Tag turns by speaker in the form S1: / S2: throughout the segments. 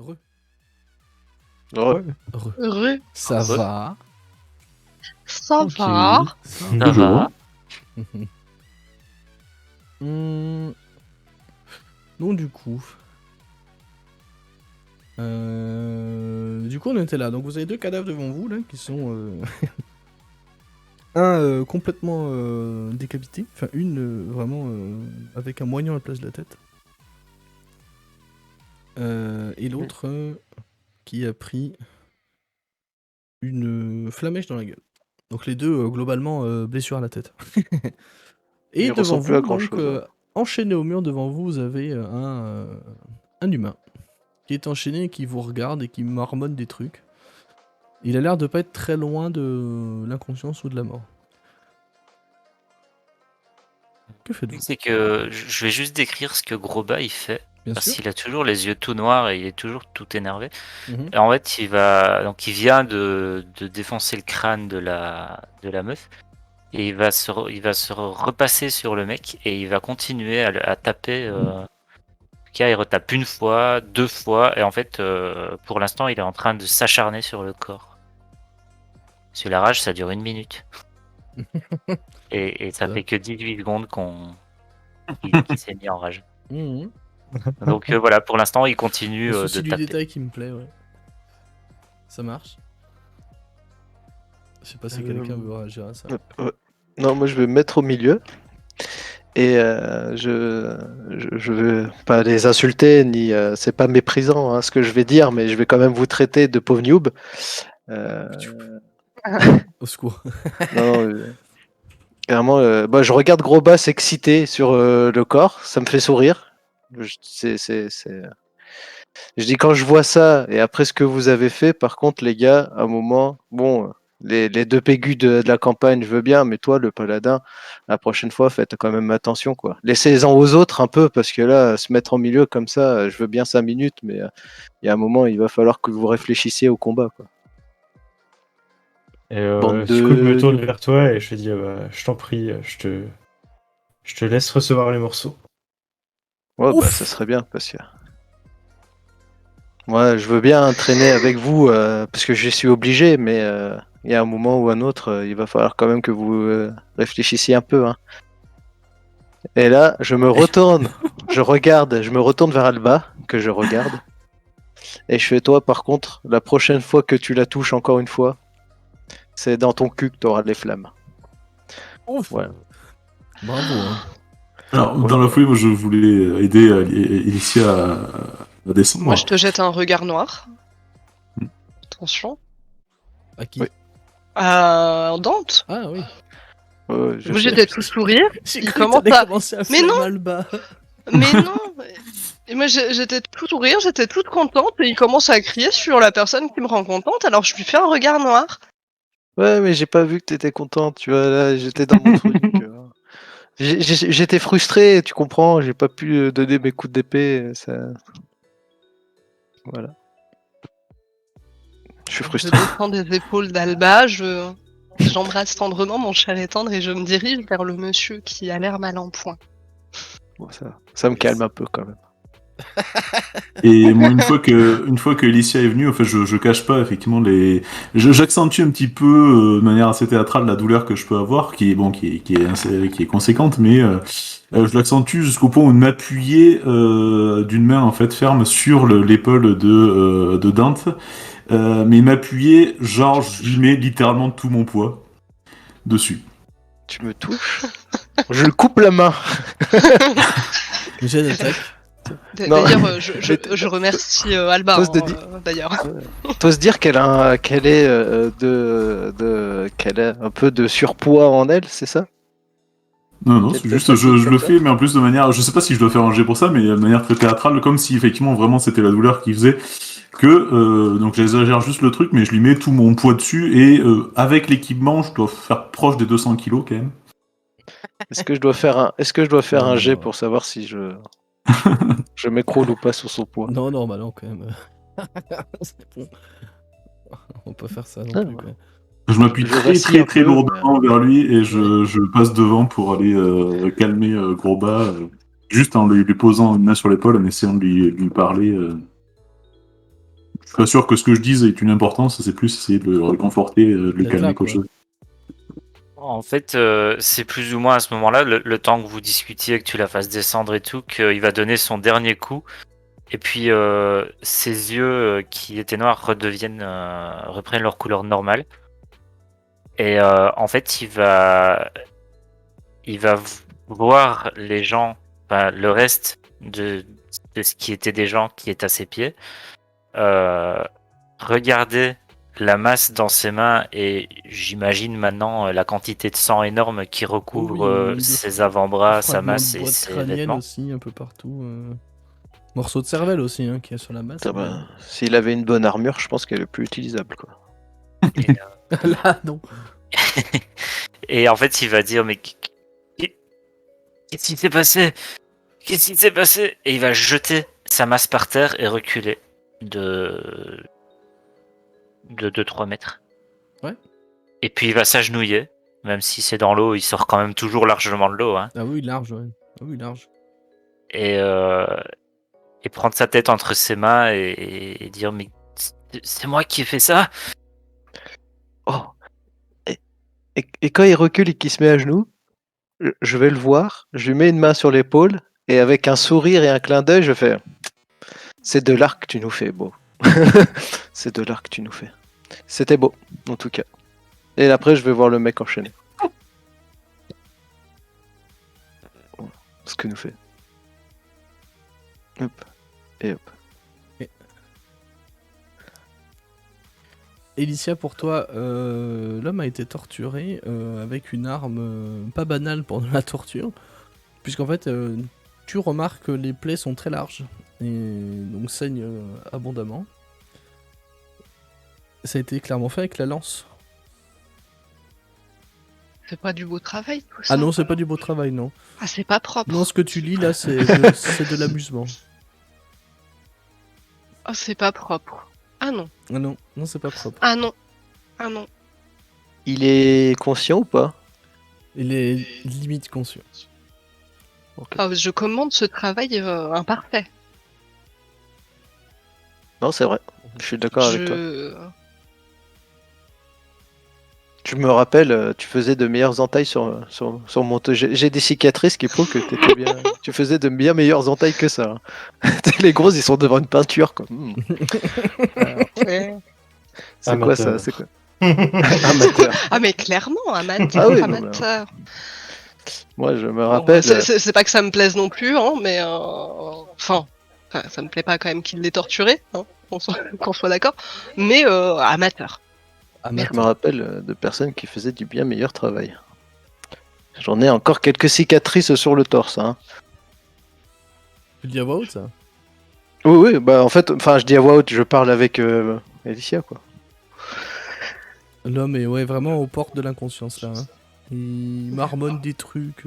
S1: Re.
S2: Ouais.
S1: Re.
S3: Heureux.
S1: Ça
S4: Re.
S1: va.
S3: Ça
S1: Ok.
S3: va.
S1: Ça
S4: Ça
S2: Bonjour.
S4: va.
S1: Donc du coup, on était là. Donc vous avez 2 cadavres devant vous là qui sont un complètement décapité, enfin une vraiment avec un moignon à la place de la tête, et l'autre qui a pris une flamèche dans la gueule. Donc les deux globalement blessures à la tête. Et
S2: Il
S1: devant
S2: ressemble plus à
S1: vous,
S2: grand
S1: donc
S2: chose.
S1: enchaîné au mur devant vous, vous avez un humain qui est enchaîné et qui vous regarde et qui marmonne des trucs. Il a l'air de pas être très loin de l'inconscience ou de la mort. Que faites-vous?
S4: C'est que je vais juste décrire ce que Groba il fait.
S1: Bien
S4: Parce
S1: sûr.
S4: qu'il a toujours les yeux tout noirs et il est toujours tout énervé.
S1: Mhm.
S4: Et en fait, il vient de défoncer le crâne de la meuf. Et il va se repasser sur le mec et il va continuer à taper. Il retape une fois, 2 fois. Et en fait, pour l'instant, il est en train de s'acharner sur le corps. Parce que la rage, ça dure 1 minute. Et ça
S1: Ça.
S4: fait que 18 secondes qu'il s'est mis en rage.
S1: Mhm.
S4: Donc voilà, pour l'instant, il continue
S1: Le
S4: de
S1: souci du
S4: taper.
S1: détail qui me plaît, ouais. Ça marche. Je sais pas si quelqu'un veut réagir à ça.
S2: Non, moi je vais me mettre au milieu. Et je veux pas les insulter, ni c'est pas méprisant ce que je vais dire, mais je vais quand même vous traiter de pauvre noob.
S1: Au secours.
S2: Non, clairement, je regarde Grosbass excité sur le corps, ça me fait sourire. Je dis quand je vois ça, et après ce que vous avez fait, par contre, les gars, à un moment, bon, les 2 pégus de la campagne, je veux bien, mais toi, le paladin, la prochaine fois, faites quand même attention, quoi. Laissez-en aux autres un peu, parce que là, se mettre en milieu comme ça, je veux bien 5 minutes, mais il y a un moment, il va falloir que vous réfléchissiez au combat, quoi.
S5: Et
S2: Bande
S5: du coup, je me
S2: de
S5: tourne
S2: noob.
S5: vers toi et je te dis, je t'en prie, je te laisse recevoir les morceaux.
S2: Ouais,
S1: Ouf.
S2: ça serait bien, parce que moi, je veux bien traîner avec vous, parce que je suis obligé, mais il y a un moment ou un autre, il va falloir quand même que vous réfléchissiez un peu, hein. Et là, je me retourne, je me retourne vers Alba, que je regarde. Et je fais, toi, par contre, la prochaine fois que tu la touches encore une fois, c'est dans ton cul que tu auras les flammes.
S1: Ouf.
S2: Voilà.
S1: Bravo, hein.
S6: Alors,
S2: Ouais.
S6: dans la foulée, moi, je voulais aider Alicia à descendre.
S3: Moi, je te jette un regard noir.
S6: Hmm.
S3: Attention.
S1: À qui?
S2: Oui.
S3: Dante.
S1: Ah oui.
S2: Ouais, je
S3: Moi,
S2: sais.
S3: j'étais tout sourire.
S1: J'ai
S3: Il
S1: cru que
S3: commence
S1: t'allais
S3: à...
S1: commencer à
S3: Mais
S1: faire
S3: non.
S1: mal bas.
S3: Mais non. Et moi, j'étais tout sourire, j'étais toute contente, et il commence à crier sur la personne qui me rend contente, alors je lui fais un regard noir.
S2: Ouais, mais j'ai pas vu que t'étais contente, tu vois, là, j'étais dans mon truc. J'étais frustré, tu comprends, j'ai pas pu donner mes coups d'épée, ça... Voilà. Je suis
S3: Je
S2: frustré.
S3: descends des épaules d'Alba, j'embrasse tendrement mon cher et tendre, et je me dirige vers le monsieur qui a l'air mal en point.
S2: Bon, ça me
S1: Yes.
S2: calme un peu quand même.
S6: Et moi, une fois que Alicia est venue, en fait, je cache pas effectivement j'accentue un petit peu de manière assez théâtrale la douleur que je peux avoir, qui est conséquente, mais je l'accentue jusqu'au point où de m'appuyer d'une main en fait ferme sur l'épaule de Dante, mais m'appuyer genre je lui mets littéralement tout mon poids dessus.
S2: Tu me touches, je lui coupe la main.
S1: Jet d'attaque.
S2: Non.
S3: D'ailleurs, je remercie Alba,
S2: T'oses de
S3: hein, d'ailleurs.
S2: T'oses dire qu'elle a qu'elle est qu'elle a un peu de surpoids en elle, c'est ça?
S6: Non,
S2: Qu'elle
S6: c'est
S2: te
S6: juste, je
S2: fatigue
S6: le
S2: comme ça
S6: fais, mais en plus de manière, je sais pas si je dois faire un jet pour ça, mais de manière très théâtrale, comme si effectivement vraiment c'était la douleur qui faisait que, donc j'exagère juste le truc, mais je lui mets tout mon poids dessus, et avec l'équipement, je dois faire proche des 200 kilos quand même.
S2: Est-ce que je dois faire un jet
S1: Non.
S2: pour savoir si je m'écroule ou pas sur son poids?
S1: Non, normalement, quand même. C'est bon. On peut faire ça non
S2: Ah,
S1: plus,
S2: ouais.
S1: quoi.
S6: Je m'appuie
S2: Je
S6: très
S2: vacille un
S6: très
S2: peu,
S6: lourdement vers lui, et je passe devant pour aller calmer Grosba, juste en lui posant une main sur l'épaule, en essayant de lui parler. suis pas sûr que ce que je dise ait une importance, c'est plus essayer de le réconforter, de le
S1: D'être
S6: calmer
S1: là,
S6: qu'autre
S1: quoi.
S6: chose.
S4: En fait, c'est plus ou moins à ce moment-là, le temps que vous discutiez, que tu la fasses descendre et tout, qu'il va donner son dernier coup. Et puis, ses yeux qui étaient noirs reprennent leur couleur normale. Et en fait, il va voir les gens, enfin, le reste de ce qui était des gens qui est à ses pieds, regarder la masse dans ses mains et j'imagine maintenant la quantité de sang énorme qui recouvre
S1: Oh oui, de
S4: ses avant-bras, sa
S1: fragments de
S4: masse et
S1: boîte
S4: ses
S1: crânienne
S4: vêtements.
S1: aussi, un peu partout. Morceaux de cervelle aussi, hein, qui est sur la masse.
S2: Ah bah, s'il avait une bonne armure, je pense qu'elle est plus utilisable, quoi.
S4: Et,
S1: Là, non.
S4: et en fait, il va dire mais qu'est-ce qui s'est passé? Qu'est-ce qui s'est passé? Et il va jeter sa masse par terre et reculer de 2-3 mètres.
S1: Ouais.
S4: Et puis il va s'agenouiller, même si c'est dans l'eau, il sort quand même toujours largement de l'eau, hein.
S1: Ah oui, large, ouais. Ah oui, large.
S4: Et prendre sa tête entre ses mains et dire mais c'est moi qui ai fait ça.
S2: Oh. Et quand il recule et qu'il se met à genoux, je vais le voir, je lui mets une main sur l'épaule, et avec un sourire et un clin d'œil, je fais c'est de l'art que tu nous fais, beau. C'est de l'art que tu nous fais. C'était beau, en tout cas. Et après, je vais voir le mec enchaîner. Ce que nous fait. Hop. Et hop.
S1: Elicia, pour toi, l'homme a été torturé avec une arme pas banale pendant la torture, puisqu'en fait, tu remarques que les plaies sont très larges et donc saignent abondamment. Ça a été clairement fait avec la lance.
S3: C'est pas du beau travail, tout ça.
S1: Ah non, c'est pas du beau travail, non.
S3: Ah, c'est pas propre.
S1: Non, ce que tu lis là, c'est de l'amusement.
S3: Ah, c'est pas propre. Ah non.
S1: Ah non, non, c'est pas propre.
S3: Ah non. Ah non.
S2: Il est conscient ou pas?
S1: Il est limite conscient.
S3: Ah, je commande ce travail imparfait.
S2: Non, c'est vrai. Je suis d'accord avec toi. Tu me rappelles, tu faisais de meilleures entailles sur mon... J'ai des cicatrices qui prouvent que t'étais bien... tu faisais de bien meilleures entailles que ça. Hein. Les grosses, ils sont devant une peinture, quoi. C'est quoi ça?
S5: Amateur.
S2: C'est quoi? Amateur.
S3: Ah, mais clairement, amateur.
S2: Ah oui, non, mais-
S3: amateur.
S2: Moi, je me
S3: Bon,
S2: rappelle...
S3: c'est pas que ça me plaise non plus, hein, mais enfin, ça me plaît pas quand même qu'il l'ait torturé, hein, qu'on soit d'accord, mais amateur.
S2: Je me rappelle de personnes qui faisaient du bien meilleur travail. J'en ai encore quelques cicatrices sur le torse. Hein.
S1: Tu le dis à voix haute, ça?
S2: Oui, bah en fait, enfin, je dis à voix haute, je parle avec Alicia, quoi.
S1: L'homme est ouais, vraiment aux portes de l'inconscience, là. Hein. Il marmonne des trucs.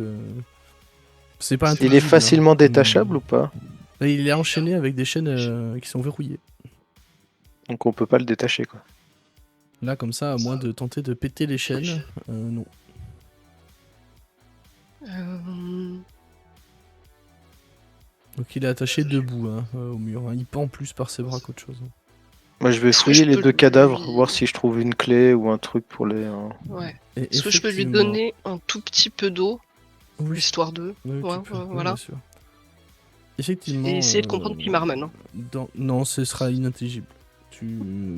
S1: C'est pas
S2: Il est
S1: intelligible,
S2: facilement
S1: hein.
S2: détachable ou pas?
S1: Et il est enchaîné avec des chaînes qui sont verrouillées.
S2: Donc on peut pas le détacher, quoi.
S1: Là, comme ça, à moins de tenter de péter les chaînes, non. Donc il est attaché debout hein, au mur. Hein. Il pend plus par ses bras qu'autre chose.
S2: Moi, je vais
S3: Est-ce que
S2: fouiller
S3: je
S2: les
S3: peux
S2: deux
S3: lui-
S2: cadavres, voir si je trouve une clé ou un truc pour les...
S3: Ouais.
S1: Et
S3: Est-ce que je peux lui
S1: effectivement-
S3: donner un tout petit peu d'eau,
S1: Oui,
S3: histoire de...
S1: oui,
S3: Ouais,
S1: tu peux, oui,
S3: voilà.
S1: bien sûr. Effectivement.
S3: Et essayer de comprendre qui marmonne. Hein.
S1: Non, ce sera inintelligible.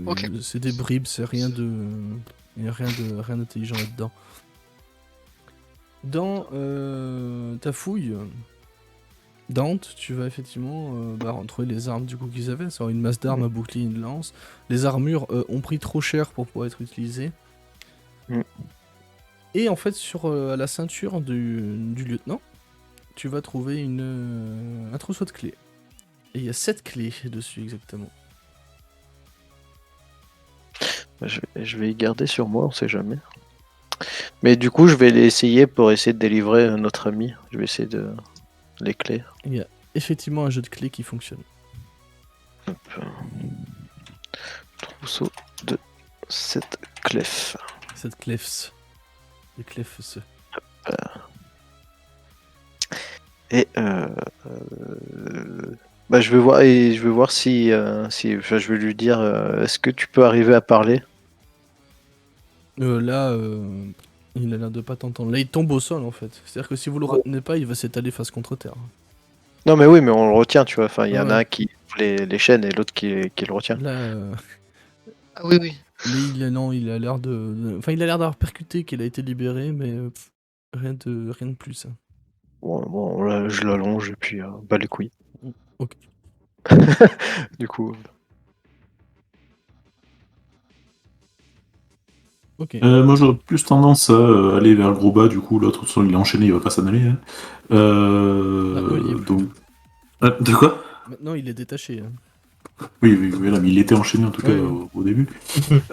S3: Ok.
S1: C'est des bribes, c'est rien de. Il n'y a rien d'intelligent là-dedans. Dans ta fouille, Dante, tu vas effectivement retrouver les armes du coup qu'ils avaient. C'est une masse d'armes, un bouclier, une lance. Les armures ont pris trop cher pour pouvoir être utilisées.
S2: Mm.
S1: Et en fait, sur la ceinture du lieutenant, tu vas trouver un trousseau de clés. Et il y a 7 clés dessus exactement.
S2: Je vais y garder sur moi, on sait jamais. Mais du coup, je vais les essayer pour essayer de délivrer notre ami. Je vais essayer de l'éclairer.
S1: Il y a effectivement un jeu de clés qui fonctionne.
S2: Trousseau de 7 clefs.
S1: 7 clefs. Les clefs.
S2: Et Bah, je vais voir enfin, je vais lui dire, est-ce que tu peux arriver à parler?
S1: Là, il a l'air de pas t'entendre. Là, il tombe au sol en fait. C'est-à-dire que si vous le retenez pas, il va s'étaler face contre terre.
S2: Non, mais oui, mais on le retient, tu vois. Enfin, il y
S1: Ouais,
S2: en a
S1: ouais.
S2: un qui ouvre les chaînes et l'autre qui le retient.
S1: Là,
S3: Ah oui, oui.
S1: non, il a l'air enfin, il a l'air d'avoir percuté qu'il a été libéré, mais rien de plus, hein.
S2: Bon, là, je l'allonge et puis bah les couilles.
S1: Ok.
S2: Du coup,
S1: Ok.
S6: Moi j'aurais plus tendance à aller vers le gros bas, du coup, l'autre, de toute façon, il est enchaîné, il va pas s'en aller. Hein.
S1: Bah, il y est plus.
S6: Donc. De quoi?
S1: Maintenant, il est détaché, hein.
S6: Oui, là, mais il était enchaîné en tout cas
S1: Ouais, ouais.
S6: au début.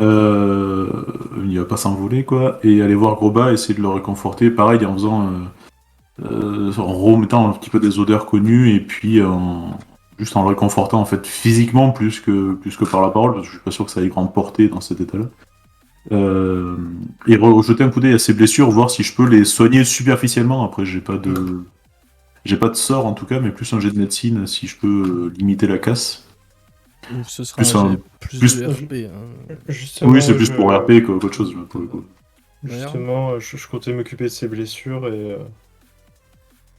S6: Il va pas s'envoler, quoi. Et aller voir Groba, essayer de le réconforter, pareil, en faisant. En remettant un petit peu des odeurs connues, et puis juste en le réconfortant, en fait, physiquement, plus que par la parole, parce que je suis pas sûr que ça ait grande portée dans cet état-là. Et jeter un coup d'œil à ses blessures, voir si je peux les soigner superficiellement. Après, j'ai pas de sort en tout cas, mais plus un jet de médecine si je peux limiter la casse.
S1: Ou ce sera
S6: Plus
S1: un
S6: un,
S1: jet plus
S6: plus.
S1: de RP, hein.
S5: Justement,
S6: Oui, c'est plus pour RP qu'autre chose pour le coup.
S5: Justement, je comptais m'occuper de ses blessures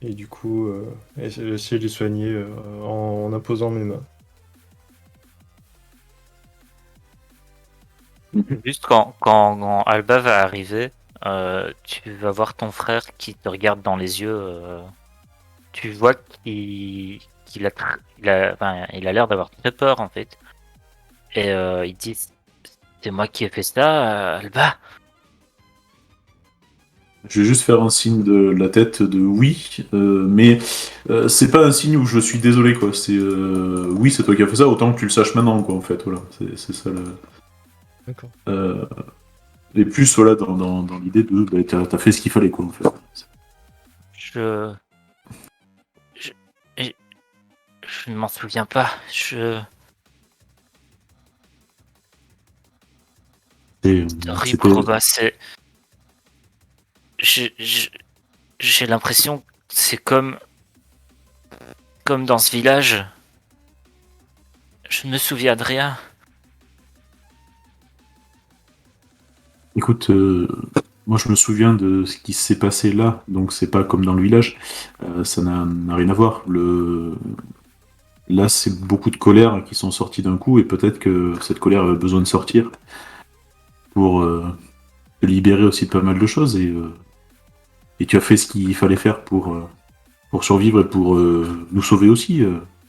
S5: et du coup, essayer de les soigner en imposant mes mains.
S4: Juste quand Alba va arriver, tu vas voir ton frère qui te regarde dans les yeux. Tu vois il a l'air d'avoir très peur en fait. Et il dit c'est moi qui ai fait ça, Alba.
S6: Je vais juste faire un signe de la tête de oui, mais c'est pas un signe où je suis désolé quoi. C'est oui, c'est toi qui as fait ça, autant que tu le saches maintenant quoi en fait. Voilà, c'est ça le.
S1: D'accord.
S6: Et plus voilà dans l'idée de bah, t'as fait ce qu'il fallait quoi en fait.
S4: Je je, je ne m'en souviens pas. Horrible,
S6: C'était.
S4: Roba, je- je- j'ai l'impression que c'est comme dans ce village. Je ne me souviens de rien.
S6: Écoute, moi je me souviens de ce qui s'est passé là, donc c'est pas comme dans le village. Ça n'a rien à voir. Là, c'est beaucoup de colère qui sont sorties d'un coup, et peut-être que cette colère avait besoin de sortir pour te libérer aussi de pas mal de choses, et tu as fait ce qu'il fallait faire pour survivre et pour nous sauver aussi,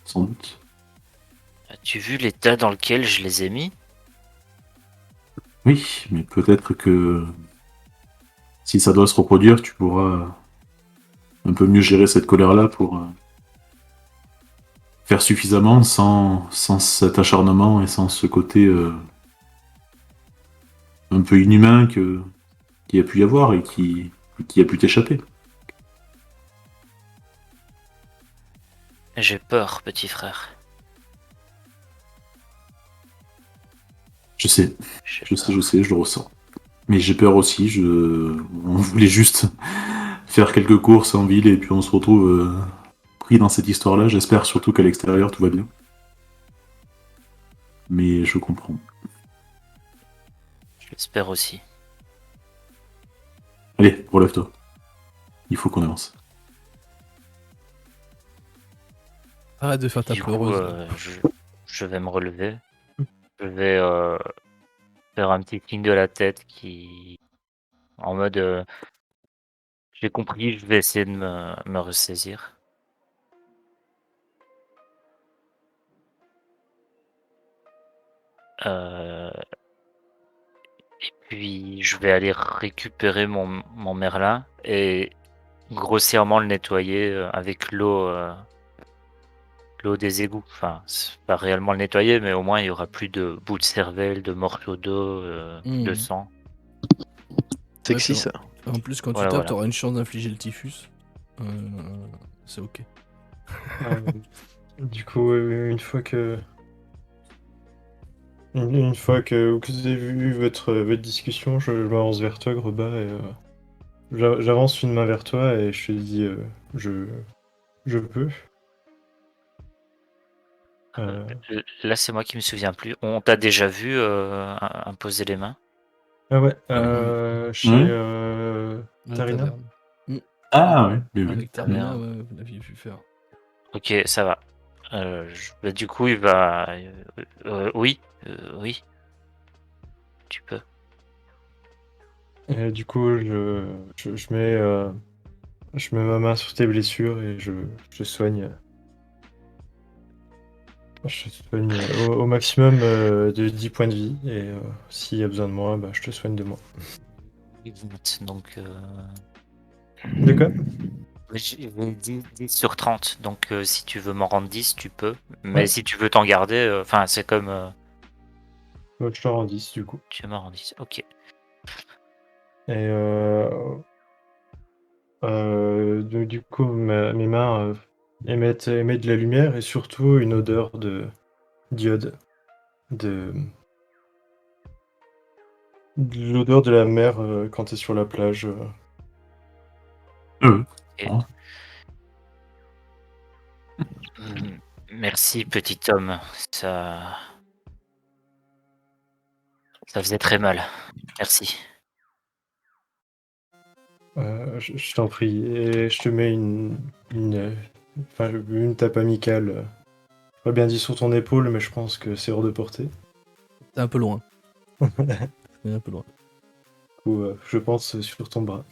S6: sans doute.
S4: As-tu vu l'état dans lequel je les ai mis?
S6: Oui, mais peut-être que si ça doit se reproduire, tu pourras un peu mieux gérer cette colère-là pour faire suffisamment sans cet acharnement et sans ce côté un peu inhumain qu'il y a pu y avoir et qui a pu t'échapper.
S4: J'ai peur, petit frère.
S6: Je sais,
S4: J'ai
S6: je sais,
S4: peur.
S6: je sais, je le ressens. Mais j'ai peur aussi, on voulait juste faire quelques courses en ville et puis on se retrouve pris dans cette histoire-là. J'espère surtout qu'à l'extérieur tout va bien. Mais je comprends.
S4: Je l'espère aussi.
S6: Allez, relève-toi. Il faut qu'on avance.
S1: Arrête de faire ta
S4: Du coup,
S1: pleureuse.
S4: je vais me relever. Je vais faire un petit signe de la tête en mode j'ai compris, je vais essayer de me ressaisir. Euh, et puis je vais aller récupérer mon merlin et grossièrement le nettoyer avec l'eau des égouts. Enfin, c'est pas réellement le nettoyer, mais au moins il y aura plus de bouts de cervelle, de morceaux d'eau, de
S1: Mhm.
S4: sang.
S2: sexy
S1: Ouais,
S2: ça.
S1: En plus, quand tu
S4: Voilà,
S1: tapes,
S4: voilà.
S1: t'auras une chance d'infliger le typhus. Euh, c'est ok.
S5: Du coup, une fois que vous avez vu votre discussion, je m'avance vers toi, Greba, et j'avance une main vers toi et je te dis je peux.
S4: Là, c'est moi qui me souviens plus. On t'a déjà vu imposer les mains?
S5: Ah ouais, chez
S6: Ouais.
S1: À la
S5: Tarina.
S1: taverne.
S6: Ah ouais, mais oui.
S1: Avec Tarina,
S4: Merde.
S1: ouais, vous l'aviez vu faire.
S4: Ok, ça va. Bah, du coup, il va. Oui, oui, tu peux.
S5: Et du coup, je mets ma main sur tes blessures et je soigne. Je soigne au maximum de 10 points de vie. Et s'il y a besoin de moi, bah, je te soigne de moi.
S4: Donc,
S5: De quoi?
S4: j'ai 10 sur 30. Donc, si tu veux m'en rendre 10, tu peux. Mais
S5: Ouais.
S4: si tu veux t'en garder, enfin, c'est comme.
S5: Je t'en rends 10 du coup.
S4: Tu m'en rends 10. Ok.
S5: Et du coup, mes mains émettent de la lumière et surtout une odeur de d'iode. De l'odeur de la mer quand t'es sur la plage.
S4: Et-
S6: Oh.
S4: Merci, petit homme. Ça. Ça faisait très mal. Merci.
S5: Je t'en prie. Et je te mets une tape amicale. Pas bien dit sur ton épaule, mais je pense que c'est hors de portée.
S1: C'est un peu loin. C'est un peu loin.
S5: Ou je pense sur ton bras.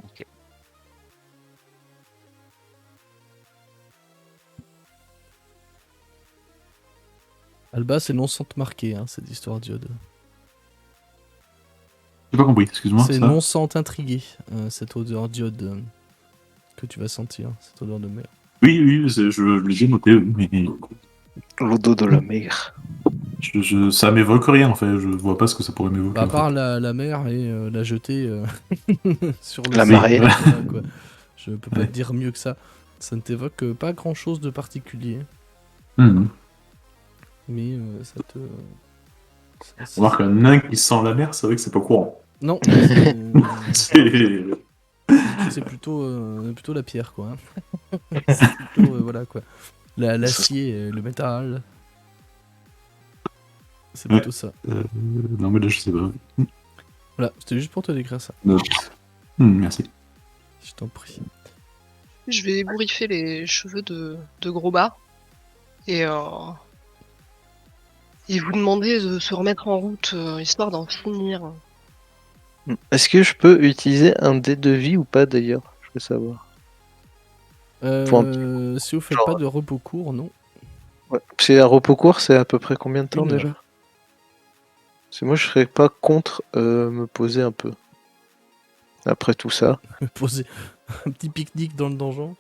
S4: Ok.
S1: Alba, c'est non-sente marqué, hein, cette histoire d'iode.
S6: J'ai pas compris, excuse-moi.
S1: C'est
S6: ça
S1: non-sente intrigué, cette odeur d'iode que tu vas sentir, cette odeur de mer.
S6: Oui, oui, je l'ai noté, mais
S2: L'eau de la mer.
S6: ça m'évoque rien en fait. Je vois pas ce que ça pourrait m'évoquer.
S1: Bah, à
S6: en
S1: part
S6: fait.
S1: la mer et la jetée sur le
S2: La
S1: sable,
S2: marée.
S1: voilà, quoi. Je peux pas
S6: Ouais.
S1: te dire mieux que ça. Ça ne t'évoque pas grand chose de particulier,
S6: Mhm.
S1: mais ça te.
S6: On remarque un nain qui sent la mer, c'est vrai que c'est pas courant.
S1: Non,
S6: C'est-
S1: c'est plutôt la pierre, quoi. Hein. C'est plutôt, voilà, quoi. L'acier, le métal. C'est
S6: Ouais.
S1: plutôt ça.
S6: Non, mais là, je sais pas.
S1: Voilà, c'était juste pour te décrire ça.
S6: Note. Merci.
S1: Je t'en prie.
S3: Je vais ébouriffer les cheveux de Gros Bas et vous demander de se remettre en route histoire d'en finir.
S2: Est-ce que je peux utiliser un dé de vie ou pas d'ailleurs? Je veux savoir. Pour un
S1: Si vous faites
S2: genre,
S1: pas de repos court, non.
S2: Ouais. C'est un repos court, c'est à peu près combien de temps
S1: 1 heure.
S2: déjà? Parce que moi je serais pas contre me poser un peu. Après tout ça.
S1: Poser un petit pique-nique dans le donjon.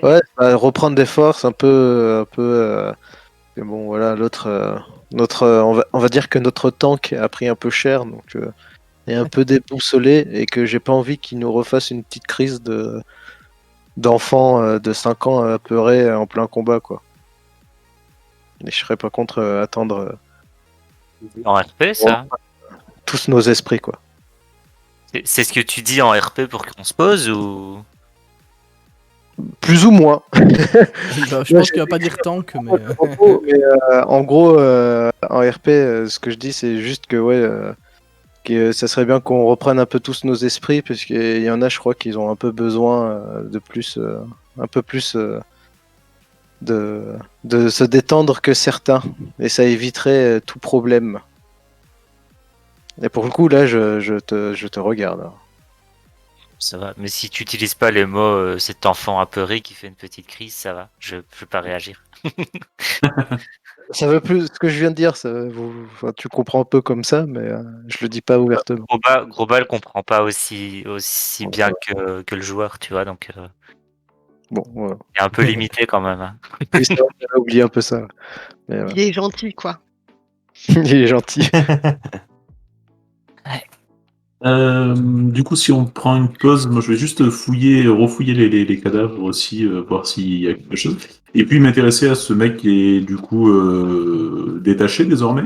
S2: Ouais, bah, reprendre des forces un peu. Mais bon voilà, l'autre, on va dire que notre tank a pris un peu cher, donc est un peu déboussolé et que j'ai pas envie qu'il nous refasse une petite crise d'enfants de 5 ans apeurés en plein combat quoi. Et je serais pas contre attendre
S4: En RP, ça?
S2: tous nos esprits quoi.
S4: C'est ce que tu dis en RP pour qu'on se pose ou?
S2: Plus ou moins.
S1: Je pense qu'il va pas dire tank, mais.
S2: En gros, en RP, ce que je dis, c'est juste que ouais, que ça serait bien qu'on reprenne un peu tous nos esprits, parce qu'il y en a, je crois, qu'ils ont un peu besoin de plus, un peu plus de se détendre que certains, et ça éviterait tout problème. Et pour le coup, là, je te regarde. Hein.
S4: Ça va. Mais si tu utilises pas les mots cet enfant apeuré qui fait une petite crise, ça va. Je peux pas réagir.
S2: Ça veut plus ce que je viens de dire, enfin, tu comprends un peu comme ça, mais je le dis pas ouvertement.
S4: Gros Bal comprend pas aussi bien que le joueur, tu vois, donc
S2: Bon, voilà.
S4: il est un peu limité quand même. Hein.
S2: Oui, c'est vrai, j'avais oublié un peu ça. Mais,
S3: Il est gentil, quoi.
S2: il est gentil.
S6: Du coup, si on prend une pause, moi je vais juste refouiller les cadavres aussi, voir s'il y a quelque chose. Et puis m'intéresser à ce mec qui est du coup détaché désormais.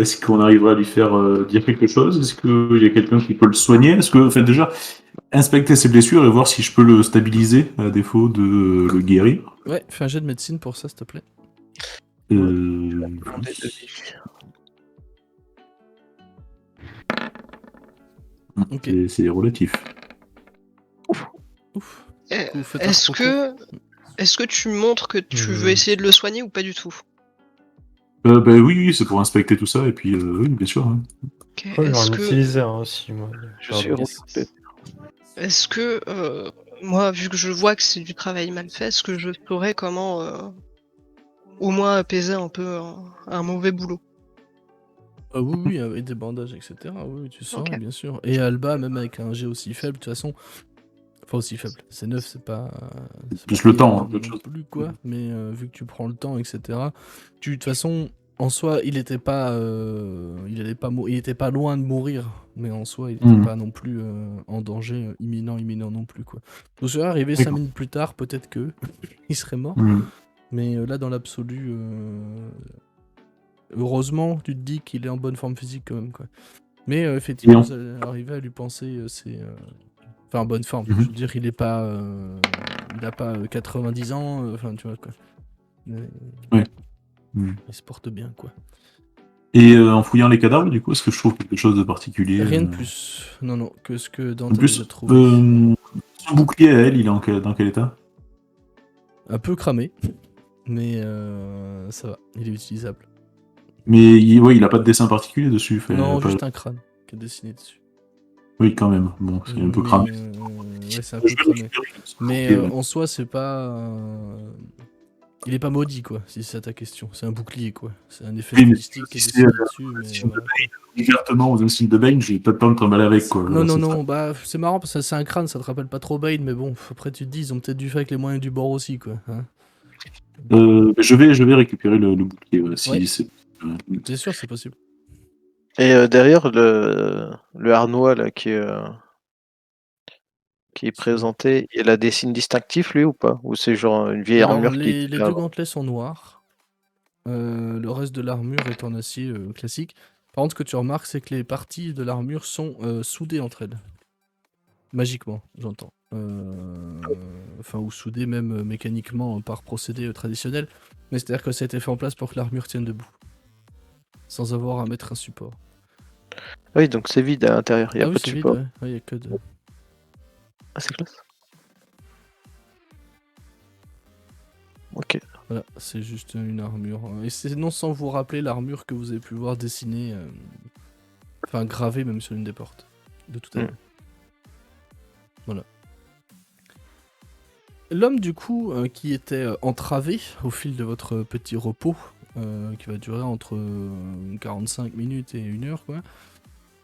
S6: est-ce qu'on arrivera à lui faire dire quelque chose? Est-ce qu'il y a quelqu'un qui peut le soigner? Est-ce que, enfin, déjà, inspecter ses blessures et voir si je peux le stabiliser à défaut de le guérir.
S1: Ouais, fais un jet de médecine pour ça, s'il te plaît. Ok.
S6: C'est relatif.
S1: Ouf.
S3: Eh,
S1: Vous faites un
S3: Est-ce
S1: recours.
S3: que tu montres que tu veux essayer de le soigner ou pas du tout?
S6: Oui, c'est pour inspecter tout ça, et puis oui, bien sûr. Hein.
S3: Ok,
S5: Ouais,
S3: Est-ce
S5: j'en
S3: que,
S5: utilisais un aussi, moi.
S2: Je suis occupé.
S3: est-ce que moi, vu que je vois que c'est du travail mal fait, est-ce que je saurais comment au moins apaiser un peu un mauvais boulot?
S1: Oui, avec des bandages, etc. Oui, tu sens,
S3: Ok.
S1: bien sûr. Et Alba, même avec un jet aussi faible, de toute façon. Enfin, aussi faible. C'est 9, c'est pas. C'est
S6: Plus
S1: pas
S6: le temps,
S1: énorme
S6: hein, d'autre
S1: non
S6: chose.
S1: plus, quoi. Mais vu que tu prends le temps, etc. De toute façon, en soi, il était pas. Il était pas loin de mourir. Mais en soi, il était
S6: Mhm.
S1: pas non plus en danger imminent non plus, quoi. Donc, serait arrivé 5
S6: D'accord.
S1: minutes plus tard, peut-être que. il serait mort.
S6: Mhm.
S1: Mais là, dans l'absolu. Heureusement, tu te dis qu'il est en bonne forme physique quand même, quoi. Mais effectivement,
S6: Bien.
S1: vous allez arriver à lui penser, enfin, en bonne forme.
S6: Mhm.
S1: Je veux dire, il a pas 90 ans, enfin, tu vois, quoi. Mais
S6: Ouais. Mhm.
S1: il se porte bien, quoi.
S6: Et en fouillant les cadavres, du coup, est-ce que je trouve quelque chose de particulier
S1: Rien de plus, non, que ce que
S6: En
S1: Dante a
S6: plus,
S1: déjà trouvé.
S6: son bouclier à elle, il est dans quel état?
S1: Un peu cramé, mais ça va, il est utilisable.
S6: Mais il a pas de dessin particulier dessus. Enfin,
S1: Non,
S6: pas-
S1: juste un crâne qui est dessiné dessus.
S6: Oui, quand même. Bon, c'est un peu
S1: Mais,
S6: cramé.
S1: ouais, c'est un
S6: Je
S1: peu
S6: vais
S1: cramé.
S6: récupérer son
S1: Mais
S6: bouclier, ouais.
S1: en soi, c'est pas. Il est pas maudit, quoi, si c'est ça ta question. C'est un bouclier, quoi. C'est un effet
S6: Oui, mais
S1: stylistique qui est
S6: si
S1: dessiné dessus,
S6: c'est
S1: mais
S6: signe de
S1: voilà.
S6: Bane, ouvertement aux insignes de Bane, j'ai pas le temps de travailler avec, quoi.
S1: Non, non,
S6: C'est
S1: non, bah c'est marrant parce que c'est un crâne, ça te rappelle pas trop Bane, mais bon, après tu te dis, ils ont peut-être dû faire avec les moyens du bord aussi, quoi. Hein.
S6: je vais récupérer le bouclier, ouais, si
S1: Ouais.
S6: c'est.
S1: C'est sûr, c'est possible.
S2: Et derrière le harnois là qui est présenté, il a des signes distinctifs lui ou pas? Ou c'est genre une vieille
S1: Alors,
S2: armure qui
S1: les
S2: était
S1: deux
S2: là?
S1: gantelets sont noirs, le reste de l'armure est en acier classique. Par contre, ce que tu remarques, c'est que les parties de l'armure sont soudées entre elles. Magiquement, j'entends. Enfin, ou soudées même mécaniquement par procédé traditionnel. Mais c'est-à-dire que ça a été fait en place pour que l'armure tienne debout. Sans avoir à mettre un support.
S2: Oui, donc c'est vide à l'intérieur, il y a
S1: Ah
S2: pas
S1: oui,
S2: de
S1: c'est vide,
S2: support.
S1: ouais. Ouais, y a que de...
S2: Ah, c'est classe. Ok.
S1: Voilà, c'est juste une armure. Et c'est non sans vous rappeler l'armure que vous avez pu voir dessinée, enfin gravée même sur une des portes de tout à l'heure. Voilà. L'homme du coup qui était entravé au fil de votre petit repos, qui va durer entre 45 minutes et 1 heure, quoi,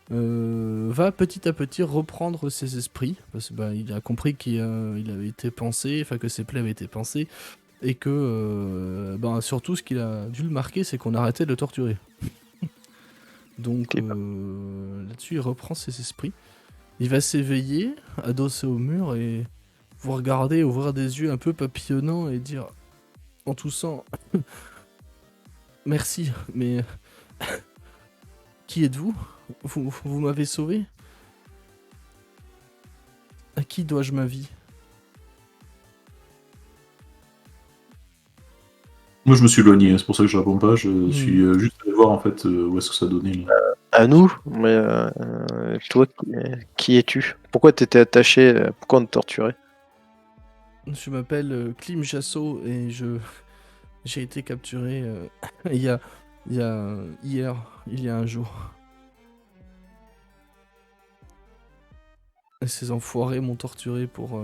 S1: va petit à petit reprendre ses esprits, parce que il a compris qu'il avait été pensé, enfin que ses plaies avaient été pensées, et que surtout ce qu'il a dû le marquer, c'est qu'on arrêtait de le torturer. Donc là-dessus, il reprend ses esprits. Il va s'éveiller, adossé au mur, et vous regarder, ouvrir des yeux un peu papillonnants et dire en toussant merci, mais qui êtes-vous? Vous m'avez sauvé? À qui dois-je ma vie?
S6: Moi, je me suis éloigné, c'est pour ça que je réponds pas. Je suis juste allé voir en fait où est-ce que ça donnait. Là.
S2: À nous, mais toi, qui es-tu? Pourquoi t'étais attaché? Pourquoi on te torturait?
S1: Je m'appelle Klim Jasso et j'ai été capturé il y a un jour. Et ces enfoirés m'ont torturé pour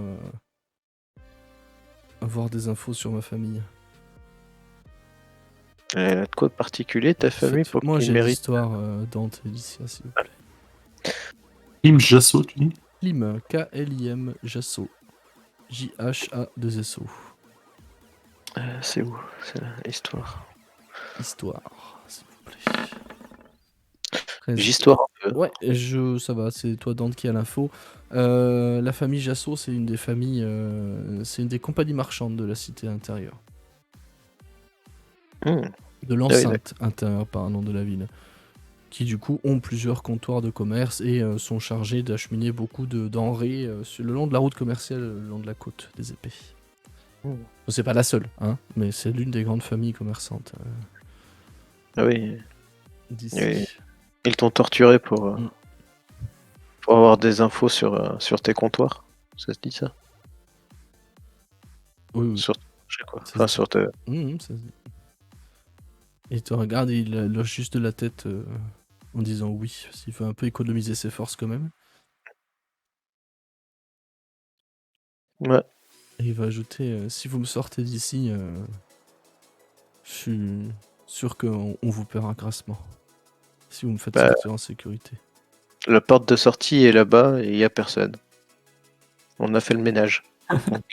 S1: avoir des infos sur ma famille.
S2: Elle a de quoi de particulier, ta famille, pour
S1: Moi
S2: qu'il
S1: j'ai
S2: mérite?
S1: l'histoire Dante et Licia, s'il vous plaît.
S6: Kim Jasso, tu dis?
S1: Klim, K-L-I-M, Jasso. J-H-A-2-S-O.
S2: C'est où? C'est l'histoire.
S1: Histoire, s'il vous plaît.
S2: J'histoire un peu.
S1: Ouais, ça va, c'est toi Dante qui a l'info. La famille Jasso, c'est une des familles, c'est une des compagnies marchandes de la cité intérieure.
S2: Hmm.
S1: De l'enceinte intérieure, pardon, de la ville. qui du coup ont plusieurs comptoirs de commerce et sont chargés d'acheminer beaucoup de denrées sur le long de la route commerciale, le long de la côte des épées.
S2: Mmh.
S1: C'est pas la seule, hein, mais c'est l'une des grandes familles commerçantes
S2: Ah oui,
S1: d'ici.
S2: Oui. Ils t'ont torturé pour avoir des infos sur tes comptoirs. Ça se dit ça?
S1: Oui.
S2: Sur ton marché, quoi.
S1: Ça
S2: Enfin,
S1: se
S2: sur tes...
S1: Il te regarde et il loge juste de la tête en disant oui, parce qu'il veut un peu économiser ses forces quand même.
S2: Ouais.
S1: Et il va ajouter si vous me sortez d'ici, je suis sûr qu'on vous paiera grassement. Si vous me faites sortir en sécurité.
S2: La porte de sortie est là-bas et il n'y a personne. On a fait le ménage. Donc,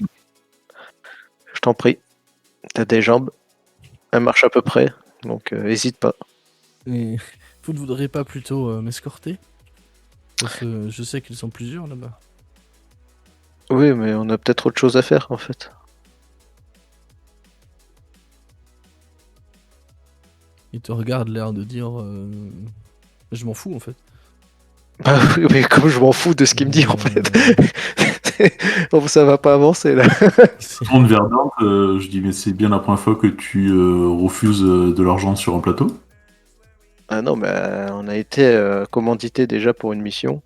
S2: je t'en prie. T'as des jambes. Elles marchent à peu près. Donc, hésite pas.
S1: Et vous ne voudriez pas plutôt m'escorter? Parce que je sais qu'ils sont plusieurs là-bas.
S2: Oui, mais on a peut-être autre chose à faire, en fait.
S1: Il te regarde l'air de dire je m'en fous en fait.
S2: Bah oui, mais comme je m'en fous de ce qu'il me dit, en fait. Bon, ça va pas avancer, là.
S6: Je tourne vers Dante, je dis mais c'est bien la première fois que tu refuses de l'argent sur un plateau.
S2: Ah non, mais on a été commandité déjà pour une mission.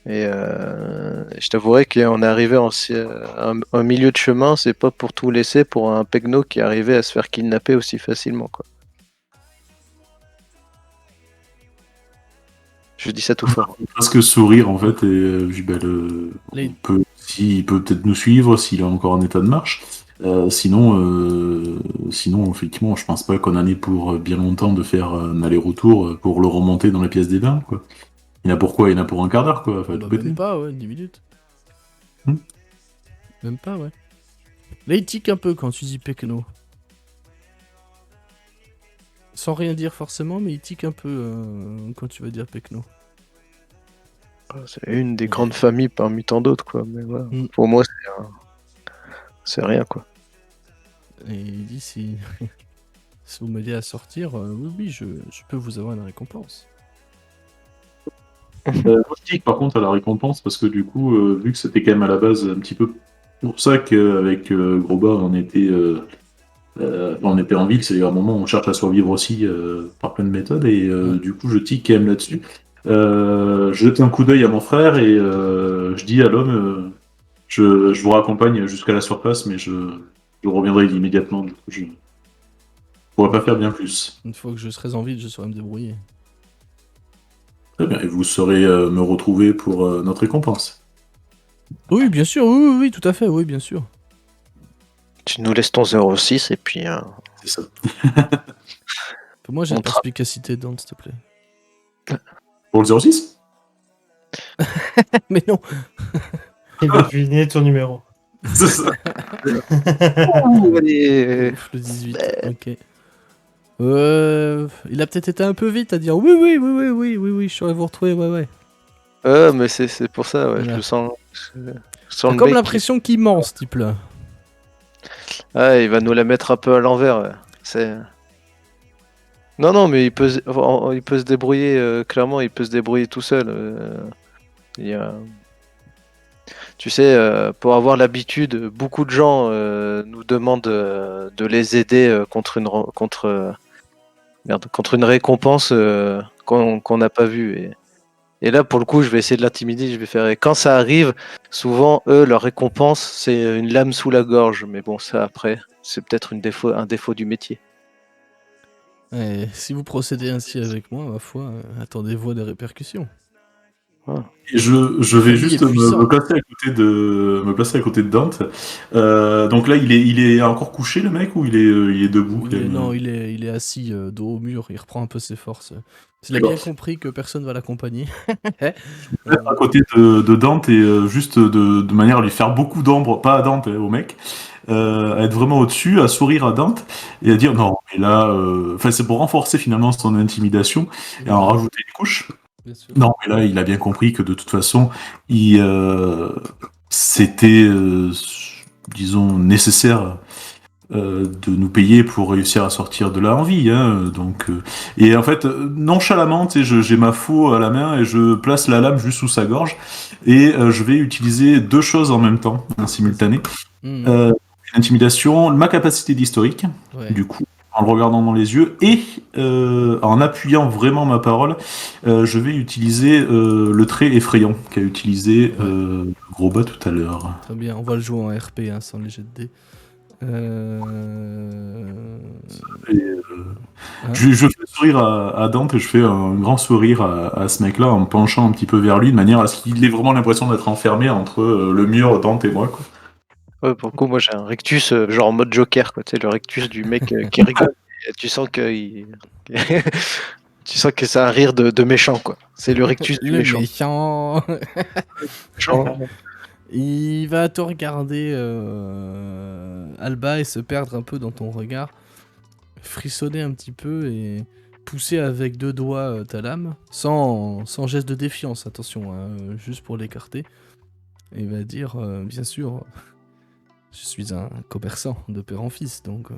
S2: Et je t'avouerai qu'on est arrivé en milieu de chemin, c'est pas pour tout laisser pour un pegno qui est arrivé à se faire kidnapper aussi facilement, quoi. Je dis ça tout fort.
S6: Presque sourire en fait, et je dis
S1: Les-
S6: il peut peut-être nous suivre s'il est encore en état de marche. Sinon, effectivement, je pense pas qu'on en ait pour bien longtemps de faire un aller-retour pour le remonter dans la pièce des bains, quoi. Il y en a pour quoi? Il y en a pour un quart d'heure, quoi. Enfin, tout péter.
S1: même pas, ouais, 10 minutes.
S6: Hmm.
S1: Même pas, ouais. Là, il tique un peu quand tu dis Pekno. Sans rien dire forcément, mais il tique un peu quand tu vas dire Pekno.
S2: C'est une des grandes familles parmi tant d'autres, quoi. Mais voilà.
S1: Mm.
S2: Pour moi, c'est rien, quoi.
S1: Et il dit si vous m'aidez à sortir, oui, je peux vous avoir une récompense.
S6: Moi, je dis par contre à la récompense, parce que du coup, vu que c'était quand même à la base un petit peu pour ça qu'avec Groba, on était en ville, c'est un moment où on cherche à survivre aussi par plein de méthodes, et du coup, je tique quand même là-dessus. Je jette un coup d'œil à mon frère et je dis à l'homme, je vous raccompagne jusqu'à la surface, mais je reviendrai immédiatement. Du coup, je pourrais pas faire bien plus.
S1: Une fois que je serai en ville, je saurai me débrouiller.
S6: Très bien, et vous saurez me retrouver pour notre récompense.
S1: Oui, bien sûr, oui, tout à fait, oui, bien sûr.
S2: Tu nous laisses ton 06 et puis...
S6: C'est ça.
S1: Moi, j'ai
S2: On
S1: de perspicacité dedans, s'il te plaît.
S6: Pour le 06?
S1: Mais non.
S5: Il va deviner ton numéro.
S6: C'est ça.
S2: Allez.
S1: Ouf, le 18, ok. Il a peut-être été un peu vite à dire oui, je saurais vous retrouver, ouais.
S2: Mais c'est pour ça, ouais.
S1: Voilà.
S2: Je sens
S1: J'ai
S2: le
S1: comme
S2: mec
S1: l'impression qu'il ment, ce type-là.
S2: Ah, il va nous la mettre un peu à l'envers. Ouais. C'est... Non, mais il peut se débrouiller, clairement, il peut se débrouiller tout seul. Tu sais, pour avoir l'habitude, beaucoup de gens nous demandent de les aider contre une récompense qu'on n'a pas vue. Et là, pour le coup, je vais essayer de l'intimider. Je vais faire. Et quand ça arrive, souvent, eux, leur récompense, c'est une lame sous la gorge. Mais bon, ça, après, c'est peut-être un défaut du métier.
S1: Et si vous procédez ainsi avec moi, ma foi, attendez-vous à des répercussions.
S6: Et je vais
S1: Lui
S6: juste
S1: est puissant.
S6: me placer à côté de Dante. Donc là, il est encore couché, le mec, ou il est debout quand même
S1: Non, il est assis dos au mur, il reprend un peu ses forces. Il a
S6: D'accord.
S1: bien compris que personne va l'accompagner.
S6: À côté de Dante et juste de manière à lui faire beaucoup d'ombre, pas à Dante, au mec, à être vraiment au-dessus, à sourire à Dante et à dire non, mais là, enfin c'est pour renforcer finalement son intimidation et en rajouter une couche.
S1: Bien sûr.
S6: Non, mais là, il a bien compris que de toute façon, c'était, disons, nécessaire de nous payer pour réussir à sortir de là en vie. Hein, donc, et en fait, nonchalamment, j'ai ma faux à la main et je place la lame juste sous sa gorge et je vais utiliser deux choses en même temps, en simultané.
S1: Mhm.
S6: Intimidation, ma capacité d'historique,
S1: Ouais.
S6: du coup, en le regardant dans les yeux, et en appuyant vraiment ma parole, je vais utiliser le trait effrayant qu'a utilisé Grosbas tout à l'heure.
S1: Très bien, on va le jouer en RP hein, sans les jets de dés.
S6: Et,
S1: Hein
S6: je fais sourire à Dante et je fais un grand sourire à ce mec-là en me penchant un petit peu vers lui, de manière à ce qu'il ait vraiment l'impression d'être enfermé entre le mur, Dante et moi. Quoi.
S2: Ouais, pour le coup, moi j'ai un rectus genre en mode Joker, quoi. Tu sais, le rectus du mec qui rigole. Et tu sens que tu sens que c'est un rire de méchant, quoi. C'est le rectus du
S1: Le
S2: méchant.
S1: méchant.
S2: Méchant.
S1: Il va te regarder Alba et se perdre un peu dans ton regard, frissonner un petit peu et pousser avec deux doigts ta lame, sans geste de défiance, attention, hein, juste pour l'écarter. Et il va dire, bien sûr, je suis un commerçant de père en fils, donc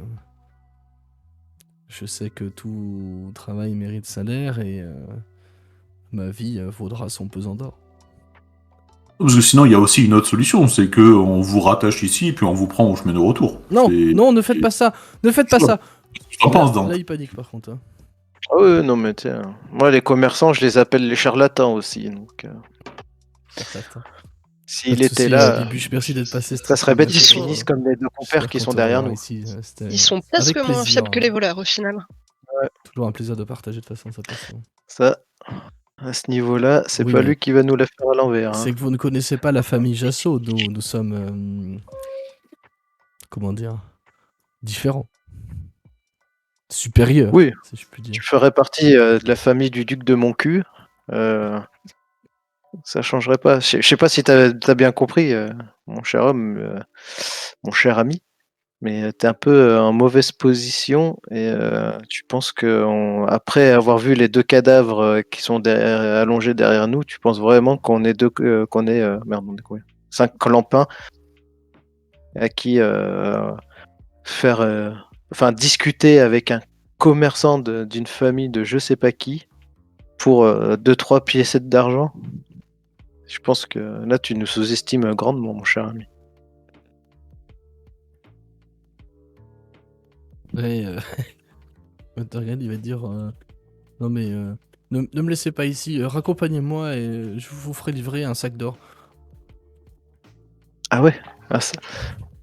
S1: je sais que tout travail mérite salaire et ma vie vaudra son pesant d'or.
S6: Parce que sinon, il y a aussi une autre solution, c'est que on vous rattache ici, puis on vous prend au chemin de retour.
S1: Non,
S6: C'est-
S1: non, ne faites pas ça, ne faites pas ça.
S6: Je t'en pense, Dante.
S1: Là, il panique par contre. Hein.
S2: Ah ouais, non, mais tu sais, moi les commerçants, je les appelle les charlatans aussi. Donc,
S1: Attends.
S2: s'il
S1: Pas de
S2: était
S1: soucis,
S2: là,
S1: Bibuche, merci d'être passé.
S2: ça serait bête qu'ils
S3: Ils sont-
S2: finissent comme les deux compères qui sont derrière nous.
S3: Ils sont presque moins fiables que les voleurs au final.
S1: Toujours un plaisir de partager de toute façon sa passion.
S2: Ça, à ce niveau-là, c'est
S1: Oui,
S2: pas
S1: mais
S2: lui qui va nous la faire à l'envers. Hein.
S1: C'est que vous ne connaissez pas la famille Jasso. Nous sommes. Comment dire différents. Supérieurs,
S2: Oui,
S1: si je puis
S2: tu
S1: dire.
S2: ferais partie de la famille du duc de mon cul. Ça changerait pas. Je sais pas si t'as bien compris, mon cher homme, mon cher ami, mais t'es un peu en mauvaise position et tu penses que après avoir vu les deux cadavres qui sont allongés derrière nous, tu penses vraiment qu'on est merde, on est combien 5 clampins à qui faire, enfin discuter avec un commerçant d'une famille de je sais pas qui pour 2-3 piécettes d'argent. Je pense que là, tu nous sous-estimes grandement, mon cher ami.
S1: Ouais, regarde, il va dire non mais ne me laissez pas ici, raccompagnez-moi et je vous ferai livrer un sac d'or.
S2: Ah ouais.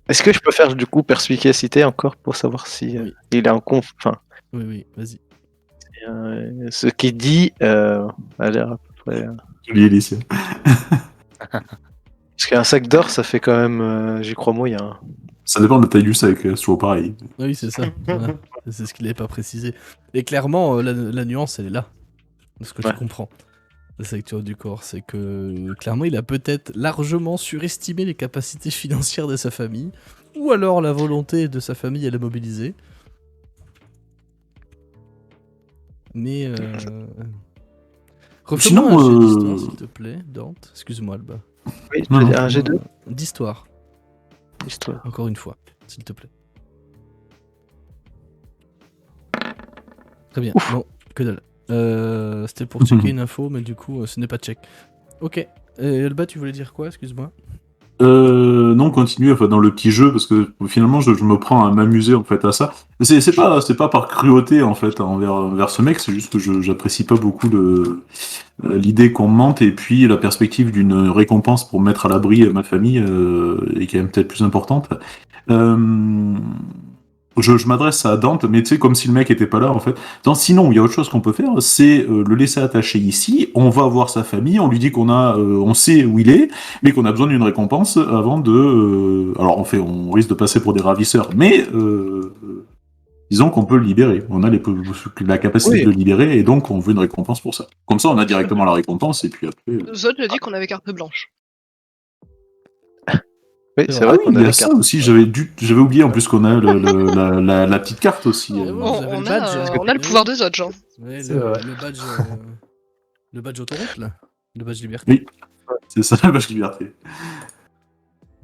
S2: Est-ce que je peux faire du coup perspicacité encore pour savoir si
S1: Oui.
S2: il est en conf. Enfin,
S1: Oui, vas-y.
S2: ce qu'il dit a l'air à peu près.
S6: Joli, Alicia.
S2: Parce qu'un sac d'or, ça fait quand même, j'y crois moyen.
S6: Ça dépend de la taille du sac, c'est toujours pareil.
S1: Oui, c'est ça. Voilà. C'est ce qu'il n'avait pas précisé. Et clairement, la nuance, elle est là. De ce que
S2: Ouais.
S1: je comprends. La secture du corps, c'est que clairement, il a peut-être largement surestimé les capacités financières de sa famille, ou alors la volonté de sa famille à la mobiliser. Mais refais-moi
S6: Sinon,
S1: un jet d'histoire, s'il te plaît, Dante. Excuse-moi, Alba.
S2: Oui,
S6: Non, non.
S2: un G2
S1: D'histoire,
S2: histoire.
S1: encore une fois, s'il te plaît. Très bien. Non, que dalle. C'était pour checker une info, mais du coup, ce n'est pas check. Ok. Alba, tu voulais dire quoi? Excuse-moi.
S6: Non, continue enfin, dans le petit jeu parce que finalement je me prends à m'amuser en fait à ça. C'est pas par cruauté en fait envers ce mec, c'est juste que j'apprécie pas beaucoup l'idée qu'on me mente et puis la perspective d'une récompense pour mettre à l'abri ma famille est quand même peut-être plus importante. Je m'adresse à Dante, mais tu sais, comme si le mec était pas là, en fait. Non, sinon, il y a autre chose qu'on peut faire, c'est le laisser attacher ici, on va voir sa famille, on lui dit on sait où il est, mais qu'on a besoin d'une récompense avant de... alors, on risque de passer pour des ravisseurs, mais disons qu'on peut le libérer. On a la capacité de le libérer, et donc on veut une récompense pour ça. Comme ça, on a directement la récompense, et puis après...
S3: Zod a dit qu'on avait carte blanche.
S2: Oui, c'est vrai qu'on
S6: il
S2: a
S6: y a
S2: les
S6: ça
S2: cartes.
S6: aussi, j'avais oublié en plus qu'on a la petite carte aussi.
S1: Ouais,
S3: On,
S1: vous avez
S3: on
S1: le
S3: a,
S1: badge,
S3: on a le pouvoir de Zod, genre.
S1: Ouais,
S5: C'est vrai.
S1: le badge autoroute, là. Le badge liberté.
S6: Oui, c'est ça la vache liberté.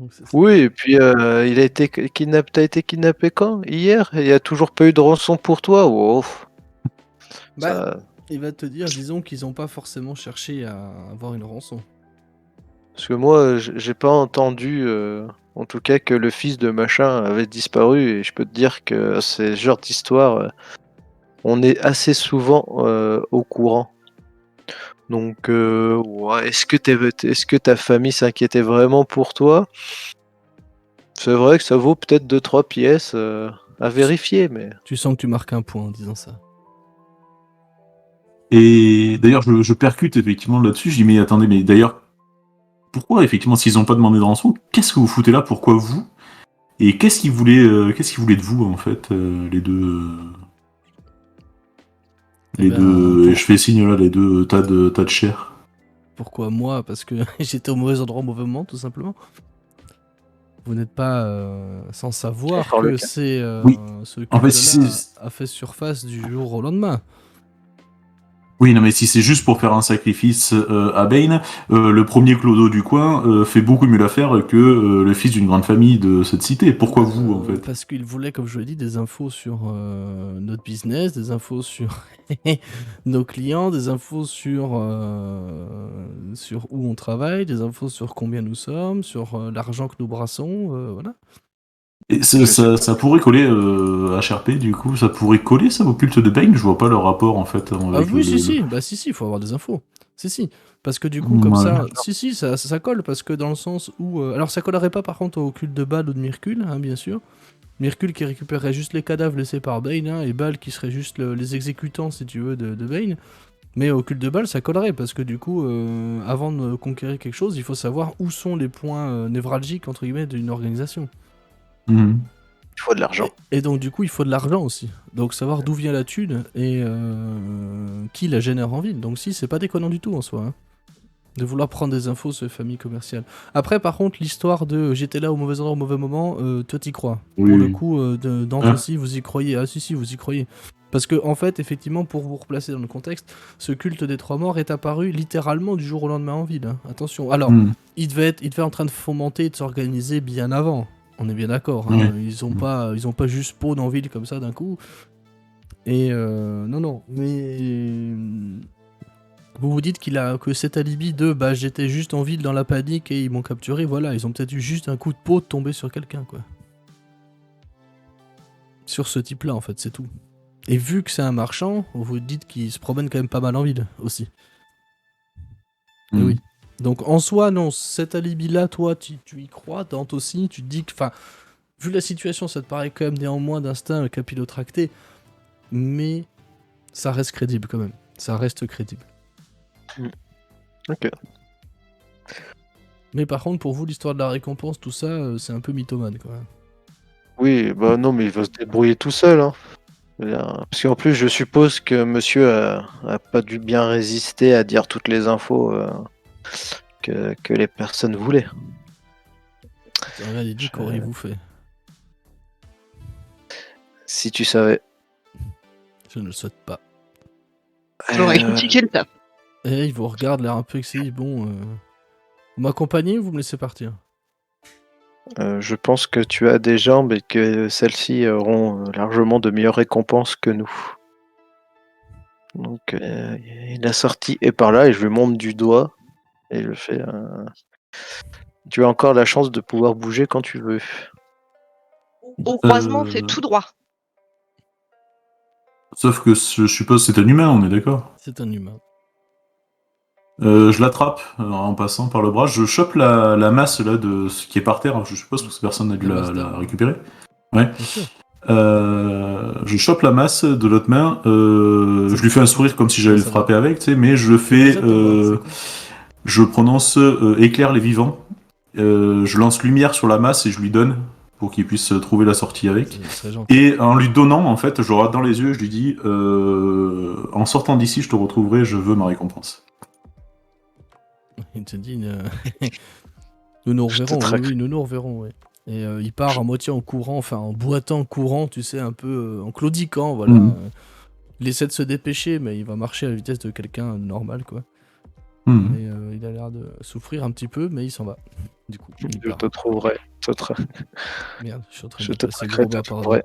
S1: Donc, c'est ça.
S2: Oui, et puis il a été kidnappé. T'as été kidnappé quand? Hier? Il y a toujours pas eu de rançon pour toi? Wow.
S1: Bah,
S2: Ça-
S1: il va te dire, disons qu'ils ont pas forcément cherché à avoir une rançon.
S2: Parce que moi, j'ai pas entendu, en tout cas, que le fils de machin avait disparu, et je peux te dire que c'est ce genre d'histoire, on est assez souvent au courant. Donc, ouais, est-ce que ta famille s'inquiétait vraiment pour toi? C'est vrai que ça vaut peut-être 2-3 pièces à vérifier, mais
S1: Tu sens que tu marques un point en disant ça.
S6: Et d'ailleurs, je percute effectivement là-dessus. Je dis, mais attendez, mais d'ailleurs, pourquoi effectivement, s'ils n'ont pas demandé de rançon, qu'est-ce que vous foutez là? Pourquoi vous? Et qu'est-ce qu'ils voulaient de vous, en fait, les deux.
S1: Eh
S6: Les
S1: ben,
S6: deux. Et je fais signe là, les deux tas de chair.
S1: Pourquoi moi? Parce que j'étais au mauvais endroit au mauvais moment, tout simplement. Vous n'êtes pas sans savoir
S2: Encore le
S1: que
S2: cas.
S1: c'est
S6: Oui.
S1: ce
S6: En fait,
S1: culte-là
S6: si
S1: a fait surface du jour au lendemain.
S6: Oui, non, mais si c'est juste pour faire un sacrifice à Bane, le premier clodo du coin fait beaucoup mieux l'affaire que le fils d'une grande famille de cette cité. Pourquoi vous, en fait?
S1: Parce qu'il voulait, comme je l'ai dit, des infos sur notre business, des infos sur nos clients, des infos sur où on travaille, des infos sur combien nous sommes, sur l'argent que nous brassons, voilà.
S6: Et
S2: Je sais
S6: ça pourrait coller à HRP, du coup, ça pourrait coller ça au culte de Bane? Je vois pas le rapport, en fait,
S1: Ah
S6: avec
S1: oui, si, bah si, il faut avoir des infos. Si. Parce que du coup, comme
S6: Ouais.
S1: ça, si, ça colle, parce que dans le sens où... alors ça collerait pas par contre au culte de Bal ou de Myrcule, hein, bien sûr. Myrcule qui récupérerait juste les cadavres laissés par Bane, hein, et Bal qui serait juste les exécutants, si tu veux, de Bane. Mais au culte de Bal, ça collerait, parce que du coup, avant de conquérir quelque chose, il faut savoir où sont les points névralgiques, entre guillemets, d'une organisation.
S6: Mhm.
S2: Il faut de l'argent.
S1: Et donc du coup, il faut de l'argent aussi. Donc savoir d'où vient la thune et qui la génère en ville. Donc si, c'est pas déconnant du tout en soi. Hein, de vouloir prendre des infos sur les familles commerciales. Après, par contre, l'histoire de j'étais là au mauvais endroit au mauvais moment, toi t'y crois.
S6: Oui,
S1: Pour le
S6: oui.
S1: coup, Dante
S6: Ah.
S1: aussi, vous y croyez. Ah si, vous y croyez. Parce que en fait, effectivement, pour vous replacer dans le contexte, ce culte des trois morts est apparu littéralement du jour au lendemain en ville. Hein. Attention. Alors,
S6: Mhm.
S1: il devait être en train de fomenter et de s'organiser bien avant. On est bien d'accord. Hein.
S6: Ouais.
S1: Ils ont pas juste spawn en ville comme ça d'un coup. Et non, mais vous vous dites que cet alibi de bah j'étais juste en ville dans la panique et ils m'ont capturé. Voilà, ils ont peut-être eu juste un coup de peau de tomber sur quelqu'un quoi. Sur ce type-là en fait, c'est tout. Et vu que c'est un marchand, vous vous dites qu'il se promène quand même pas mal en ville aussi. Et
S6: Mhm.
S1: oui. Donc en soi, non, cet alibi-là, toi, tu y crois, Dante aussi, tu te dis que, enfin, vu la situation, ça te paraît quand même néanmoins d'instinct capillotracté, mais ça reste crédible quand même. Ça reste crédible.
S2: Ok.
S1: Mais par contre, pour vous, l'histoire de la récompense, tout ça, c'est un peu mythomane quand même.
S2: Oui, bah non, mais il va se débrouiller tout seul. Hein. Parce qu'en plus, je suppose que monsieur a pas dû bien résister à dire toutes les infos que les personnes voulaient.
S1: Regarde, il dit qu'auriez-vous fait?
S2: Si tu savais.
S1: Je ne le souhaite pas.
S3: J'aurais
S2: Euh,
S3: critiqué le taf.
S1: Et il vous regarde, l'air un peu excité. Bon, vous m'accompagnez ou vous me laissez partir?
S2: je pense que tu as des jambes et que celles-ci auront largement de meilleures récompenses que nous. Donc, il a sorti et par là et je lui montre du doigt et je fais. Tu as encore la chance de pouvoir bouger quand tu veux.
S3: Au croisement,
S6: Euh,
S3: c'est tout droit.
S6: Sauf que je suppose que c'est un humain, on est d'accord.
S1: C'est un humain.
S6: Je l'attrape en passant par le bras. Je chope la masse là de ce qui est par terre. Je suppose que cette personne n'a dû
S1: La masse
S6: la
S1: d'armes.
S6: récupérer. Ouais.
S1: Bien sûr.
S6: Je chope la masse de l'autre main. Je lui fais un sourire comme si j'allais le
S1: Ça va.
S6: frapper avec, tu sais, mais je le
S1: C'est
S6: fais.
S1: déjà ton bras, c'est cool.
S6: Je prononce éclaire les vivants. Je lance lumière sur la masse et je lui donne pour qu'il puisse trouver la sortie avec.
S1: C'est gentil.
S6: Et en lui donnant, en fait, je le regarde dans les yeux, je lui dis en sortant d'ici, je te retrouverai, je veux ma récompense.
S1: Il te dit nous nous
S2: Je te
S1: reverrons,
S2: traque.
S1: oui, nous nous reverrons, oui. Et il part à moitié en courant, enfin en boitant courant, tu sais, un peu en claudiquant, voilà.
S6: Mhm.
S1: Il essaie de se dépêcher, mais il va marcher à la vitesse de quelqu'un de normal, quoi.
S6: Mhm.
S1: Mais il a l'air de souffrir un petit peu, mais il s'en va. Du coup, il
S2: Je
S1: part.
S2: te trouverai.
S1: Merde, je suis en train
S2: Je
S1: de
S2: te
S1: passer
S2: traquerai,
S1: gros bas
S2: te
S1: par
S2: trouverai.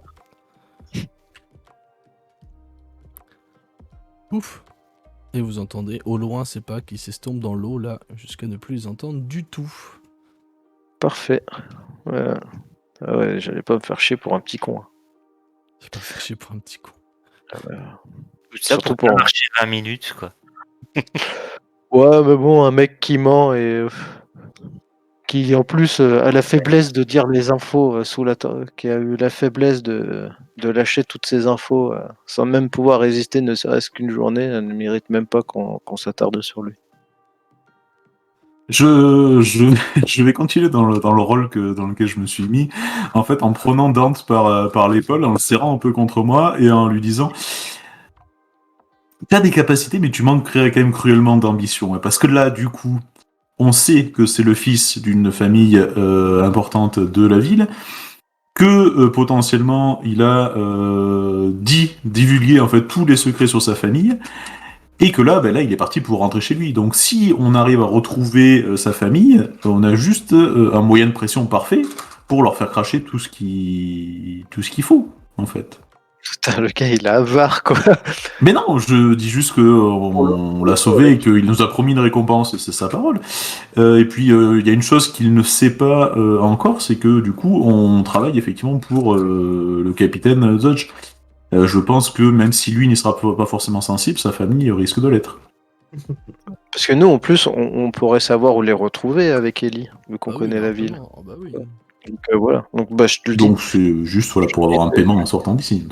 S1: Pouf. Et vous entendez au loin ces pas qui s'estompent dans l'eau là, jusqu'à ne plus les entendre du tout.
S2: Parfait. Ah ouais, j'allais pas me faire chier pour un petit con. Hein.
S1: J'ai pas fait chier pour un petit con.
S4: Tout ça
S2: Surtout
S4: pour
S2: pour-
S4: marcher 20 minutes, quoi.
S2: Ouais, mais bon, un mec qui ment et qui en plus a la faiblesse de dire les infos qui a eu la faiblesse de lâcher toutes ces infos sans même pouvoir résister ne serait-ce qu'une journée, ne mérite même pas qu'on s'attarde sur lui.
S6: Je vais continuer dans le rôle dans lequel je me suis mis, en fait, en prenant Dante par l'épaule, en le serrant un peu contre moi et en lui disant t'as des capacités, mais tu manques quand même cruellement d'ambition. Hein, parce que là, du coup, on sait que c'est le fils d'une famille importante de la ville, que potentiellement il a divulgué en fait tous les secrets sur sa famille, et que là, ben là, il est parti pour rentrer chez lui. Donc, si on arrive à retrouver sa famille, on a juste un moyen de pression parfait pour leur faire cracher tout ce qu'il faut, en fait.
S2: Putain, le gars, il a avare, quoi.
S6: Mais non, je dis juste que on l'a sauvé et qu'il nous a promis une récompense, et c'est sa parole. Et puis il y a une chose qu'il ne sait pas encore, c'est que du coup on travaille effectivement pour le capitaine Dodge. Je pense que même si lui n'y sera pas forcément sensible, sa famille risque de l'être.
S2: Parce que nous, en plus, on pourrait savoir où les retrouver avec Ellie, vu qu'on
S1: Ah oui,
S2: connaît la ville.
S1: largement. Ah bah oui.
S2: Donc voilà. Donc bah, je te le dis.
S6: Donc c'est juste voilà, pour avoir un paiement en sortant d'ici.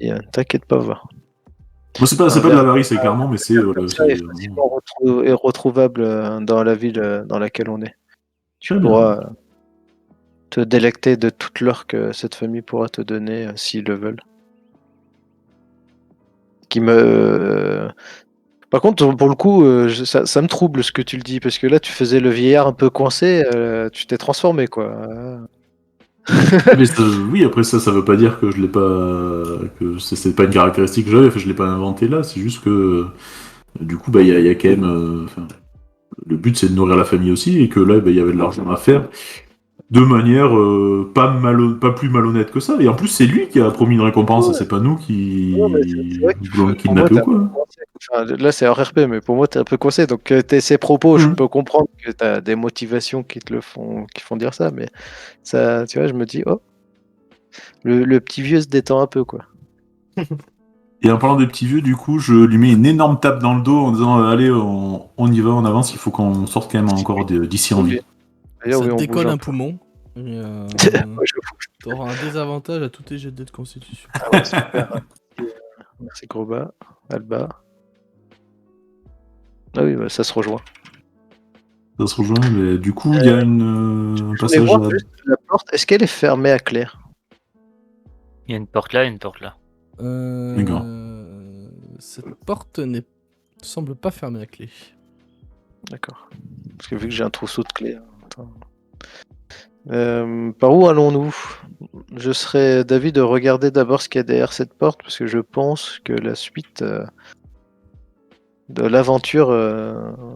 S2: Et, t'inquiète pas, va.
S6: Bon, c'est pas de l'avarice, c'est clairement, mais c'est
S2: Comme ça, est facilement est retrouvable dans la ville dans laquelle on est. Tu
S6: Très bien.
S2: pourras te délecter de toute l'or que cette famille pourra te donner s'ils le veulent. Qui me. Par contre, pour le coup, ça me trouble ce que tu le dis, parce que là, tu faisais le vieillard un peu coincé, tu t'es transformé, quoi.
S6: Mais oui, après ça veut pas dire que je l'ai pas, que c'est pas une caractéristique que j'avais, enfin, je l'ai pas inventé là, c'est juste que du coup, bah, il y a quand même, le but c'est de nourrir la famille aussi, et que là, bah, il y avait de l'argent à faire, de manière pas plus malhonnête que ça, et en plus c'est lui qui a promis une récompense,
S2: Ouais.
S6: c'est pas nous qui
S2: Ouais, mais c'est vrai que
S6: voulons le
S2: pour moi,
S6: kidnapper
S2: t'es
S6: ou
S2: un peu
S6: quoi.
S2: coincé. Enfin, là, c'est RP, mais pour moi, t'es un peu coincé. Donc, ces propos, je
S6: Mhm.
S2: peux comprendre que t'as des motivations qui font dire ça, mais ça, tu vois, je me dis, oh, le petit vieux se détend un peu, quoi.
S6: Et en parlant des petits vieux, du coup, je lui mets une énorme tape dans le dos en disant allez, on y va, on avance, il faut qu'on sorte quand même encore d'ici en vie.
S2: D'ailleurs,
S1: Ça
S2: oui,
S1: te
S2: on bouge
S1: décolle
S2: un
S1: un
S2: peu.
S1: poumon. Et,
S2: Ouais,
S1: t'auras un désavantage à tous tes jets de dés de constitution.
S2: Ah ouais, super. Merci, Groba. Alba. Ah oui, bah, ça se rejoint.
S6: Ça se rejoint, mais du coup, il y a un
S2: Je voulais
S6: passage
S2: voir
S6: à...
S2: juste la porte. Est-ce qu'elle est fermée à clé?
S4: Il y a une porte là, une porte là.
S6: D'accord.
S1: Cette porte semble pas fermée à clé.
S2: D'accord. Parce que vu que j'ai un trousseau de clés. Attends. Par où allons-nous? Je serais d'avis de regarder d'abord ce qu'il y a derrière cette porte, parce que je pense que la suite de l'aventure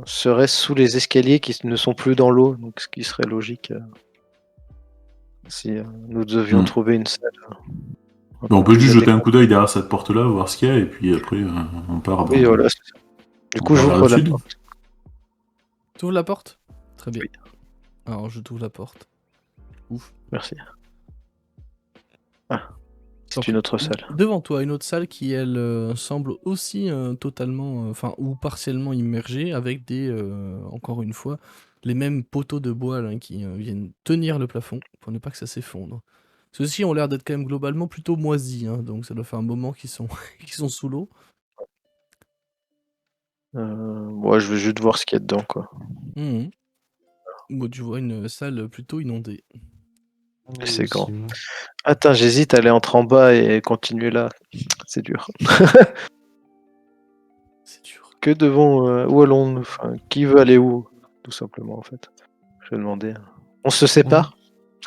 S2: serait sous les escaliers qui ne sont plus dans l'eau, donc ce qui serait logique si nous devions trouver une salle. Un
S6: Bon, on
S2: peu
S6: peut
S2: plus
S6: juste jeter un
S2: adéquate.
S6: coup d'œil derrière cette porte-là, voir ce qu'il y a, et puis après, on part,
S2: Oui, voilà, c'est ça. Du
S6: on
S2: coup,
S6: part vers
S2: j'ouvre
S6: le
S2: la
S6: sud.
S2: porte.
S1: T'ouvres la porte? Très bien.
S2: Oui.
S1: Alors je t'ouvre la porte. Ouf.
S2: Merci. Ah,
S1: Donc,
S2: c'est une autre salle.
S1: Devant toi, une autre salle qui, elle, semble aussi totalement, enfin, ou partiellement immergée, avec encore une fois, les mêmes poteaux de bois là, qui viennent tenir le plafond, pour ne pas que ça s'effondre. Ceux-ci ont l'air d'être quand même globalement plutôt moisis, hein, donc ça doit faire un moment qu'ils sont, qu'ils sont sous l'eau.
S2: Moi, je veux juste voir ce qu'il y a dedans, quoi.
S1: Mhm. Bon, tu vois une salle plutôt inondée.
S2: Et c'est grand.
S5: Simon.
S2: Attends, j'hésite à aller entrer en bas et continuer là. C'est dur.
S1: C'est dur.
S2: Que devons. Où allons-nous? Enfin, qui veut aller où? Tout simplement, en fait. Je vais demander. On se sépare?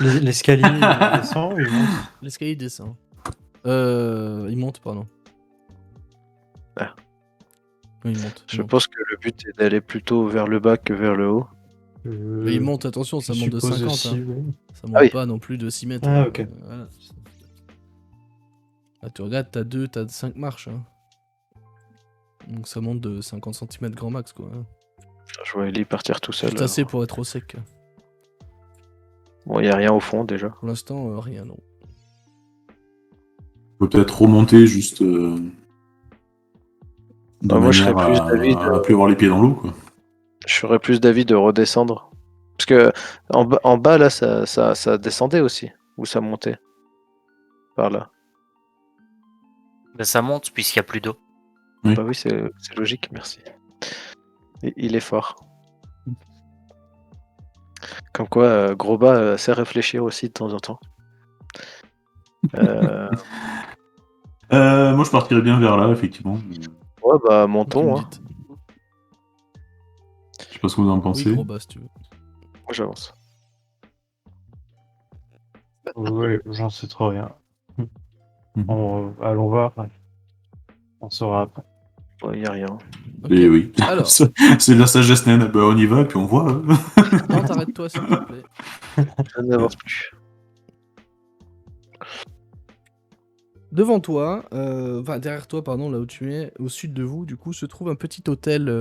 S7: L'escalier il descend ou il monte?
S1: L'escalier descend. Il monte, pardon.
S2: Ah.
S1: Oui, il monte. il
S2: Je
S1: monte.
S2: pense que le but est d'aller plutôt vers le bas que vers le haut.
S1: Mais il monte, attention, ça
S7: je
S1: monte de
S7: suppose
S1: 50.
S7: aussi,
S1: Hein.
S7: oui.
S1: Ça monte
S2: Ah oui.
S1: pas non plus de 6 mètres.
S7: Ah, ok.
S1: Voilà. Ah, tu regardes, t'as 5 marches. Hein. Donc ça monte de 50 cm grand max, quoi. Hein.
S2: Je vois Ellie partir tout seul.
S1: Juste assez pour être au sec.
S2: Bon, il y a rien au fond déjà.
S1: Pour l'instant, rien, non.
S6: On peut peut-être remonter juste de
S2: Moi, je serais
S6: manière
S2: plus d'avis
S6: à plus avoir les pieds dans l'eau, quoi.
S2: Je serais plus d'avis de redescendre. Parce que en bas, là, ça descendait aussi. Ou ça montait. Par là.
S4: Ben, ça monte puisqu'il n'y a plus d'eau.
S6: Oui.
S2: Bah oui, c'est logique, merci. Il est fort. Comme quoi, Grosbas sait réfléchir aussi de temps en temps.
S6: Moi, je partirais bien vers là, effectivement.
S2: Ouais, bah,
S1: Tu me
S2: montons. Hein.
S1: dites.
S6: Je sais pas ce que vous en
S1: Oui,
S6: pensez.
S1: gros bas, si tu veux.
S2: Moi, j'avance.
S7: Ouais, j'en sais trop rien.
S6: Mhm.
S7: Allons voir. On saura après.
S2: Il n'y a rien.
S1: Ok.
S6: Et oui.
S1: Alors.
S6: c'est de la sagesse naine. Bah, on y va, puis on voit. Hein.
S1: Non, t'arrêtes-toi, s'il te plaît.
S2: Je n'avance plus.
S1: Devant toi, enfin derrière toi, pardon, là où tu es, au sud de vous, du coup, se trouve un petit hôtel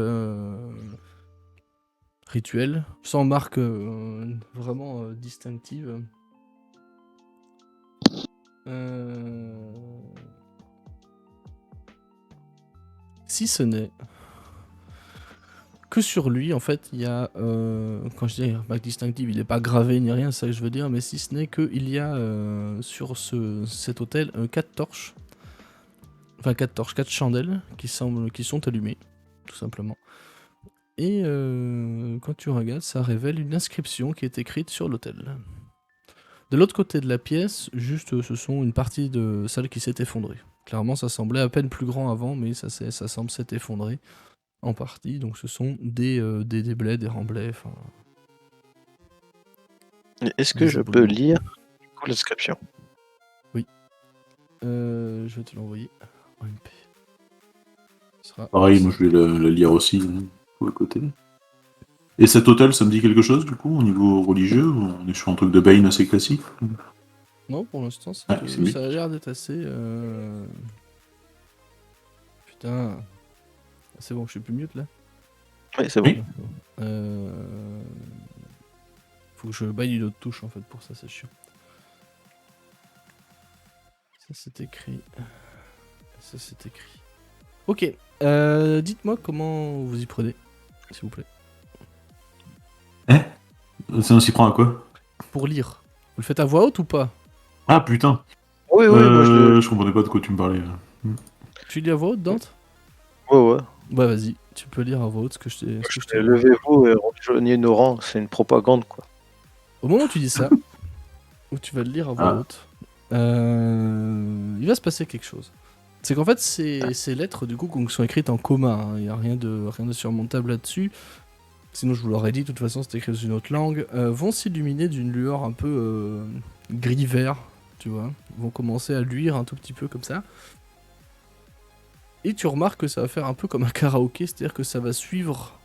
S1: rituel, sans marque vraiment distinctive. Si ce n'est que sur lui, en fait, il y a, quand je dis marque distinctive, il n'est pas gravé ni rien, c'est ça que je veux dire, mais si ce n'est qu'il y a sur cet hôtel 4 torches. Enfin, 4 torches, 4 chandelles qui sont allumées, tout simplement. Et quand tu regardes, ça révèle une inscription qui est écrite sur l'autel. De l'autre côté de la pièce, juste ce sont une partie de salle qui s'est effondrée. Clairement, ça semblait à peine plus grand avant, mais ça semble s'être effondré en partie. Donc ce sont des blés, des remblais, enfin...
S2: Est-ce que
S1: Des
S2: je peux
S1: éboulements.
S2: lire l'inscription?
S1: Je vais te l'envoyer en MP. Ce sera-
S6: Pareil, moi, je vais la lire aussi, hein, pour le côté. Et cet hôtel, ça me dit quelque chose, du coup, au niveau religieux, ou on est sur un truc de Bane assez classique?
S1: Non, pour l'instant,
S6: Ah, c'est lui.
S1: ça a l'air d'être assez... Putain... C'est bon, je suis plus mute, là.
S2: Oui, c'est bon.
S6: Oui.
S1: Faut que je baille une autre touche, en fait, pour ça, c'est chiant. Ça, c'est écrit. Ça, c'est écrit. Ok. Dites-moi comment vous y prenez, s'il vous plaît.
S6: Ça s'y prend à quoi?
S1: Pour lire. Vous le faites à voix haute ou pas?
S6: Ah, putain!
S2: Oui, moi
S6: Je comprenais pas de quoi tu me parlais. Là.
S1: Tu lis à voix haute, Dante?
S2: Ouais.
S1: Bah, vas-y. Tu peux lire à voix haute ce que je t'ai...
S2: Levez-vous et rejoignez nos rangs, c'est une propagande, quoi.
S1: Au moment où tu dis ça, où tu vas le lire à voix
S6: Ah.
S1: haute, il va se passer quelque chose. C'est qu'en fait, ces lettres, du coup, sont écrites en commun. Il n'y a rien de surmontable là-dessus. Sinon, je vous l'aurais dit, de toute façon, c'est écrit dans une autre langue. Vont s'illuminer d'une lueur un peu gris-vert, tu vois. Vont commencer à luire un tout petit peu comme ça. Et tu remarques que ça va faire un peu comme un karaoké, c'est-à-dire que ça va suivre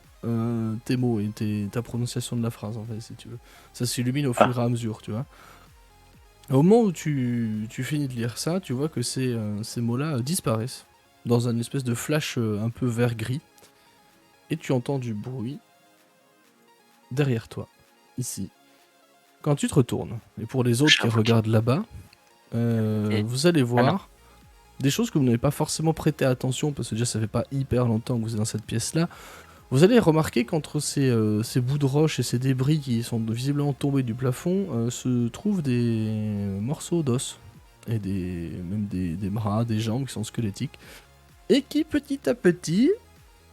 S1: tes mots et ta prononciation de la phrase, en fait, si tu veux. Ça s'illumine au fur et à mesure, tu vois. Au moment où tu finis de lire ça, tu vois que ces mots-là disparaissent dans un espèce de flash un peu vert-gris. Et tu entends du bruit derrière toi, ici. Quand tu te retournes, et pour les autres qui regardent là-bas, vous allez voir des choses que vous n'avez pas forcément prêté attention, parce que déjà ça fait pas hyper longtemps que vous êtes dans cette pièce-là. Vous allez remarquer qu'entre ces bouts de roche et ces débris qui sont visiblement tombés du plafond, se trouvent des morceaux d'os, et même des bras, des jambes qui sont squelettiques, et qui petit à petit,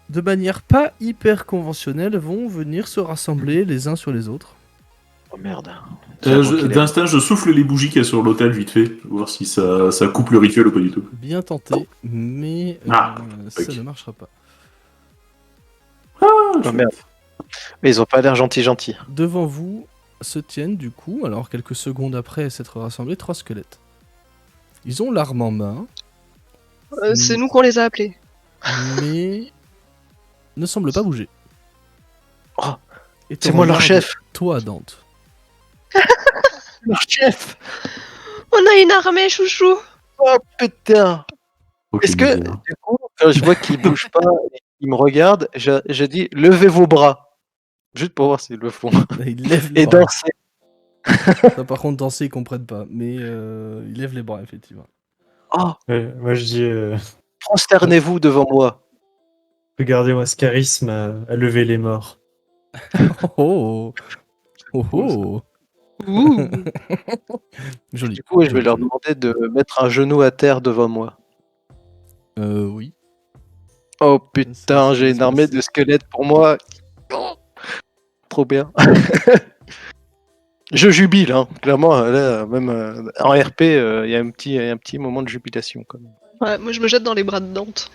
S1: de manière pas hyper conventionnelle, vont venir se rassembler les uns sur les autres.
S2: Oh merde.
S6: D'instinct, je souffle les bougies qu'il y a sur l'hôtel vite fait, voir si ça coupe le rituel ou pas du tout.
S1: Bien tenté, mais ça
S6: ok.
S1: ne marchera pas.
S2: Oh merde. Mais ils ont pas l'air gentils.
S1: Devant vous se tiennent du coup, alors quelques secondes après s'être rassemblés, 3 squelettes. Ils ont l'arme en main,
S3: C'est nous qu'on les a appelés.
S1: mais ne semblent pas bouger. Et te
S2: C'est moi leur
S1: regarde,
S2: chef.
S1: Toi, Dante.
S2: Leur chef.
S3: On a une armée, chouchou.
S2: Oh putain.
S6: Oh,
S2: Est-ce
S6: quelle
S2: que,
S6: misère.
S2: du coup, quand je vois qu'ils bougent pas, et qu'ils me regardent, je dis levez vos bras. Juste pour voir s'ils le font.
S1: Il lève les
S2: Et
S1: bras.
S2: dansez.
S1: Ça, par contre, danser, ils comprennent pas. Mais il lève les bras, effectivement.
S2: Oh,
S5: Moi, je dis,
S2: prosternez-vous devant moi.
S5: regardez-moi ce charisme à lever les morts.
S1: Oh, oh,
S2: Cool, ça.
S1: oh.
S3: Ouh.
S1: Joli.
S2: Du coup, je vais
S1: joli,
S2: leur
S1: joli.
S2: demander de mettre un genou à terre devant moi.
S1: Oui.
S2: Oh
S1: Ça,
S2: putain,
S1: ça
S2: j'ai
S1: va
S2: une
S1: se
S2: armée
S1: passer.
S2: de squelettes pour moi. Trop bien. Je jubile, hein. Clairement, là, même en RP, il y a un petit moment de jubilation quand même.
S3: Ouais, moi, je me jette dans les bras de Dante.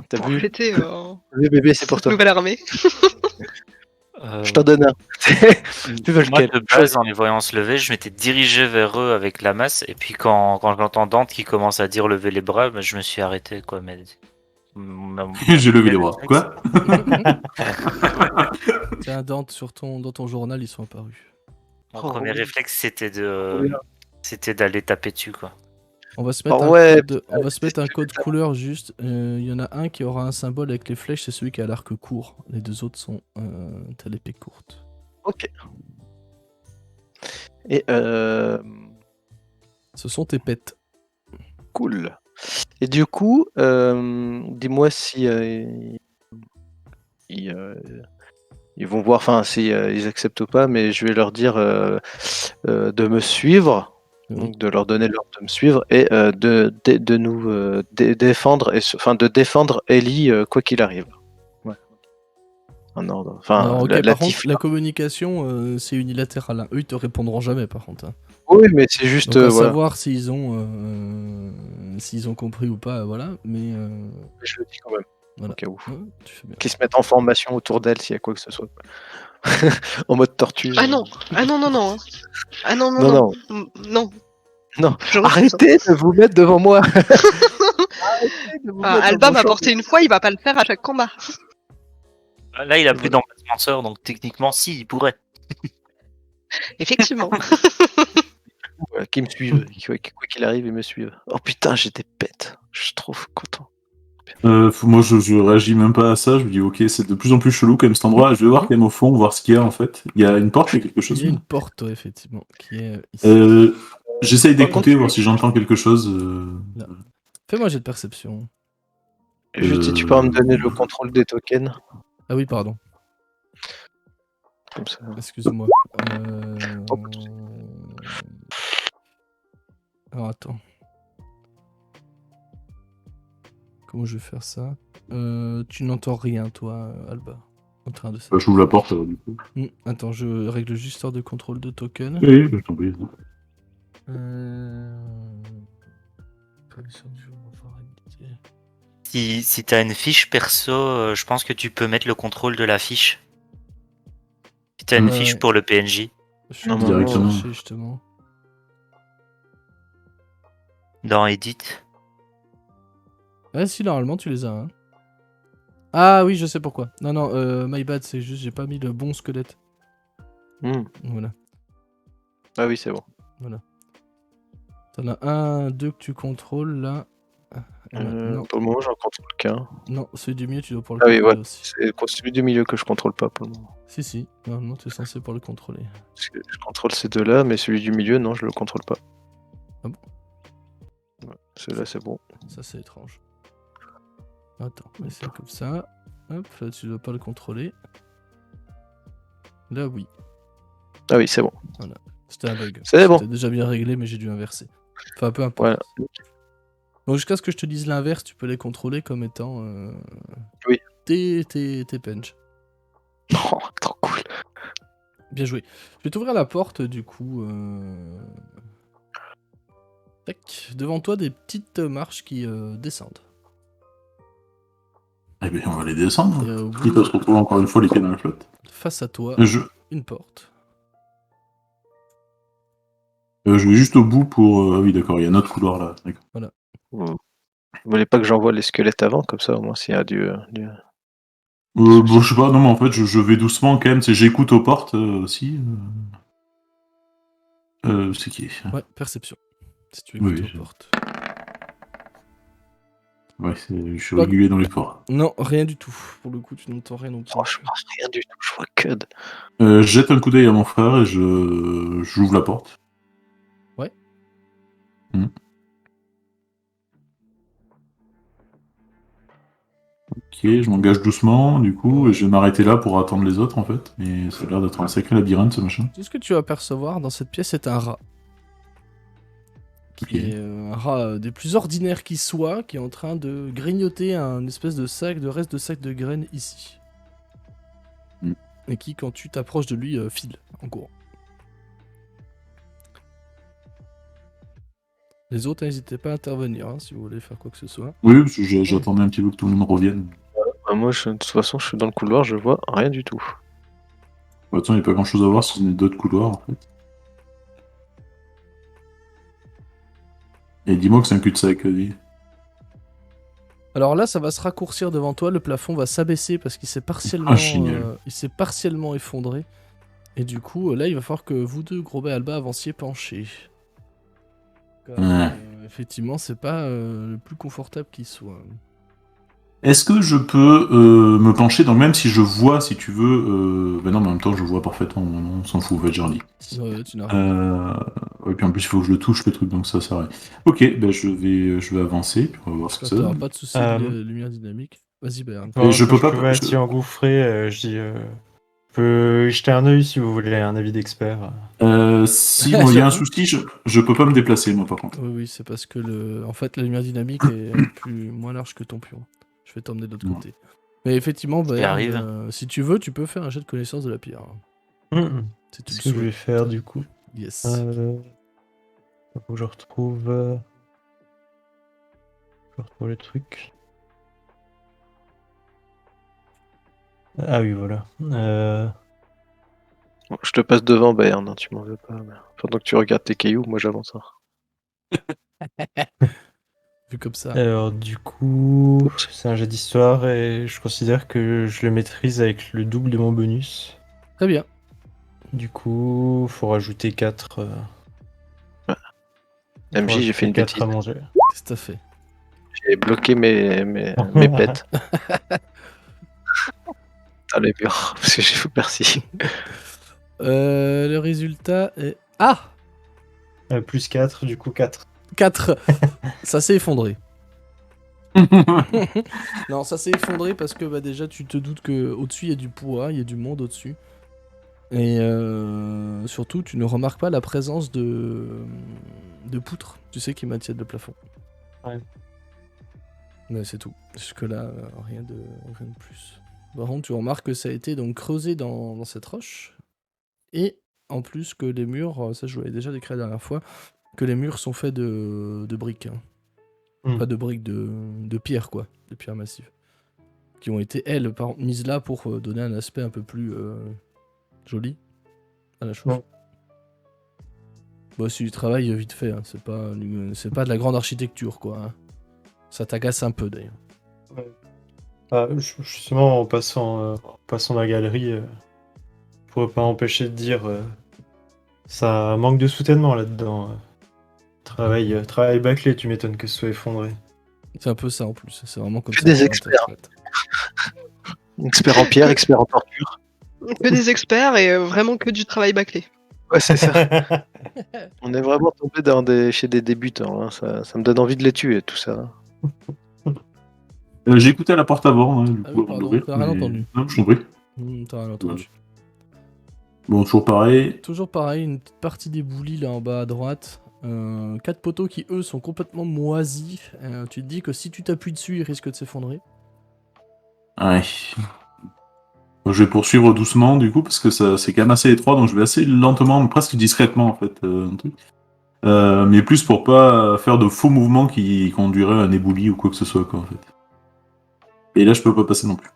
S2: T'as
S3: Pour
S2: vu?
S3: fêter
S2: Le bébé, c'est pour
S3: cette
S2: toi.
S3: nouvelle armée.
S2: Je t'en donne un. Tu veux
S4: Moi,
S2: lequel?
S4: de base, en les voyant se lever, je m'étais dirigé vers eux avec la masse. Et puis, quand j'entends Dante qui commence à dire lever les bras, bah, je me suis arrêté. Quoi. Mais...
S6: J'ai levé les bras. Quoi?
S1: Tiens, Dante, dans ton journal, ils sont apparus.
S4: Mon
S2: Oh,
S4: premier
S2: oui.
S4: réflexe, c'était
S2: Trop bien.
S4: c'était d'aller taper dessus. Quoi.
S1: On va se mettre,
S2: Oh ouais,
S1: on va se mettre un
S2: c'est
S1: code couleur juste. Il y en a un qui aura un symbole avec les flèches, c'est celui qui a l'arc court. Les deux autres sont t'as l'épée courte.
S2: Ok. Et
S1: Ce sont tes pets.
S2: cool. Et du coup, dis-moi si ils vont voir, enfin si ils acceptent ou pas, mais je vais leur dire de me suivre,
S1: Oui.
S2: donc de leur donner l'ordre de me suivre et de nous défendre enfin de défendre Ellie quoi qu'il arrive. Ouais. Un ordre. Enfin,
S1: Alors, ok,
S2: la
S1: par contre,
S2: tifla.
S1: la communication, c'est unilatéral. Hein. Eux, ils te répondront jamais, par contre. Hein.
S2: Oui, mais c'est juste
S1: Donc, à
S2: voilà.
S1: savoir s'ils ont compris ou pas, voilà. Mais
S2: Je le dis quand même.
S1: voilà.
S2: Au cas où.
S1: Ouais, tu fais bien.
S2: Qu'ils se mettent en formation autour d'elle s'il y a quoi que ce soit. En mode tortue.
S3: Ah non, ah non, non, non. Hein. Ah non, non,
S2: Non,
S3: non.
S2: non.
S3: Non.
S2: Non.
S3: Je refuse.
S2: Arrêtez de vous mettre devant moi. Arrêtez de vous
S3: Ah,
S2: mettre
S3: Alba
S2: dans mon
S3: m'a
S2: champ.
S3: porté une fois, il va pas le faire à chaque combat.
S4: Là, il a plus
S2: Voilà.
S4: d'emplacement, donc techniquement, si, il pourrait.
S3: Effectivement.
S2: Voilà, qui me suivent. Quoi qu'il arrive, ils me suivent. Oh putain, j'ai des pets. Je suis trop content.
S6: Moi, je réagis même pas à ça. Je me dis, ok, c'est de plus en plus chelou quand même cet endroit. Je vais voir quand même au fond, voir ce qu'il y a en fait. Il y a une porte, il y a quelque
S1: Il
S6: chose.
S1: y a
S6: là.
S1: une porte, ouais, effectivement, qui est ici.
S6: J'essaye
S2: Par
S6: d'écouter,
S2: contre,
S6: voir si j'entends quelque chose.
S1: Fais-moi jet de perception.
S2: Juste si tu peux me donner le contrôle des tokens.
S1: Ah oui, pardon.
S2: Comme ça.
S1: Excuse-moi.
S2: Oh.
S1: Alors, attends. Comment je vais faire ça? Tu n'entends rien, toi, Alba, en train de ça.
S6: J'ouvre la porte, du coup.
S1: Attends, je règle juste heure de contrôle de token.
S6: Oui, je t'en prie.
S1: Position du jour, variabilité.
S4: Si t'as une fiche perso, je pense que tu peux mettre le contrôle de la fiche. Si t'as une
S1: Ouais.
S4: fiche pour le PNJ,
S1: Je suis
S2: Non,
S1: en train de
S6: directement.
S1: chercher, justement.
S4: dans Edit.
S1: Ah si, normalement, tu les as. Hein. Ah oui, je sais pourquoi. Non, non, my bad, c'est juste j'ai pas mis le bon squelette. Voilà.
S2: Ah oui, c'est bon.
S1: T'en as un, deux que tu contrôles, là. Non,
S2: Pour le moment, j'en contrôle qu'un.
S1: non, celui du milieu, tu dois pouvoir
S2: Ah
S1: le
S2: oui,
S1: contrôler
S2: ouais.
S1: aussi.
S2: C'est celui du milieu que je contrôle pas pour le moment.
S1: Si, normalement, tu es censé pouvoir le contrôler.
S2: Parce que je contrôle ces deux-là, mais celui du milieu, non, je le contrôle pas.
S1: Ah bon?
S2: Ouais, celui-là, c'est bon.
S1: Ça, c'est étrange. Attends, mais c'est comme ça. Hop, là, tu dois pas le contrôler. Là, oui.
S2: Ah oui, c'est bon.
S1: C'était un bug.
S2: C'est bon.
S1: C'était déjà bien réglé, mais j'ai dû inverser. Enfin, peu importe.
S2: Voilà.
S1: Donc, jusqu'à ce que je te dise l'inverse, tu peux les contrôler comme étant...
S2: Oui.
S1: Tes penches.
S2: Oh, trop cool.
S1: Bien joué. Je vais t'ouvrir la porte, du coup. Tac. Devant toi, des petites marches qui descendent.
S6: Eh bien, on va les descendre.
S1: Et au
S6: Quitte
S1: bout,
S6: à se retrouver encore une fois les pieds dans la flotte.
S1: face à toi, une porte.
S6: Je vais juste au bout pour. Ah oui, d'accord, il y a un autre couloir là. D'accord.
S2: Vous voulez pas que j'envoie les squelettes avant, comme ça, au moins, s'il y a du...
S6: Bon, je sais pas, non, mais en fait, je vais doucement quand même. J'écoute aux portes aussi. C'est qui?
S1: Ouais, perception. Si tu
S6: Oui,
S1: écoutes aux portes.
S6: Ouais, je suis
S1: Pas-
S6: régulier dans l'effort.
S1: Non, rien du tout. Pour le coup, tu n'entends rien non plus.
S2: Franchement, rien du tout, je vois que de.
S6: Je jette un coup d'œil à mon frère et j'ouvre la porte.
S1: Ouais.
S6: Ok, je m'engage doucement, du coup, et je vais m'arrêter là pour attendre les autres, en fait. Mais ça a l'air d'être un sacré labyrinthe, ce machin.
S1: Tout ce que tu vas percevoir dans cette pièce est un rat. Qui
S6: Ok.
S1: est un rat des plus ordinaires qui soit, qui est en train de grignoter un espèce de reste de sac de graines ici.
S6: Mm.
S1: Et qui, quand tu t'approches de lui, file en courant. Les autres, n'hésitez pas à intervenir hein, si vous voulez faire quoi que ce soit.
S6: Oui, parce que j'attendais un petit peu que tout le monde revienne.
S2: Bah, moi, de toute façon, je suis dans le couloir, je vois rien du tout.
S6: De toute façon, il n'y a pas grand chose à voir si ce n'est d'autres couloirs, en fait. Et dis-moi que c'est un cul-de-sac, dis.
S1: Alors là, ça va se raccourcir devant toi, le plafond va s'abaisser parce qu'il s'est partiellement,
S6: génial.
S1: effondré. Et du coup, là, il va falloir que vous deux, Grobet et Alba, avanciez penchés.
S6: Ouais.
S1: Effectivement, c'est pas le plus confortable qui soit.
S6: Est-ce que je peux me pencher, donc même si je vois, si tu veux... Ben non, mais en même temps, je vois parfaitement, on s'en fout, va dire dit.
S1: Ouais, tu n'as rien.
S6: Ouais, puis en plus, il faut que je le touche, le truc, donc ça sert à rien. Ok, ben je vais avancer, puis on va voir ce que
S1: Quand
S6: ça
S1: t'auras
S6: donne.
S1: pas de soucis de lumière dynamique. Vas-y, Bayern.
S6: Et je
S7: Quand
S6: peux
S7: je
S6: pas-
S7: peux
S6: je-
S7: m'y engouffrer, je dis... je peux y jeter un œil si vous voulez un avis d'expert.
S6: Si moi, il y a un souci, je peux pas me déplacer, moi, par contre.
S1: Oui, c'est parce que en fait, la lumière dynamique est moins large que ton pion. Je vais t'emmener de l'autre
S6: Ouais.
S1: côté. Mais effectivement, Bayern,
S4: arrive.
S1: si tu veux, tu peux faire un jet de connaissance de la pierre. Si tu
S7: C'est
S1: le
S7: ce que je vais
S1: souhaites.
S7: faire, du coup.
S1: Yes.
S7: Faut que je retrouve... Je retrouve le truc. Ah oui, voilà.
S2: Bon, je te passe devant, Bayern, hein, tu m'en veux pas. Mais... Pendant que tu regardes tes cailloux, moi j'avance. Hein.
S1: Vu comme ça.
S7: Alors, du coup, c'est un jet d'histoire et je considère que je le maîtrise avec le double de mon bonus.
S1: Très bien.
S7: Du coup, faut rajouter 4.
S2: MJ, j'ai fait une
S7: 4
S2: bêtise.
S7: à mon jet.
S1: Tout à fait.
S2: J'ai bloqué mes pets. Dans les murs. Parce que j'ai fait merci.
S1: Le résultat est... Ah
S7: Plus 4, du coup 4.
S1: 4. Ça s'est effondré. Non, ça s'est effondré parce que bah, déjà tu te doutes que au-dessus il y a du poids, il y a du monde au-dessus. Et surtout tu ne remarques pas la présence de poutres, tu sais, qui maintiennent le plafond.
S7: Ouais.
S1: Mais c'est tout. Jusque-là, rien de plus. Par contre, tu remarques que ça a été donc creusé dans cette roche. Et en plus que les murs, ça je vous l'avais déjà décrit la dernière fois, que les murs sont faits de briques. Hein. Pas de briques, de pierres, quoi. De pierres massives. Qui ont été, elles, mises là pour donner un aspect un peu plus joli à la chose.
S7: Ouais.
S1: Bon, c'est du travail vite fait, hein. C'est pas de la grande architecture, quoi. Hein. Ça t'agace un peu, d'ailleurs.
S7: Justement, en passant dans la galerie, je pourrais pas empêcher de dire ça manque de soutènement là-dedans. Travail bâclé, tu m'étonnes que ce soit effondré.
S1: C'est un peu ça, en plus. C'est vraiment comme
S2: Que
S1: ça.
S2: des
S1: qu'on
S2: experts.
S1: l'interprète.
S2: Expert en pierre, expert en torture.
S3: Que des experts et vraiment que du travail bâclé.
S2: Ouais, c'est ça. On est vraiment tombé chez des débutants. Hein. Ça me donne envie de les tuer, tout ça.
S6: J'ai écouté à la porte avant, hein, du
S1: Ah
S6: coup,
S1: oui,
S6: avant
S1: pardon,
S6: d'ouvrir,
S1: t'as rien
S6: mais-
S1: entendu.
S6: Non, je t'en prie.
S1: T'as rien entendu.
S6: Bon, toujours pareil.
S1: Toujours pareil, une petite partie d'éboulis là en bas à droite. 4 poteaux qui eux sont complètement moisis. Tu te dis que si tu t'appuies dessus, ils risquent de s'effondrer.
S6: Ouais. Je vais poursuivre doucement, du coup, parce que c'est quand même assez étroit, donc je vais assez lentement, presque discrètement, en fait, un truc. Mais plus pour pas faire de faux mouvements qui conduiraient à un éboulis ou quoi que ce soit, quoi, en fait. Et là, je peux pas passer non plus.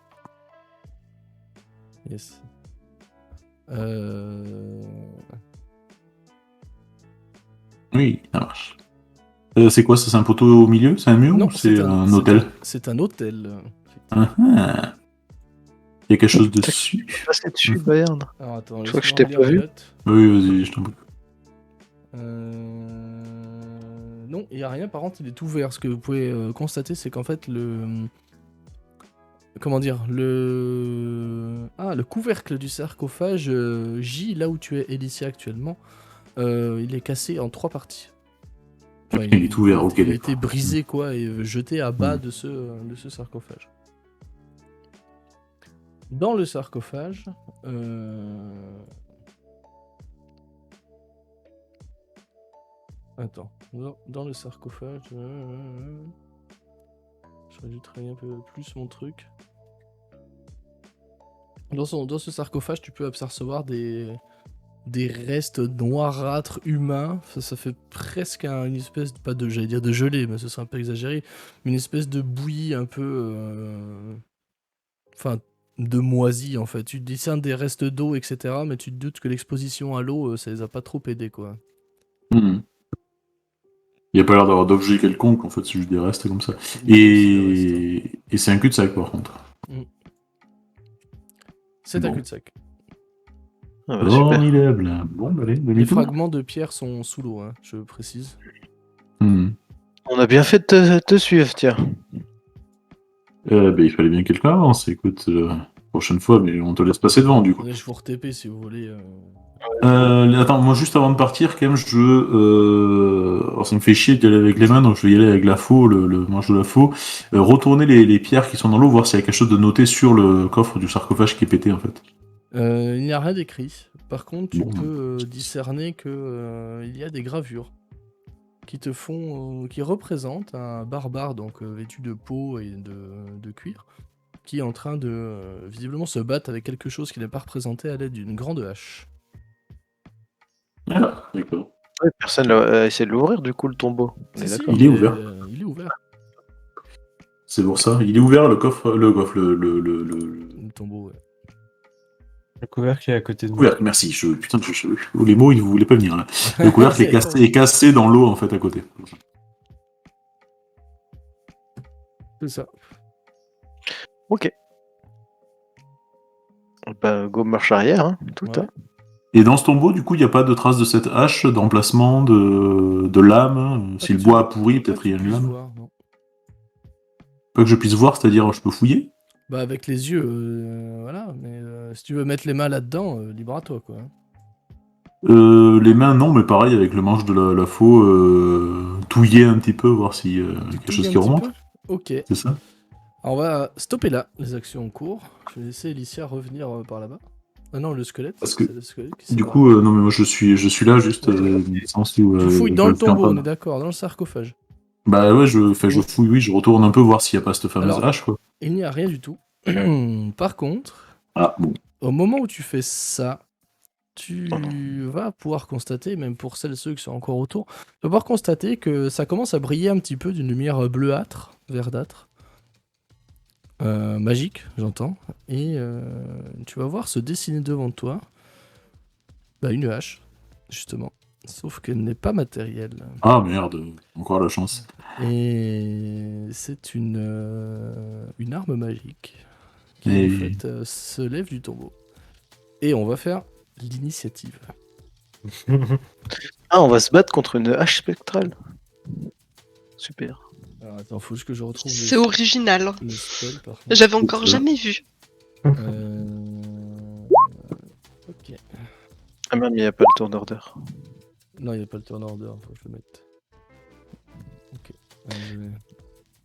S1: Yes.
S6: Oui, ça marche. C'est quoi ça? C'est un poteau au milieu? C'est un mur
S1: Non,
S6: ou c'est un
S1: c'est
S6: hôtel?
S1: C'est un hôtel.
S6: Ah, ah. Il y a quelque chose dessus.
S2: Passer dessus, Bayern.
S1: Alors attends,
S2: Je crois que je
S1: laisse-moi
S2: t'ai
S1: relire
S2: pas
S1: les
S2: vu.
S1: notes.
S6: Oui, vas-y, je t'en prie.
S1: Non, il n'y a rien, par contre il est ouvert. Ce que vous pouvez constater, c'est qu'en fait le... Comment dire, le couvercle du sarcophage gît là où tu es, Elicia, actuellement. Il est cassé en 3 parties. Enfin,
S6: Il est ouvert, ok,
S1: il a
S6: d'accord.
S1: été brisé, quoi, et jeté à bas de ce sarcophage. Dans le sarcophage... Attends, dans le sarcophage... J'aurais dû travailler un peu plus mon truc. Dans ce sarcophage, tu peux apercevoir des restes noirâtres humains. Ça fait presque une espèce, pas de, j'allais dire de gelée, mais ce serait un peu exagéré, mais une espèce de bouillie un peu... Enfin, de moisi en fait. Tu discernes des restes d'eau, etc., mais tu te doutes que l'exposition à l'eau, ça les a pas trop aidés, quoi.
S6: Il n'y a pas l'air d'avoir d'objet quelconque, en fait, c'est juste des restes comme ça.
S1: C'est des restes.
S6: Et c'est un cul-de-sac, par contre.
S1: C'est un
S6: Bon.
S1: cul-de-sac.
S2: Ah bah, super.
S6: Formidable. Bon, bah, allez,
S1: Les
S6: demi-tour.
S1: fragments de pierre sont sous l'eau, hein, je précise.
S2: On a bien fait de te suivre, tiens.
S6: Il fallait bien que quelqu'un avance, écoute, prochaine fois, mais on te laisse passer devant, du coup.
S1: Attendez, je vous re-TP si vous voulez.
S6: Attends, moi juste avant de partir, quand même, alors ça me fait chier d'y aller avec les mains, donc je vais y aller avec la faux, le manche de la faux. Retourner les pierres qui sont dans l'eau, voir s'il y a quelque chose de noté sur le coffre du sarcophage qui est pété, en fait.
S1: Il n'y a rien d'écrit. Par contre, tu
S6: Bon.
S1: peux discerner que il y a des gravures qui représentent un barbare, donc vêtu de peau et de cuir, qui est en train de visiblement se battre avec quelque chose qui n'est pas représenté à l'aide d'une grande hache.
S6: Ah, d'accord.
S2: Ouais, personne n'a essayé de l'ouvrir, du coup, le tombeau. On est
S1: Si,
S2: d'accord.
S6: Il est ouvert.
S1: Il est ouvert,
S6: C'est pour ça. Il est ouvert, le
S1: tombeau. Ouais.
S7: Le couvercle est à côté de moi.
S6: couvercle. Merci. Les mots, ils ne voulaient pas venir, là. Le couvercle est cassé dans l'eau, en fait, à côté.
S1: C'est ça.
S2: Ok. Bah, go marche arrière, hein, tout le
S1: Ouais.
S2: temps.
S6: Et dans ce tombeau, du coup, il n'y a pas de trace de cette hache, d'emplacement, de lame. Si le bois a pourri, peut-être il y a une lame. Pas que je puisse voir, c'est-à-dire je peux fouiller.
S1: Bah avec les yeux, voilà. Mais si tu veux mettre les mains là-dedans, libre à toi, quoi.
S6: Les mains, non, mais pareil, avec le manche de la faux, touiller un petit peu, voir s'il y a quelque chose qui remonte.
S1: Ok.
S6: C'est ça.
S1: Alors on va stopper là, les actions en cours. Je vais laisser Alicia revenir par là-bas. Ah non, le squelette.
S6: Parce que,
S1: c'est le squelette qui s'est
S6: du
S1: barré.
S6: coup, non, mais moi je suis là juste dans le sens où.
S1: Tu fouilles dans
S6: je
S1: le
S6: fais un
S1: tombeau,
S6: peu-
S1: on est d'accord, dans le sarcophage.
S6: Bah ouais, je fouille, oui, je retourne un peu voir s'il n'y a pas cette fameuse
S1: Alors,
S6: hache, quoi.
S1: Il n'y a rien du tout. Par contre,
S6: Ah, bon.
S1: au moment où tu fais ça, tu vas pouvoir constater, même pour celles et ceux qui sont encore autour, tu vas pouvoir constater que ça commence à briller un petit peu d'une lumière bleuâtre, verdâtre. Magique, j'entends. Et tu vas voir se dessiner devant toi une hache, justement. Sauf qu'elle n'est pas matérielle.
S6: Ah merde, encore la chance.
S1: Et c'est une arme magique qui
S6: Et-
S1: en fait se lève du tombeau. Et on va faire l'initiative.
S2: Ah, on va se battre contre une hache spectrale. Super.
S1: Alors attends, faut juste que je retrouve
S3: C'est original.
S1: le spell par contre.
S3: J'avais encore
S6: Très bien.
S3: jamais vu.
S1: Ok.
S2: Ah même, il n'y a pas le tour d'order.
S1: Non, il n'y a pas le turn order, faut que je le mette. Ok.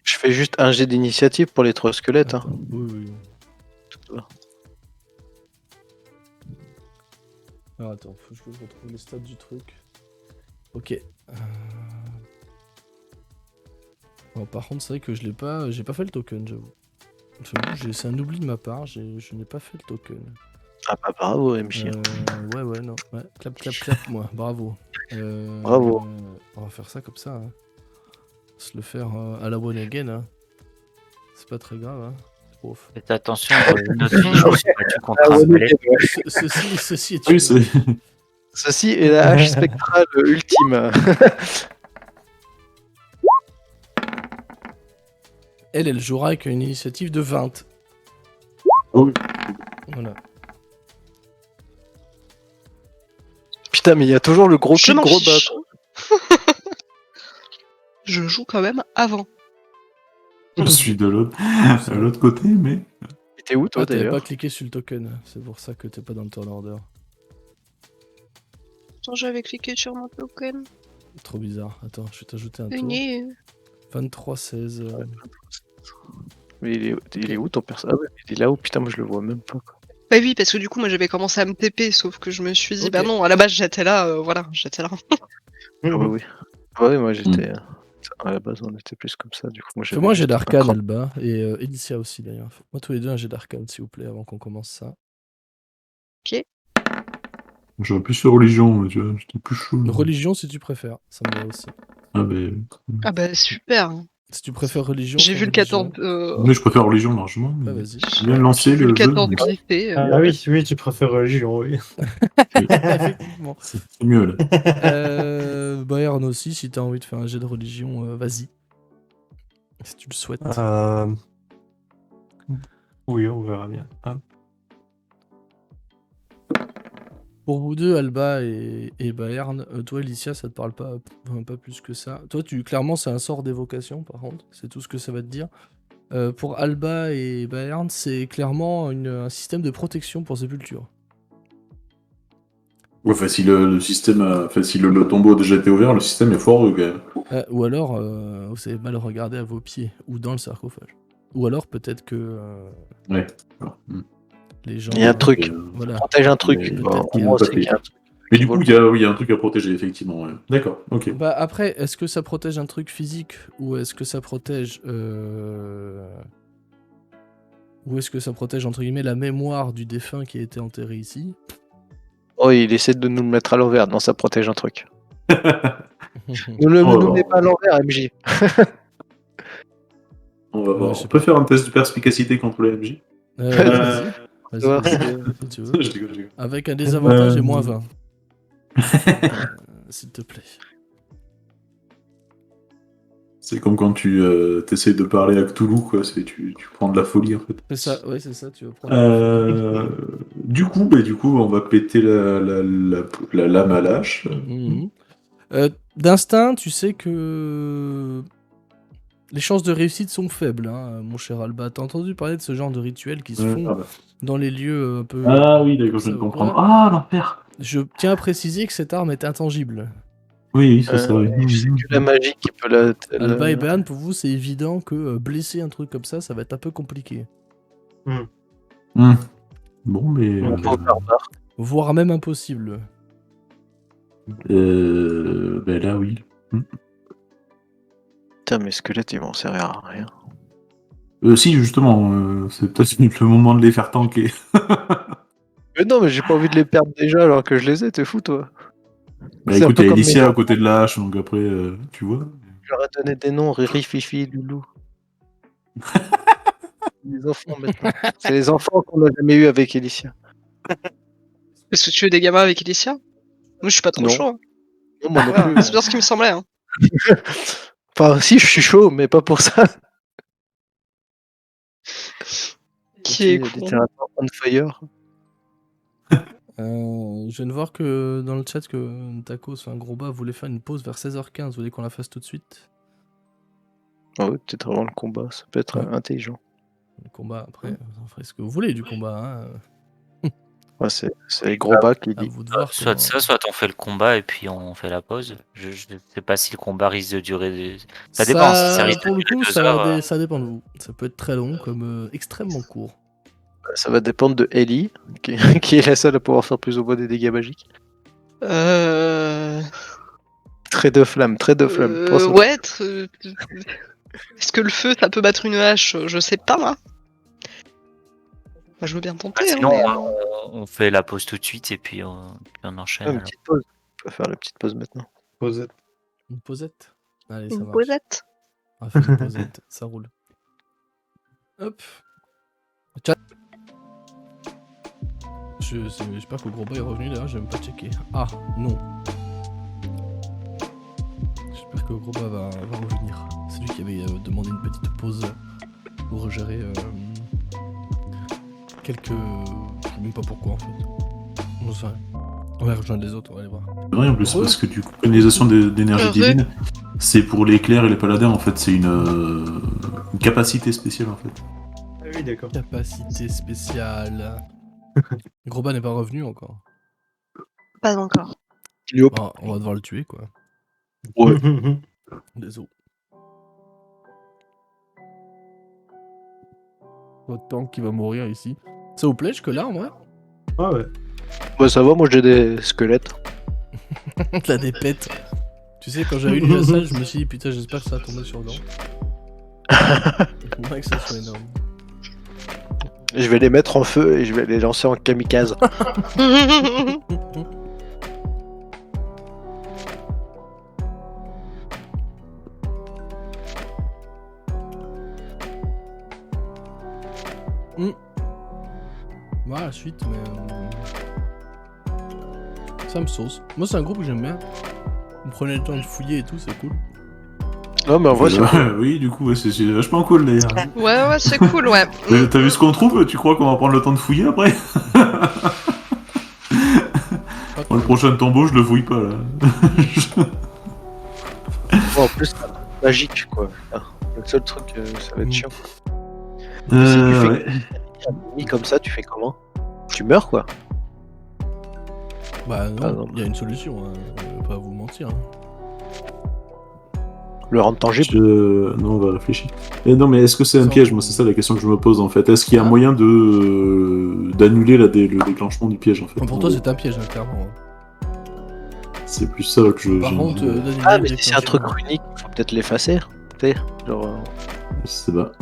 S2: Je fais juste un jet d'initiative pour les 3 squelettes. Hein.
S1: Attends. Oui. Alors attends, faut que je retrouve les stats du truc. Ok. Bon, par contre, c'est vrai que j'ai pas fait le token, j'avoue. C'est un oubli de ma part, je n'ai pas fait le token.
S2: Ah bah bravo, MJ.
S1: Ouais, non. Ouais. Clap, moi. Bravo.
S2: Bravo.
S1: On va faire ça comme ça. Hein. Se le faire à la one again. Hein. C'est pas très grave. Hein. Prof.
S4: Faites attention, notre fille, je me suis battu contre un squelette.
S1: Ceci est
S6: Oui,
S1: une...
S6: c'est.
S2: Ceci est la hache spectrale ultime.
S1: Elle jouera avec une initiative de 20.
S6: Oh, oui.
S1: Voilà.
S2: Putain, mais il y a toujours le gros
S3: Je
S2: cul,
S3: m'en
S2: gros
S3: fiche.
S2: bas.
S3: Je joue quand même avant.
S6: Je suis de l'autre côté, mais.
S2: Et t'es où toi
S1: Ah, t'avais
S2: d'ailleurs?
S1: pas cliqué sur le token, c'est pour ça que t'es pas dans le turn order.
S3: Attends, j'avais cliqué sur mon token.
S1: Trop bizarre. Attends, je vais t'ajouter un tour.
S3: Gagné.
S1: 23-16.
S2: Mais il est où ton personnage? Ah ouais, il est là-haut, putain, moi je le vois même pas. Quoi.
S3: Bah oui, parce que du coup, moi j'avais commencé à me TP, sauf que je me suis dit,
S1: Ok.
S3: bah non, à la base j'étais là, voilà, j'étais là.
S2: Ah ouais, oui. Ah ouais, moi j'étais. À la base, on était plus comme ça, du coup. Moi,
S1: Fais-moi un jet
S2: j'étais pas
S1: d'arcane,
S2: cramé.
S1: Alba, et Elicia aussi d'ailleurs. Faites-moi tous les deux un jet d'arcane, s'il vous plaît, avant qu'on commence ça.
S6: J'aurais plus sur religion, mais tu vois, j'étais plus chaud.
S1: Religion, si tu préfères, ça me va aussi.
S6: Ah, mais.
S3: Ah bah super.
S1: Si tu préfères religion,
S3: J'ai
S1: fais
S3: vu le
S1: religion.
S3: 14.
S6: Mais je préfère religion largement.
S1: Bah,
S6: Mais...
S1: vas-y.
S6: Je viens de lancer
S3: J'ai vu
S6: le
S3: le
S6: jeu.
S3: 14
S6: mais
S3: griffé.
S7: Ah oui, tu préfères religion, oui.
S1: Effectivement.
S6: C'est mieux là.
S1: Bayern aussi, si t'as envie de faire un jet de religion, vas-y. Si tu le souhaites.
S7: Oui, on verra bien. Hop.
S1: Pour vous deux, Alba et Bayern, toi, Alicia, ça te parle pas plus que ça. Toi, clairement, c'est un sort d'évocation, par contre. C'est tout ce que ça va te dire. Pour Alba et Bayern, c'est clairement un système de protection pour sépulture.
S6: Ouais, enfin, si le système, si le tombeau a déjà été ouvert, le système est foireux quand même.
S1: Ou alors, vous avez mal regardé à vos pieds, ou dans le sarcophage. Ou alors, peut-être que
S6: Ouais.
S1: les gens...
S2: Il y a un truc.
S1: Voilà.
S2: Protège un truc.
S6: Mais-
S2: Bon,
S1: peut-être
S2: pour moi,
S6: tout à
S2: c'est
S6: fait.
S2: qu'il y a un truc.
S6: Mais du coup, il y a un truc à protéger, effectivement. Ouais. D'accord, ok.
S1: Bah après, est-ce que ça protège un truc physique ou est-ce que ça protège entre guillemets la mémoire du défunt qui a été enterré ici?
S2: Oh, il essaie de nous le mettre à l'envers. Non, ça protège un truc. Ne
S6: Oh,
S2: nous
S6: alors.
S2: mets pas à l'envers, MJ.
S6: On va voir.
S1: je sais
S6: On peut faire un test de perspicacité contre les MJ.
S1: Vas-y,
S2: voir
S1: vas-y,
S2: si-
S1: si tu veux.
S6: Je rigole.
S1: Avec un désavantage et moins 20. S'il te plaît.
S6: C'est comme quand tu essayes de parler à Cthulhu, quoi. Tu prends de la folie, en fait.
S1: C'est ça, ouais, c'est ça, tu vas prendre.
S6: Du coup, on va péter la lame à l'âche.
S1: Mhm. D'instinct, tu sais que les chances de réussite sont faibles, hein, mon cher Alba. T'as entendu parler de ce genre de rituels qui se font dans les lieux un peu...
S6: Ah oui, d'accord, je
S1: ça
S6: viens de
S1: ou
S6: comprendre.
S1: quoi.
S6: Ah, l'enfer.
S1: Je tiens à préciser que cette arme est intangible.
S6: Oui, c'est ça, oui.
S2: C'est que la magie qui peut la.
S1: Alba et Bern, pour vous, c'est évident que blesser un truc comme ça va être un peu compliqué.
S6: Bon, mais...
S2: barbare.
S1: Voire même impossible.
S6: Ben là, oui.
S2: Putain, mes squelettes, ils vont servir à rien.
S6: Si, justement, c'est peut-être le moment de les faire tanker.
S2: Mais non, mais j'ai pas envie de les perdre déjà alors que je les ai, t'es fou, toi.
S6: Bah
S2: C'est un
S6: écoute,
S2: peu
S6: il y a
S2: comme
S6: Alicia
S2: mes-
S6: à côté de la hache, donc après, tu vois.
S2: Je leur ai donné des noms, Riri, Fifi, Loulou. Les enfants maintenant. C'est les enfants qu'on n'a jamais eu avec Elicia.
S3: Est-ce que tu veux des gamins avec Elicia? Moi je suis pas trop
S2: Non.
S3: chaud. Hein.
S2: Non, moi non
S3: Voilà,
S2: plus.
S3: c'est bien ce qui me semblait. Hein.
S2: Enfin, si, je suis chaud, mais pas pour ça.
S3: Qui est
S2: Des
S3: con.
S2: littéralement on fire.
S1: Je viens de voir que dans le chat que Tacos, enfin Groba, voulait faire une pause vers 16h15. Vous voulez qu'on la fasse tout de suite?
S2: Ah ouais, peut-être avant le combat, ça peut être
S1: Ouais.
S2: intelligent.
S1: Le combat, après, vous ferez ce que vous voulez du combat. Hein.
S2: Ouais, c'est les gros bacs qui
S1: À
S2: dit.
S1: vous de voir.
S4: Soit
S1: comment-
S4: ça, soit on fait le combat et puis on fait la pause. Je sais pas si le combat risque de durer. Ça dépend. Si ça risque de
S1: pour le
S4: durer
S1: coup,
S4: 2 heures.
S1: ça dépend de vous. Ça peut être très long comme extrêmement court.
S2: Ça va dépendre de Ellie, qui est la seule à pouvoir faire plus ou moins des dégâts magiques. Trait de flamme, trait de flamme. Pense à-
S3: Ouais. Est-ce que le feu, ça peut battre une hache? Je sais pas, moi. Moi, je veux bien tenter.
S4: Ah,
S3: hein,
S4: sinon,
S3: mais,
S4: on fait la pause tout de suite et puis on enchaîne.
S2: Une
S4: alors.
S2: petite pause. On peut faire la petite pause maintenant.
S7: Posette.
S1: Une posette. Allez, ça
S3: Une
S1: marche.
S3: posette.
S1: On va faire une posette, ça roule. Hop. Chat. J'espère que le gros boy est revenu d'ailleurs, j'ai même pas checké. Ah, non. J'espère que le gros boy va revenir. C'est lui qui avait demandé une petite pause pour gérer quelques... Je sais même pas pourquoi en fait. On sait rien. On va rejoindre les autres, on va aller voir.
S6: C'est vrai en plus,
S1: Re-
S6: parce que du coup, canalisation d'énergie
S3: Re-
S6: divine, c'est pour les clercs et les paladins, en fait, c'est une capacité spéciale, en fait.
S7: Ah oui, d'accord.
S1: Capacité spéciale. Groba n'est pas revenu encore.
S3: Pas encore.
S1: Ah, on va devoir le tuer quoi.
S2: Ouais.
S1: Désolé. Votre tank qui va mourir ici. Ça vous plaît que là en vrai?
S7: Ah ouais.
S2: Ouais, ça va, moi j'ai des squelettes.
S1: T'as des pètes. Tu sais, quand j'avais lu la salle, je me suis dit putain, j'espère que ça va tomber sur Gant. Faudrait que ça soit énorme.
S2: Je vais les mettre en feu et je vais les lancer en kamikaze.
S1: Voilà la suite, mais. Ça me sauce. Moi, c'est un groupe que j'aime bien. Vous prenez le temps de fouiller et tout, c'est cool.
S2: Non, mais en vrai, c'est
S6: Oui, du coup, ouais, c'est vachement cool, d'ailleurs.
S3: Ouais, c'est cool, ouais.
S6: Mais t'as vu ce qu'on trouve? Tu crois qu'on va prendre le temps de fouiller après?
S1: Pas
S6: Bon, le prochain tombeau, je le fouille pas, là.
S2: en plus, c'est magique, quoi. Ah, le seul truc, ça va être chiant.
S6: Ouais.
S2: Mis comme ça, tu fais comment? Tu meurs, quoi.
S1: Bah
S2: Ah,
S1: non,
S2: non.
S1: il y a une solution, hein. Je vais pas vous mentir. Hein.
S2: Le rendre tangible.
S6: Non, on va réfléchir. Et non, mais est-ce que c'est un
S1: Sans-
S6: piège? Moi, c'est ça la question que je me pose, en fait. Est-ce qu'il y a
S1: Ah.
S6: moyen d'annuler le déclenchement du piège, en fait?
S1: Enfin, pour toi, c'est un piège, hein, clairement.
S6: C'est plus ça que je...
S1: Par
S6: j'ai
S1: contre,
S6: envie de-
S1: d'annuler
S2: Ah,
S1: le
S2: mais si c'est un truc
S1: déclenchement.
S2: unique, faut peut-être l'effacer. Tu sais, genre,
S6: Je sais pas.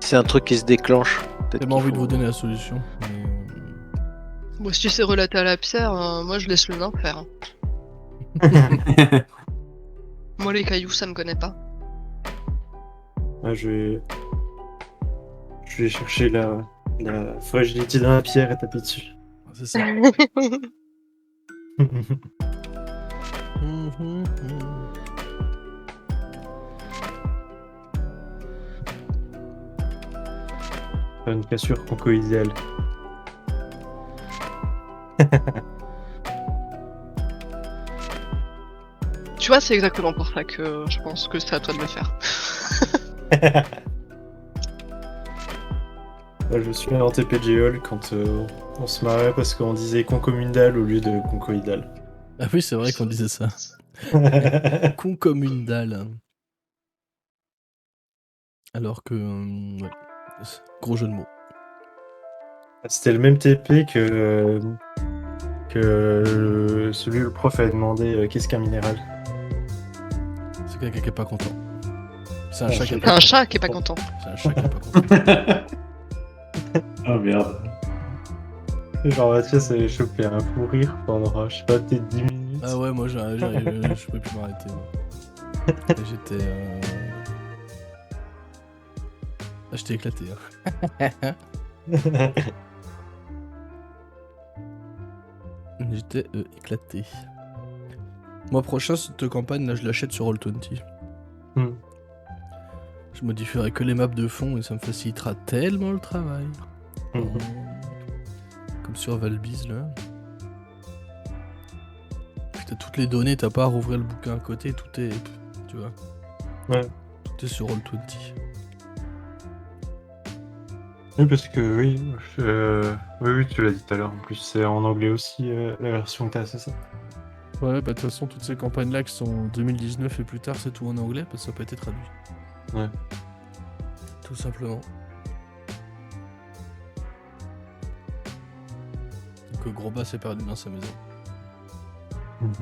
S2: si c'est un truc qui se déclenche.
S1: J'ai
S2: Peut-être
S1: pas
S2: qu'il
S1: envie de
S2: faut-
S1: vous donner la solution. Mais...
S3: Bon, si c'est relaté à la pierre, moi je laisse le nain faire. Moi les cailloux, ça me connaît pas.
S7: Ah, je vais chercher la fragilité dans la pierre et taper dessus.
S1: C'est ça. Mhm.
S7: Faire une cassure conchoïdiale.
S3: Tu vois, c'est exactement pour ça que je pense que c'est à toi de le faire.
S7: Ouais, je me souviens en TPG Hall quand on se marrait parce qu'on disait concomundal au lieu de conchoïdal.
S1: Ah oui, c'est vrai qu'on disait ça. Con comme une dalle. Alors que... ouais. Gros jeu de mots.
S7: C'était le même TP que celui où le prof avait demandé qu'est-ce qu'un minéral.
S1: C'est quelqu'un qui est pas content. C'est un
S7: Ah,
S1: chat qui est
S7: c'est
S1: pas
S3: Un
S1: content.
S3: chat qui est pas content.
S1: C'est un chat qui est pas content.
S6: Ah merde.
S7: Genre Mathias avait chopé un fou rire pendant, je sais pas, peut-être 10 minutes.
S1: Ah ouais, moi je pouvais plus m'arrêter. moi. Et j'étais... Ah, j'étais éclaté. Hein. J'étais éclaté. Mois prochain, cette campagne, là, je l'achète sur Roll20.
S7: Hmm.
S1: Je modifierai que les maps de fond et ça me facilitera tellement le travail.
S7: Mhm.
S1: Comme sur Valbiz, là. T'as toutes les données, t'as pas à rouvrir le bouquin à côté, tout est... Tu vois.
S7: Ouais.
S1: Tout est sur Roll20.
S7: Oui, parce que oui, tu l'as dit tout à l'heure. En plus, c'est en anglais aussi la version que t'as, c'est ça?
S1: Ouais, bah de toute façon, toutes ces campagnes-là qui sont en 2019 et plus tard, c'est tout en anglais parce que ça n'a pas été traduit.
S7: Ouais.
S1: Tout simplement. Donc Groba s'est perdu dans sa maison.
S7: Mhm.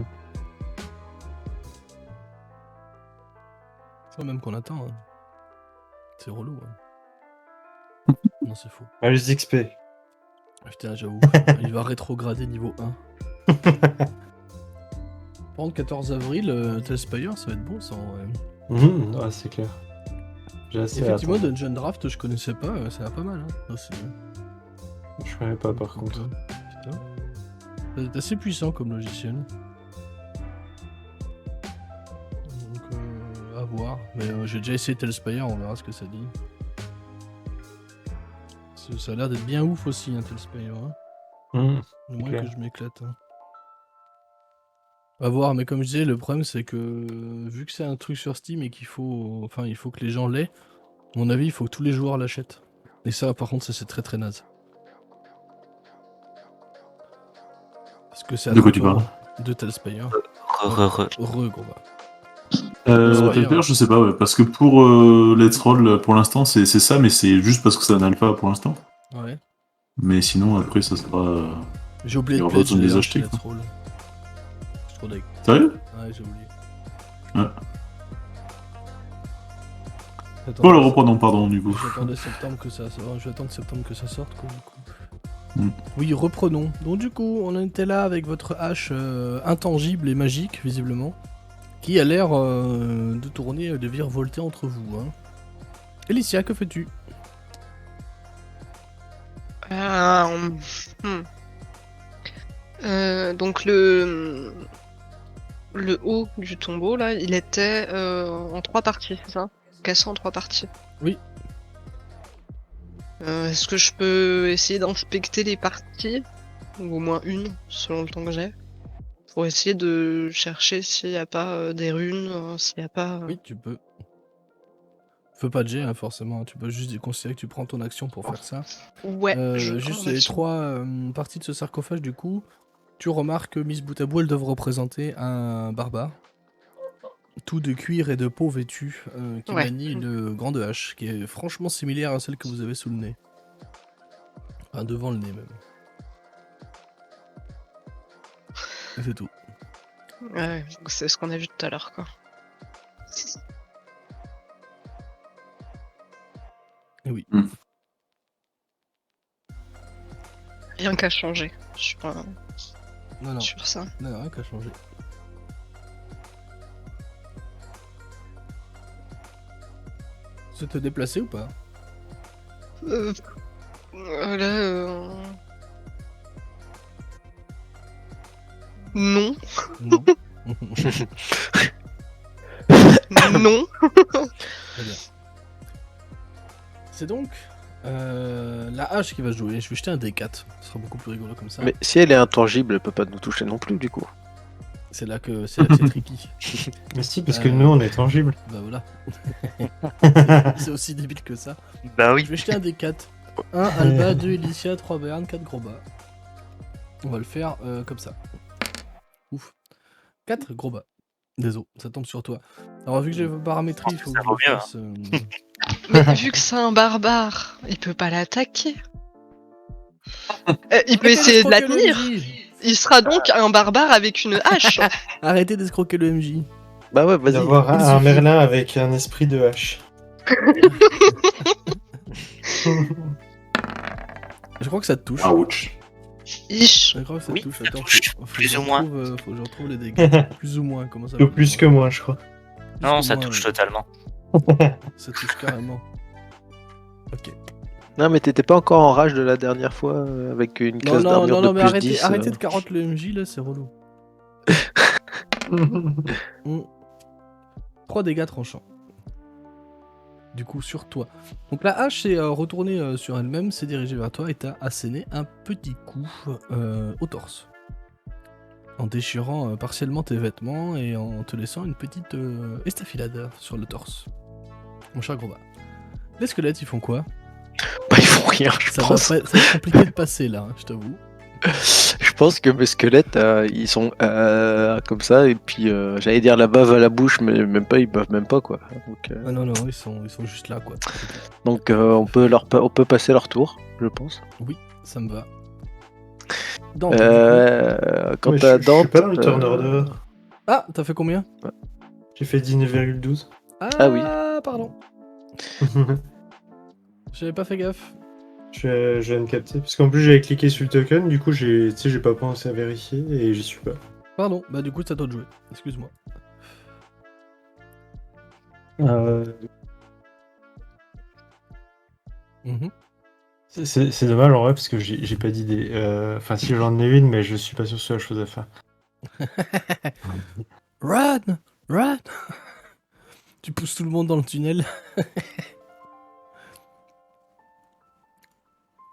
S1: C'est même qu'on attend. Hein. C'est relou. Hein. Non, c'est faux.
S7: Ah, les XP.
S1: Putain, j'avoue. Il va rétrograder niveau 1. Par contre, 14 avril, Telspire, ça va être bon ça en vrai.
S7: Ouais, c'est clair. J'ai assez
S1: Effectivement,
S7: hâte, hein.
S1: Dungeon Draft, je connaissais pas, ça va pas mal. Hein. Aussi, hein.
S7: Je connais pas par contre.
S1: Putain. C'est assez puissant comme logiciel. Donc, à voir. Mais j'ai déjà essayé Telspire, on verra ce que ça dit. Ça a l'air d'être bien ouf aussi, un Tailspire. Hein.
S7: Hmm.
S1: Du moins
S7: clair.
S1: que je m'éclate. Hein. À voir, mais comme je disais, le problème c'est que vu que c'est un truc sur Steam et qu'il faut, enfin, il faut que les gens l'aient. À mon avis, il faut que tous les joueurs l'achètent. Et ça, par contre, ça c'est très très naze. Parce que c'est à
S6: De quoi tu
S1: 30
S6: parles
S1: euros de Tailspire.
S4: Re.
S1: Gros bah.
S6: Tailspire, je sais pas, ouais, parce que pour Let's Roll, pour l'instant, c'est ça, mais c'est juste parce que c'est un alpha pour l'instant.
S1: Ouais.
S6: Mais sinon, après, ça sera.
S1: J'ai oublié
S6: Il y
S1: de
S6: aura pas
S1: pledge
S6: besoin de les
S1: d'ailleurs
S6: acheter,
S1: chez Let's Roll. Je suis trop deg.
S6: Sérieux?
S1: Ouais, j'ai oublié.
S6: Ouais.
S1: Attends,
S6: Bon, alors reprenons, pardon, du coup.
S1: J'attendais septembre que ça sorte. Je vais attendre septembre que ça sorte, quoi, du coup.
S6: Mm.
S1: Oui, reprenons. Donc, du coup, on était là avec votre hache intangible et magique, visiblement, qui a l'air de tourner, de virevolter entre vous. Hein. Alicia, que fais-tu?
S3: Donc le haut du tombeau là, il était en 3 parties, c'est ça? Cassé en 3 parties.
S1: Oui.
S3: Est-ce que je peux essayer d'inspecter les parties, ou au moins une, selon le temps que j'ai, pour essayer de chercher s'il n'y a pas des runes, s'il n'y a pas.
S1: Oui, tu peux. Fais pas de jet, hein, forcément. Tu peux juste considérer que tu prends ton action pour faire ça.
S3: Ouais, je prends
S1: Juste
S3: mon
S1: les
S3: action.
S1: 3 parties de ce sarcophage, du coup, tu remarques que Miss Boutabou, elles doivent représenter un barbare. Tout de cuir et de peau vêtu, qui
S3: Ouais.
S1: manie une grande hache, qui est franchement similaire à celle que vous avez sous le nez. Enfin, devant le nez même. Et c'est tout.
S3: Ouais, donc c'est ce qu'on a vu tout à l'heure, quoi.
S1: Et oui.
S3: Rien qu'à changer sur,
S1: Non,
S3: sur ça.
S1: non, rien qu'à changer. Se te déplacer ou pas?
S3: Là, non.
S1: Non.
S3: Non.
S1: Très bien. C'est donc la hache qui va se jouer. Je vais jeter un D4. Ce sera beaucoup plus rigolo comme ça.
S2: Mais si elle est intangible, elle peut pas nous toucher non plus, du coup.
S1: C'est là que c'est tricky.
S7: Mais si, parce que nous, on est tangible.
S1: Bah voilà. C'est aussi débile que ça.
S4: Bah
S1: Je
S4: oui.
S1: vais jeter un D4. 1 Alba, 2 Elysia, 3 Bern, 4 gros bas. On va le faire comme ça. Ouf. 4 gros bas. Désolé, ça tombe sur toi. Alors vu que j'ai paramétré, il faut que
S4: Ça
S1: je
S4: vaut
S1: le
S4: mieux,
S1: fasse.
S3: Mais vu que c'est un barbare, il peut pas l'attaquer. Il peut essayer de la
S1: Arrêtez
S3: tenir.
S1: d'escroquer le MJ.
S3: Il sera donc un barbare avec une hache.
S1: Arrêtez d'escroquer le MJ.
S2: Bah ouais, vas-y.
S7: D'avoir
S1: il
S7: un
S1: suffit.
S7: Merlin avec un esprit de hache.
S1: Je crois que ça te touche.
S6: Ouch.
S3: Ich.
S1: Je crois que ça te
S4: Oui,
S1: touche.
S4: ça
S1: Attends,
S4: touche.
S1: faut que
S4: Plus
S1: je
S4: ou moins.
S1: retrouve, faut que je retrouve les dégâts. Plus ou moins, comment ça
S7: Ou plus que moi, je crois.
S1: Plus
S4: Non,
S1: que
S4: ça
S1: moins,
S4: touche
S1: ouais.
S4: totalement.
S1: Ça touche carrément. Ok.
S2: Non, mais t'étais pas encore en rage de la dernière fois avec une
S1: Non,
S2: classe
S1: non,
S2: d'armure
S1: non,
S2: de
S1: non, mais
S2: plus
S1: arrêtez,
S2: 10.
S1: arrêtez de carotte le MJ là, c'est relou. 3 dégâts tranchants. Du coup, sur toi. Donc la hache est retournée sur elle-même, s'est dirigée vers toi et t'a asséné un petit coup au torse. En déchirant partiellement tes vêtements et en te laissant une petite estafilade sur le torse. Mon cher gros bas. Les squelettes, ils font quoi?
S2: Bah, ils font rien, je
S1: Ça va,
S2: pense.
S1: ça va être compliqué de passer là, hein, je t'avoue.
S2: Je pense que mes squelettes, ils sont comme ça, et puis j'allais dire la bave à la bouche, mais même pas, ils bavent même pas, quoi. Donc,
S1: Ah non, non, ils sont juste là, quoi.
S2: on peut passer leur tour, je pense.
S1: Oui, ça me va. Dante, du coup.
S2: Quant
S7: Mais
S2: à
S7: je suis
S2: Dante,
S7: pas dans le turn order.
S1: Ah, t'as fait combien?
S7: J'ai fait 19,12.
S2: Ah oui.
S1: Pardon. J'avais pas fait gaffe.
S7: Je viens de capter. Parce qu'en plus, j'avais cliqué sur le token, du coup, j'ai pas pensé à vérifier et j'y suis pas.
S1: Pardon, bah du coup, c'est à toi de jouer. Excuse-moi. Mhm.
S7: C'est dommage en vrai, parce que j'ai pas d'idée. Enfin, si j'en ai une, mais je suis pas sûr que ce soit la chose à faire.
S1: Run! Run! Tu pousses tout le monde dans le tunnel.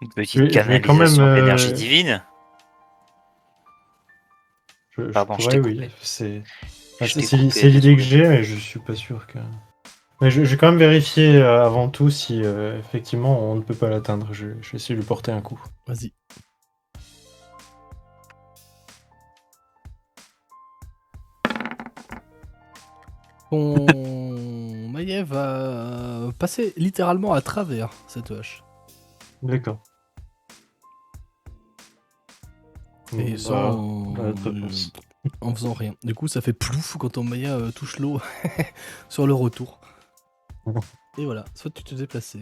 S4: Une
S7: Je
S4: petite
S7: vais quand
S4: canalisation
S7: même,
S4: d'énergie divine.
S7: je
S4: Pardon, je
S7: pourrais,
S4: t'ai
S7: oui.
S4: coupé. Je t'ai
S7: C'est
S4: coupé,
S7: l'idée que
S4: désolé.
S7: j'ai, mais je suis pas sûr que. Mais je vais quand même vérifier avant tout si effectivement on ne peut pas l'atteindre. Je vais essayer de lui porter un coup.
S1: Vas-y. Ton maillet va passer littéralement à travers cette hache.
S7: D'accord.
S1: Et
S7: Bah,
S1: sans...
S7: très bien.
S1: en faisant rien. Du coup, ça fait plouf quand ton maillet touche l'eau sur le retour. Et voilà, soit tu te déplaces.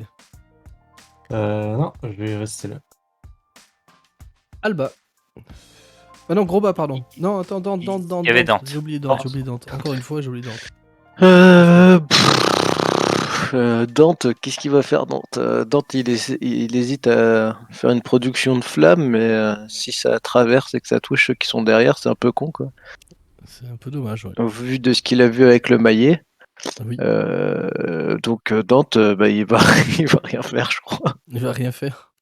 S7: Non, je vais rester là.
S1: Alba. Ah non, gros bas, pardon. Non, attends, Dante.
S4: Il y avait Dante.
S1: J'ai oublié Dante. Encore une fois, j'ai oublié Dante.
S2: Dante, qu'est-ce qu'il va faire Dante? Dante, il hésite à faire une production de flammes, mais si ça traverse et que ça touche ceux qui sont derrière, c'est un peu con, quoi.
S1: C'est un peu dommage, ouais.
S2: Au vu de ce qu'il a vu avec le maillet.
S1: Ah oui,
S2: Donc Dante, bah, il va, il va rien faire, je crois.
S1: il va rien faire.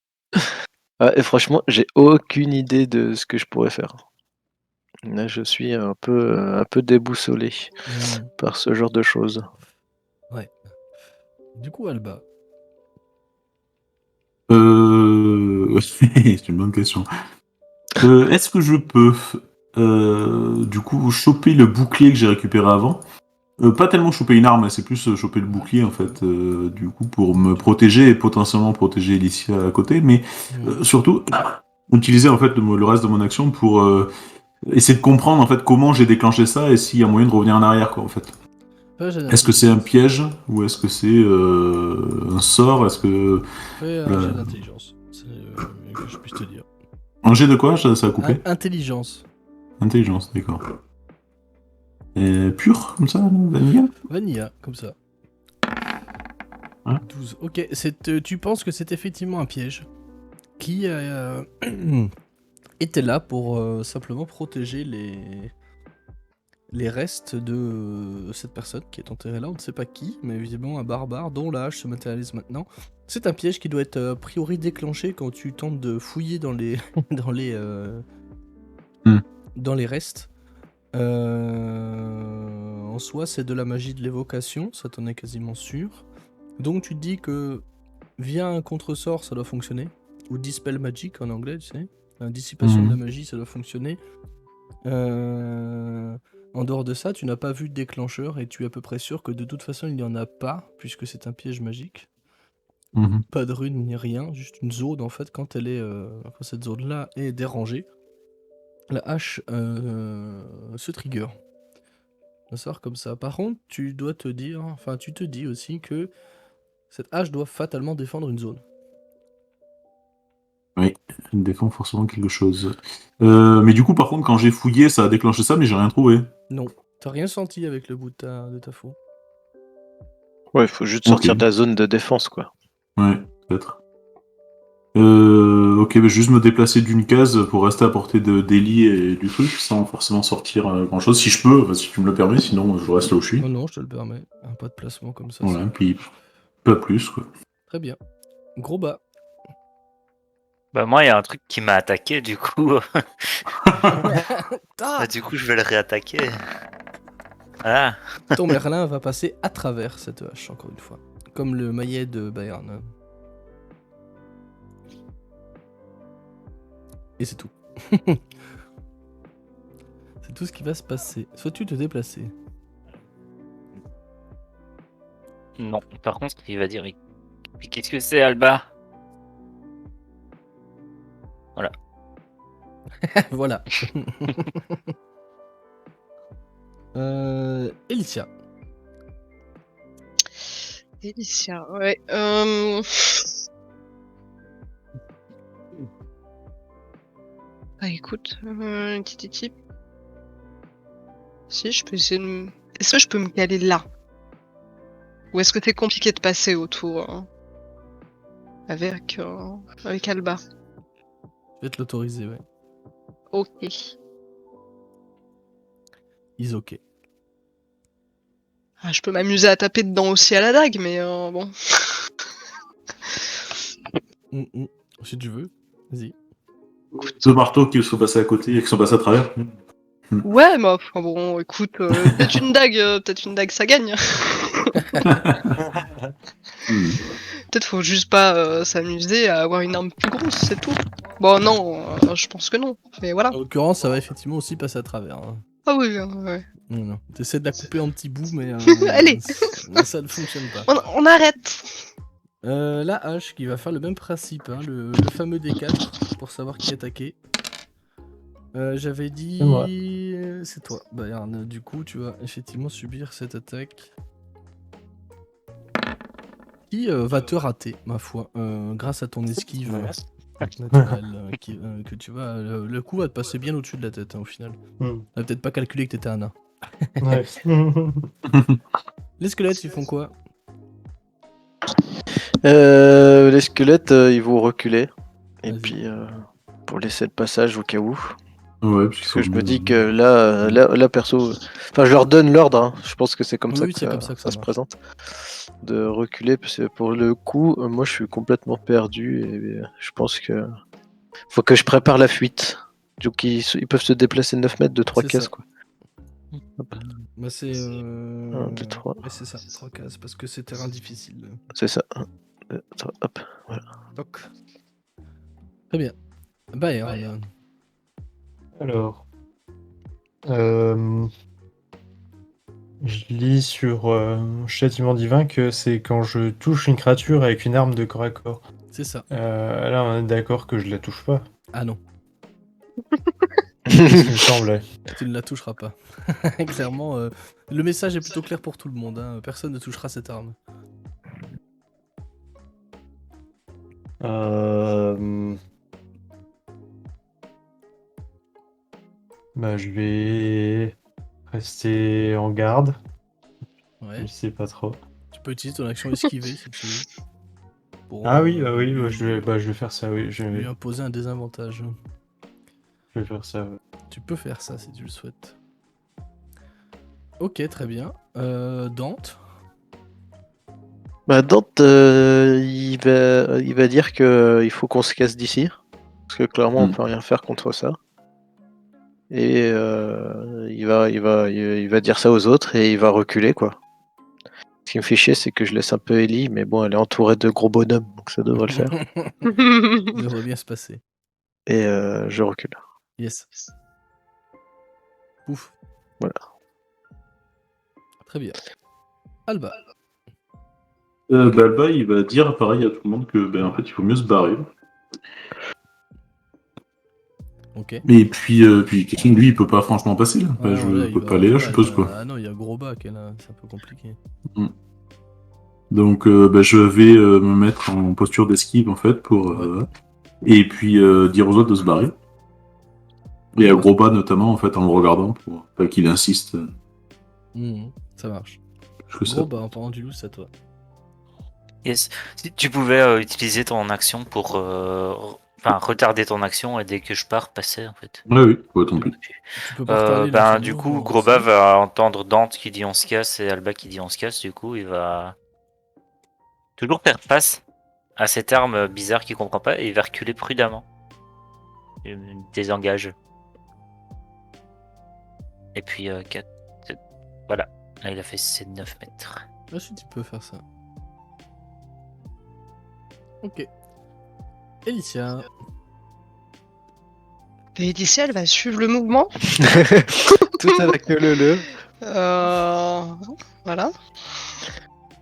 S2: Ah, et franchement, j'ai aucune idée de ce que je pourrais faire. Là, je suis un peu déboussolé par ce genre de choses.
S1: Ouais. Du coup, Alba.
S6: C'est une bonne question. Est-ce que je peux, du coup, choper le bouclier que j'ai récupéré avant? Pas tellement choper une arme, c'est plus choper le bouclier, en fait, du coup, pour me protéger et potentiellement protéger Alicia à côté, mais surtout, utiliser, en fait, le reste de mon action pour essayer de comprendre, en fait, comment j'ai déclenché ça et s'il y a moyen de revenir en arrière, quoi, en fait. Est-ce que c'est un piège ou est-ce que c'est un sort? Est-ce que...
S1: Fais un jet d'intelligence. C'est le que je puisse te dire.
S6: Un jet de quoi? Ça a coupé?
S1: Intelligence.
S6: Intelligence, d'accord. Pur, comme ça, vanilla?
S1: Vanilla, comme ça.
S6: Hein
S1: 12. Ok, tu penses que c'est effectivement un piège qui était là pour simplement protéger les restes de cette personne qui est enterrée là, on ne sait pas qui, mais visiblement un barbare dont la hache se matérialise maintenant. C'est un piège qui doit être a priori déclenché quand tu tentes de fouiller dans les dans les restes. En soi, c'est de la magie de l'évocation, ça t'en est quasiment sûr. Donc tu te dis que via un contre-sort, ça doit fonctionner, ou Dispel Magic en anglais, tu sais. Dissipation de la magie, ça doit fonctionner. En dehors de ça, tu n'as pas vu de déclencheur et tu es à peu près sûr que de toute façon il n'y en a pas, puisque c'est un piège magique. Pas de rune ni rien, juste une zone en fait. Quand quand cette zone-là est dérangée, la hache se trigger. Ça sort comme ça. Par contre, tu dois te dire, enfin tu te dis aussi que cette hache doit fatalement défendre une zone.
S6: Oui, elle défend forcément quelque chose. Mais du coup, par contre, quand j'ai fouillé, ça a déclenché ça, mais j'ai rien trouvé.
S1: Non, t'as rien senti avec le bout de ta faux.
S2: Ouais, il faut juste
S6: Ok.
S2: sortir de la zone de défense, quoi.
S6: Ouais, peut-être. Ok, bah, juste me déplacer d'une case pour rester à portée d'Eli et du truc, sans forcément sortir grand-chose. Si je peux, si tu me le permets, sinon je reste là où je suis.
S1: Non, non, je te le permets. Un pas de placement comme ça.
S6: Voilà,
S1: c'est-
S6: puis pas plus, quoi.
S1: Très bien. Gros bas.
S4: Bah moi, il y a un truc qui m'a attaqué, du coup,
S1: Ah
S4: du coup, je vais le réattaquer. Voilà.
S1: Ton Merlin va passer à travers cette hache, encore une fois. Comme le maillet de Bayern. Et c'est tout. C'est tout ce qui va se passer. Souhaites-tu te déplacer?
S4: Non, par contre, il va dire, mais qu'est-ce que c'est, Alba?
S1: Voilà. Elicia.
S3: Délicia, ouais. Bah écoute, titi. Si, je peux essayer de me... Est-ce que je peux me caler là? Ou est-ce que c'est compliqué de passer autour avec Alba?
S1: Je vais te l'autoriser, ouais.
S3: Ok.
S1: Is ok.
S3: Ah, je peux m'amuser à taper dedans aussi à la dague, mais bon.
S1: Si tu veux, vas-y.
S6: Deux marteaux qui sont passés à côté et qui sont passés à travers.
S3: Ouais, mais enfin bon, écoute, peut-être une dague, ça gagne.
S6: Hmm.
S3: Peut-être faut juste pas s'amuser à avoir une arme plus grosse, c'est tout. Bon, non, je pense que non, mais voilà.
S1: En l'occurrence, ça va effectivement aussi passer à travers. Hein.
S3: Ah oui, ouais.
S1: Non, non. T'essaies de la couper en petits bouts, mais
S3: Allez.
S1: Ça ne fonctionne pas.
S3: On arrête.
S1: La hache qui va faire le même principe, hein, le fameux D4 pour savoir qui attaquer. J'avais dit.
S7: C'est moi.
S1: C'est toi, Bayern. Du coup, tu vas effectivement subir cette attaque. Qui va te rater, ma foi, grâce à ton esquive naturelle. Que tu vas. Le coup va te passer bien au-dessus de la tête, hein, au final.
S7: Hmm.
S1: On a peut-être pas calculé que t'étais un nain.
S7: Ouais.
S1: Les squelettes, ils font quoi?
S2: Les squelettes, ils vont reculer. Et
S1: Vas-y.
S2: puis, pour laisser le passage au cas où.
S6: Ouais,
S2: Parce que je me dis que là, perso. Enfin, je leur donne l'ordre, hein. Je pense que c'est comme,
S1: Oui,
S2: ça,
S1: oui, c'est comme ça que ça
S2: se
S1: marche.
S2: présente. De reculer, parce que pour le coup, moi je suis complètement perdu. Et je pense que. Faut que je prépare la fuite. Donc, ils peuvent se déplacer de 9 mètres de 3
S1: C'est
S2: cases,
S1: ça.
S2: quoi.
S1: Bah, c'est.
S2: 1, 2, 3.
S1: Ouais, c'est ça, 3 cases, parce que c'est terrain difficile.
S2: C'est ça. 1, 2, 3, hop. Voilà.
S1: Toc. Très bien. Bayern.
S7: Alors. Je lis sur Châtiment Divin que c'est quand je touche une créature avec une arme de corps à corps.
S1: C'est ça.
S7: Là, on est d'accord que je la touche pas.
S1: Ah non,
S7: C'est ce qui me semblait.
S1: tu ne la toucheras pas. Clairement, le message est plutôt clair pour tout le monde. Hein. Personne ne touchera cette arme.
S7: Bah, je vais rester en garde.
S1: Ouais.
S7: Je sais pas trop.
S1: Tu peux utiliser ton action esquiver si tu veux. Pour,
S7: Ah oui,
S1: lui-
S7: je vais faire ça. Oui,
S1: lui imposer un désavantage.
S7: je vais faire ça. Ouais.
S1: Tu peux faire ça si tu le souhaites. Ok, très bien. Dante.
S2: Bah, Dante, il va dire que il faut qu'on se casse d'ici. Parce que clairement, on peut rien faire contre ça. Et il va dire ça aux autres et il va reculer, quoi. Ce qui me fait chier, c'est que je laisse un peu Ellie, mais bon, elle est entourée de gros bonhommes, donc ça devrait le faire.
S1: Ça devrait bien se passer.
S2: Et je recule.
S1: Yes. Ouf.
S2: Voilà.
S1: Très bien. Alba.
S6: Alba, il va dire pareil à tout le monde que en fait il faut mieux se barrer.
S1: Ok.
S6: Et puis King, lui, il peut pas franchement passer là.
S1: Ah,
S6: Je
S1: là, il
S6: peux
S1: va-
S6: pas aller là, je
S1: voilà,
S6: suppose quoi.
S1: Ah non, il y a gros bac là, c'est un peu compliqué.
S6: Donc je vais me mettre en posture d'esquive en fait pour et puis dire aux autres de se barrer. Et à gros bas notamment en fait en le regardant pour pas qu'il insiste.
S1: Ça marche.
S6: Que ça.
S1: Gros bah en parlant du loup, c'est à toi.
S4: Yes. Si tu pouvais utiliser ton action pour retarder ton action et dès que je pars, passer en fait.
S6: Oui, tant pis.
S1: Tu peux pas retarder l'infernal,
S4: Du coup,
S1: aussi.
S4: Groba va entendre Dante qui dit on se casse et Alba qui dit on se casse. Du coup, il va toujours faire face à cette arme bizarre qu'il comprend pas et il va reculer prudemment. Il me désengage. Et puis 4. Voilà. Là, il a fait ses 9 mètres.
S1: Ah si, tu peux faire ça. Ok. Elicia.
S3: Laetitia, elle va suivre le mouvement.
S2: Tout avec le.
S3: Voilà.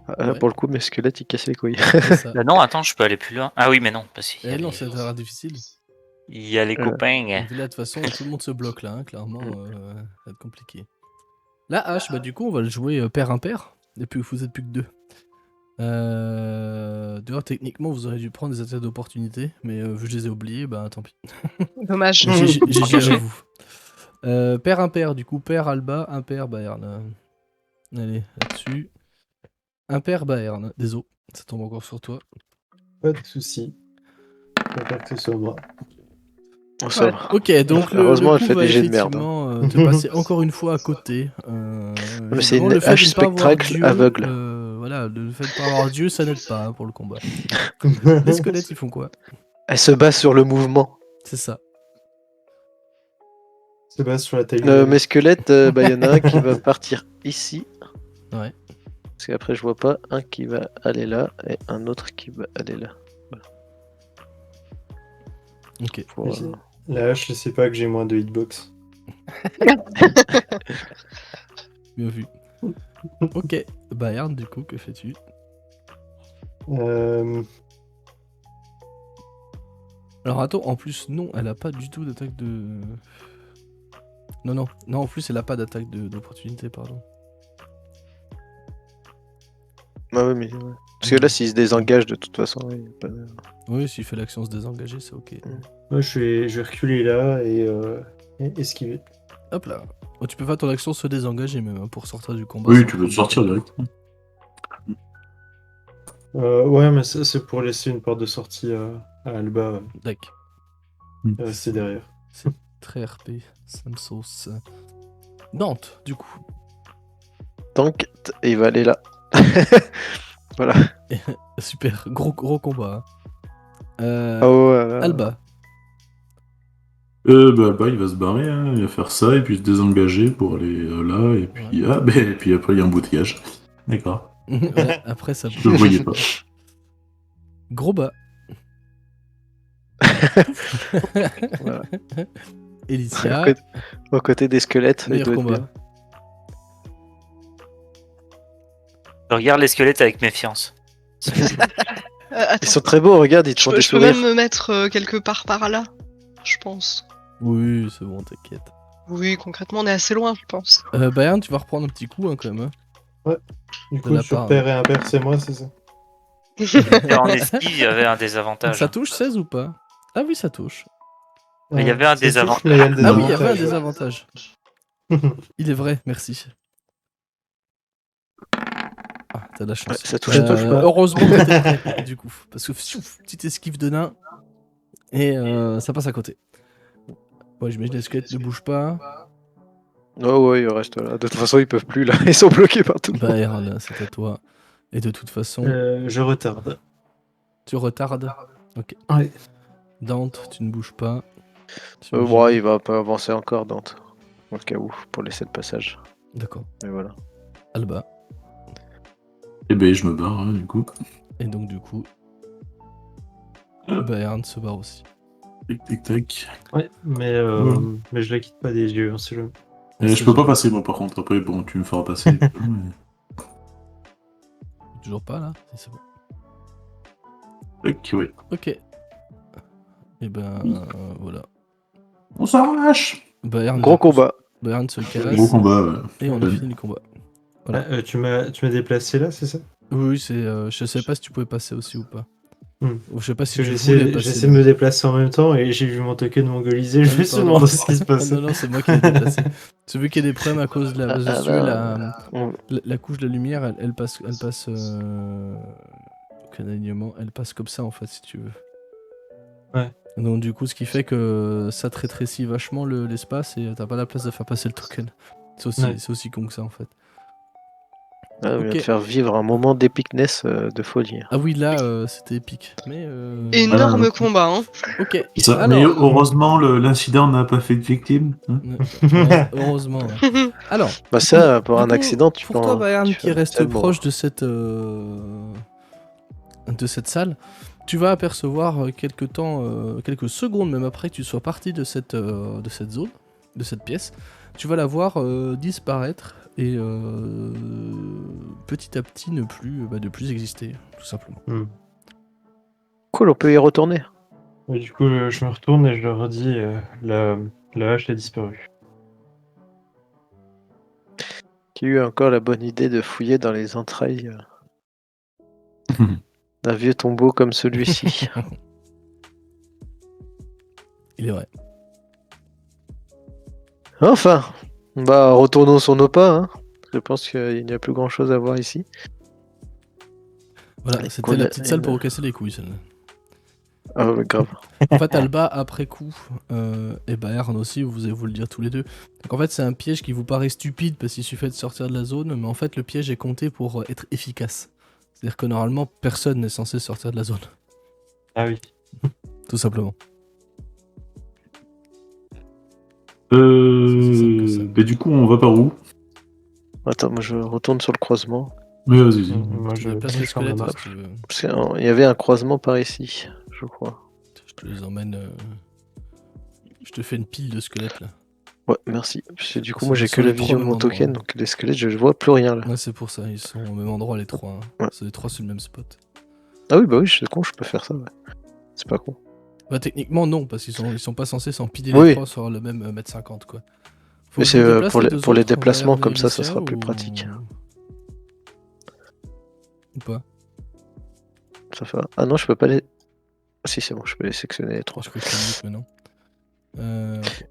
S1: Ouais.
S2: Pour le coup, mes squelettes, ils cassent les couilles.
S1: C'est ça.
S4: Non, attends, je peux aller plus loin. Ah oui, mais non, parce qu'il y a
S1: Eh non,
S4: les-
S1: c'est terrain difficile.
S4: il y a les copains.
S1: Donc là, de toute façon, tout le monde se bloque là, hein, clairement, ça va être compliqué. La hache, bah du coup, on va le jouer pair impair, et puis vous êtes plus que deux. D'ailleurs, techniquement, vous auriez dû prendre des attaques d'opportunité, mais vu que je les ai oubliés, bah tant pis.
S3: Dommage.
S1: GG à vous. Pair impair, du coup, pair Alba, impair Bayern. Allez, là-dessus. Impair Bayern, désolé, ça tombe encore sur toi.
S7: Pas de soucis. Faut pas que ce soit moi.
S2: Ça va.
S1: Ok, donc
S2: Heureusement,
S1: le
S2: elle
S1: coup
S2: fait
S1: va
S2: des jets de merde,
S1: effectivement te passer encore une fois à côté.
S2: Mais c'est
S1: évidemment,
S2: une
S1: le fait de
S2: hache
S1: ne pas avoir
S2: spectacle
S1: Dieu,
S2: aveugle.
S1: voilà, le fait de ne pas avoir Dieu, ça n'aide pas hein, pour le combat. Les squelettes, ils font quoi?
S2: Elle se base sur le mouvement.
S1: C'est ça.
S7: Se base sur la taille de
S2: Mes squelettes, bah, y en a un qui va partir ici.
S1: Ouais.
S2: Parce qu'après, je vois pas un qui va aller là et un autre qui va aller là.
S1: Ok.
S2: Pour,
S7: La hache, je sais pas que j'ai moins de hitbox.
S1: Bien vu. Ok. Bayern, du coup, que fais-tu? Alors attends, en plus, non, elle a pas du tout d'attaque de... Non, en plus, elle a pas d'attaque d'opportunité, pardon.
S2: Ah ouais, mais ouais. Parce que là, s'il se désengage de toute façon, ouais, y a pas de-
S1: Oui, s'il fait l'action se désengager, c'est ok.
S7: Moi, je vais reculer là et esquiver.
S1: Hop là. Oh, tu peux faire ton action se désengager même, hein, pour sortir du combat.
S6: Oui,
S1: sans
S6: tu peux
S1: prendre
S6: sortir
S1: de-
S6: direct.
S7: Ouais, mais ça, c'est pour laisser une porte de sortie à Alba
S1: Dac.
S7: rester derrière.
S1: C'est très RP, ça me sauce. Dante, du coup.
S2: Tank, et il va aller là. Voilà.
S1: Super, gros combat. Hein.
S2: Ah ouais, ouais.
S1: Alba.
S6: Bah, il va se barrer, hein, il va faire ça, et puis se désengager pour aller là, et puis, et puis après, il y a un embouteillage. D'accord.
S1: Ouais, après ça
S6: Je le voyais pas.
S1: Gros bas.
S2: Voilà.
S1: Elicia,
S2: Au côté des squelettes, il
S1: meilleur
S2: doit être
S1: combat.
S2: bien.
S4: Je regarde les squelettes avec méfiance.
S2: Ils
S3: Attends,
S2: sont très beaux, regarde, ils te font des
S3: je peux
S2: sourires.
S3: même me mettre quelque part par là, je pense.
S1: Oui, c'est bon, t'inquiète.
S3: Oui, concrètement, on est assez loin, je pense.
S1: Bayern, tu vas reprendre un petit coup hein, quand même. Hein.
S7: Du
S1: De
S7: coup,
S1: la
S7: sur
S1: part,
S7: pair et impair, c'est moi, c'est ça?
S4: Et en esquive, il y avait un désavantage.
S1: Ça touche 16 ou pas? Ah oui, ça touche.
S4: Mais il y avait un
S7: Ça touche,
S4: désavantage.
S7: mais il y a un
S1: Ah oui, il y avait un
S7: désavantage.
S1: désavantage. Il est vrai, merci. Ah, t'as de la chance.
S2: Ouais, ça touche, ça touche pas.
S1: Heureusement que t'es prêt, du coup. Parce que pfiouf, petite esquive de nain. Et ça passe à côté. Bon, j'imagine les squelettes ne bougent pas.
S2: Oh ouais, il reste là. De toute façon, ils peuvent plus là. Ils sont bloqués partout.
S1: Bayern, c'est à toi. Et de toute façon,
S7: Je retarde.
S1: tu retardes. Ok.
S7: Ouais.
S1: Dante, tu ne bouges pas.
S2: Bon, il va pas avancer encore, Dante. Au cas où, pour laisser le passage.
S1: D'accord.
S2: Mais voilà.
S1: Alba.
S6: Et ben, je me barre, hein, du coup.
S1: Et donc, du coup, Bayern se barre aussi.
S6: Tic, tic, tac.
S7: Ouais, mais je la quitte pas des yeux, hein, c'est le...
S6: Et je peux pas passer, moi, par contre. Après, bon, tu me feras passer.
S1: Toujours pas là? Si, c'est bon.
S6: Ok, ouais.
S1: Ok. Et ben, voilà.
S6: On s'arrache.
S1: Bayern,
S2: Gros combat.
S1: Bayern se caresse.
S6: Gros combat, ouais.
S1: Et on a fini le combat. Voilà.
S7: Ah, tu m'as déplacé là, c'est ça?
S1: Oui, c'est. Je sais pas si tu pouvais passer aussi ou pas. Ou je sais pas si
S7: Parce que
S1: tu voulais
S7: j'ai
S1: passer.
S7: essayé de me déplacer en même temps et j'ai vu mon token mongolisé, je me suis
S1: Pardon.
S7: demandé ce qui se passait.
S1: Non, c'est moi qui l'ai déplacé. C'est vu qu'il y a des problèmes à cause de la.
S2: Ah,
S1: parce que
S2: bah,
S1: la couche de la lumière, elle passe. Aucun alignement, elle passe comme ça en fait, si tu veux.
S7: Ouais.
S1: Donc, du coup, ce qui fait que ça te rétrécit vachement l'espace et t'as pas la place de faire passer le token. C'est aussi con que ça en fait.
S2: Ah, on vient
S1: Ok.
S2: de faire vivre un moment d'épicness de folie.
S1: Ah oui, là, c'était épique. Mais.
S3: Énorme
S6: Voilà.
S3: combat, hein.
S1: Ok.
S6: Ça,
S1: Alors,
S6: mais heureusement, l'incident n'a pas fait de victime. Hein.
S1: ouais, heureusement. Ouais. Alors,
S2: Bah ça, pour
S1: du
S2: un
S1: coup,
S2: accident, tu
S1: pour
S2: peux
S1: toi,
S2: en-
S1: Bayern,
S2: tu
S1: qui
S2: fais
S1: reste
S2: tellement.
S1: proche de cette salle, tu vas apercevoir quelques secondes même après que tu sois parti de cette zone, de cette pièce, tu vas la voir disparaître et petit à petit ne plus exister, tout simplement.
S2: Cool, on peut y retourner.
S7: Et du coup, je me retourne et je leur dis la hache a disparu.
S2: Qui a eu encore la bonne idée de fouiller dans les entrailles d'un vieux tombeau comme celui-ci.
S1: Il est vrai.
S2: Enfin, bah retournons sur nos pas. Hein. Je pense qu'il n'y a plus grand chose à voir ici.
S1: Voilà,
S2: Allez,
S1: c'était la
S2: cool.
S1: petite salle pour vous casser les couilles, celle-là.
S2: Ah ouais, grave.
S1: En fait, Alba, après coup, et Bayern aussi, vous allez vous le dire tous les deux. Donc en fait, c'est un piège qui vous paraît stupide parce qu'il suffit de sortir de la zone, mais en fait, le piège est compté pour être efficace. C'est-à-dire que normalement, personne n'est censé sortir de la zone.
S7: Ah oui.
S1: Tout simplement. C'est aussi simple que ça.
S6: Mais du coup, on va par où?
S2: Attends, moi je retourne sur le croisement.
S6: Oui, vas-y.
S7: Moi,
S1: Tu
S7: je
S1: déplaces les
S7: ferme la
S1: squelettes
S7: map.
S1: si tu veux.
S2: Parce qu'il y avait un croisement par ici, je crois.
S1: Je te les emmène. Je te fais une pile de squelettes là.
S2: Ouais, merci. Parce que du coup,
S1: Sur
S2: moi
S1: les-
S2: j'ai
S1: sur
S2: que
S1: les
S2: la
S1: trois
S2: vision de
S1: mêmes
S2: mon
S1: endroits.
S2: token, donc les squelettes, je vois plus rien là.
S1: Ouais, c'est pour ça, ils sont au même endroit les trois. Hein.
S2: Ouais.
S1: C'est les trois sur le même spot.
S2: Ah oui, bah oui, je suis con, je peux faire ça, ouais. C'est pas con.
S1: Bah, techniquement, non, parce qu'ils sont pas censés s'empiler
S2: Oui.
S1: les trois sur le même mètre 50 quoi. Faut
S2: Mais
S1: que
S2: c'est
S1: je vous déplace
S2: pour les
S1: deux
S2: pour les
S1: autres
S2: déplacements
S1: vers
S2: comme ça
S1: Alicia
S2: sera plus
S1: ou-
S2: pratique.
S1: Ou pas?
S2: Ça fait... Ah non, je peux pas les. Ah si, c'est bon, je peux les sectionner les
S1: Oh,
S2: trois.
S1: je crois que c'est mieux maintenant. Ok.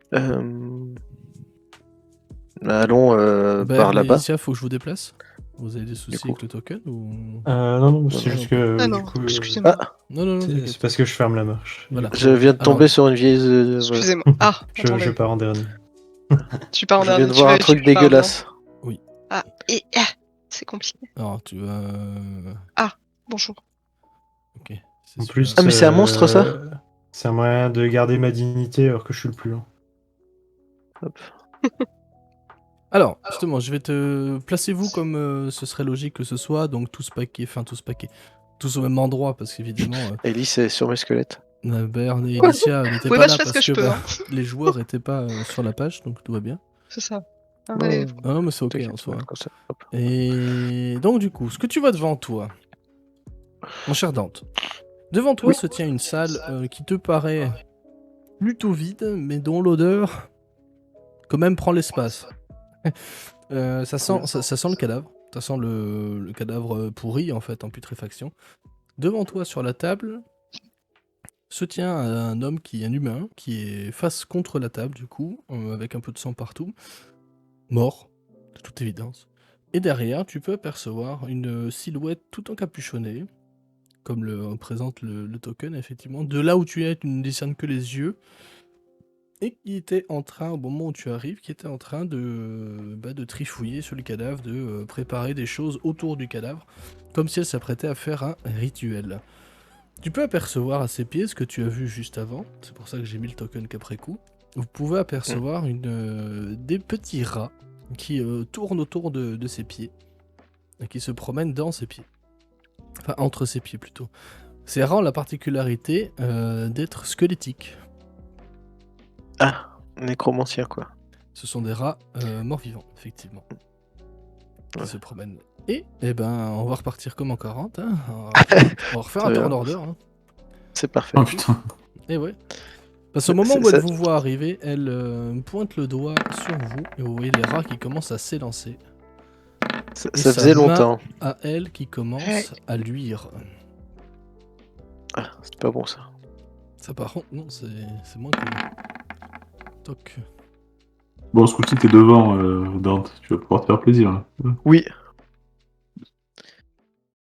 S2: Allons par là-bas.
S1: Alicia, faut que je vous déplace? Vous avez des soucis
S2: coup.
S1: avec le token ou...
S7: Non, c'est
S2: non,
S7: juste que.
S3: Ah
S7: du
S3: non,
S7: coup,
S3: excusez-moi.
S1: Non, non, non,
S7: c'est
S1: t'inquiète.
S7: parce que je ferme la marche.
S1: Voilà.
S7: Du coup,
S2: Je viens de tomber
S1: Alors-
S2: sur une vieille. Voilà.
S3: Excusez-moi. Ah,
S7: je
S3: attendez.
S7: pars en dernier.
S3: Tu pars en
S2: Je viens
S3: dernier,
S2: de
S3: tu
S2: voir
S3: vas-
S2: un truc
S3: tu pars en
S2: dégueulasse.
S3: dernier. Ah, c'est compliqué.
S1: Alors, tu vas...
S3: Bonjour.
S1: Ok. c'est
S7: En
S1: celui-là.
S7: plus.
S2: Ah, mais c'est un monstre, ça
S7: C'est un moyen de garder ma dignité alors que je suis le plus lent.
S2: Hop.
S1: Alors, justement, je vais te... Placez-vous comme ce serait logique que ce soit, donc tous paquets, tous au même endroit, parce qu'évidemment,
S2: Ellie, c'est sur mes squelettes.
S1: Bern et Alicia n'étaient
S3: Oui,
S1: pas
S3: bah,
S1: là
S3: je fais ce
S1: parce
S3: que je peux, hein.
S1: les joueurs n'étaient pas sur la page, donc tout va bien.
S3: C'est ça. Ah,
S2: Non,
S3: allez.
S1: Ah non, mais c'est ok
S2: t'inquiète,
S1: en soi.
S2: ouais, comme ça, hop.
S1: Et donc du coup, ce que tu vois devant toi, mon cher Dante, devant toi
S2: Oui.
S1: se tient une salle qui te paraît plutôt vide, mais dont l'odeur quand même prend l'espace. Ça sent le cadavre, ça sent le cadavre pourri en fait, en putréfaction. Devant toi sur la table se tient un homme un humain, qui est face contre la table du coup, avec un peu de sang partout, mort, de toute évidence. Et derrière, tu peux apercevoir une silhouette tout encapuchonnée, comme le présente le token, effectivement. De là où tu es, tu ne discernes que les yeux. Et qui était en train, au moment où tu arrives, qui était en train de trifouiller sur le cadavre, de préparer des choses autour du cadavre, comme si elle s'apprêtait à faire un rituel. Tu peux apercevoir à ses pieds ce que tu as vu juste avant, c'est pour ça que j'ai mis le token qu'après coup. Vous pouvez apercevoir des petits rats qui tournent autour de ses pieds, et qui se promènent dans ses pieds. Enfin, entre ses pieds plutôt. Ces rats ont la particularité d'être squelettiques.
S2: Ah, nécromancien, quoi.
S1: Ce sont des rats morts-vivants, effectivement. Qui
S2: Ouais.
S1: se promènent. Et, on va repartir comme en 40, hein. On va refaire un
S2: Très
S1: turn
S2: bien.
S1: order, hein.
S2: C'est parfait.
S6: Oh putain.
S1: Et ouais. Parce qu'au moment où
S2: C'est-
S1: elle
S2: ça-
S1: vous voit arriver, elle pointe le doigt sur vous, et vous voyez les rats qui commencent à s'élancer.
S2: Ça,
S1: Et
S2: ça
S1: sa
S2: faisait
S1: main-
S2: longtemps.
S1: À elle qui commence à luire.
S2: Ah, c'est pas bon ça.
S1: Ça par contre, non, c'est moins cool. Toc.
S6: Bon, Scouty, t'es devant, Dante. Tu vas pouvoir te faire plaisir. Là.
S2: Oui,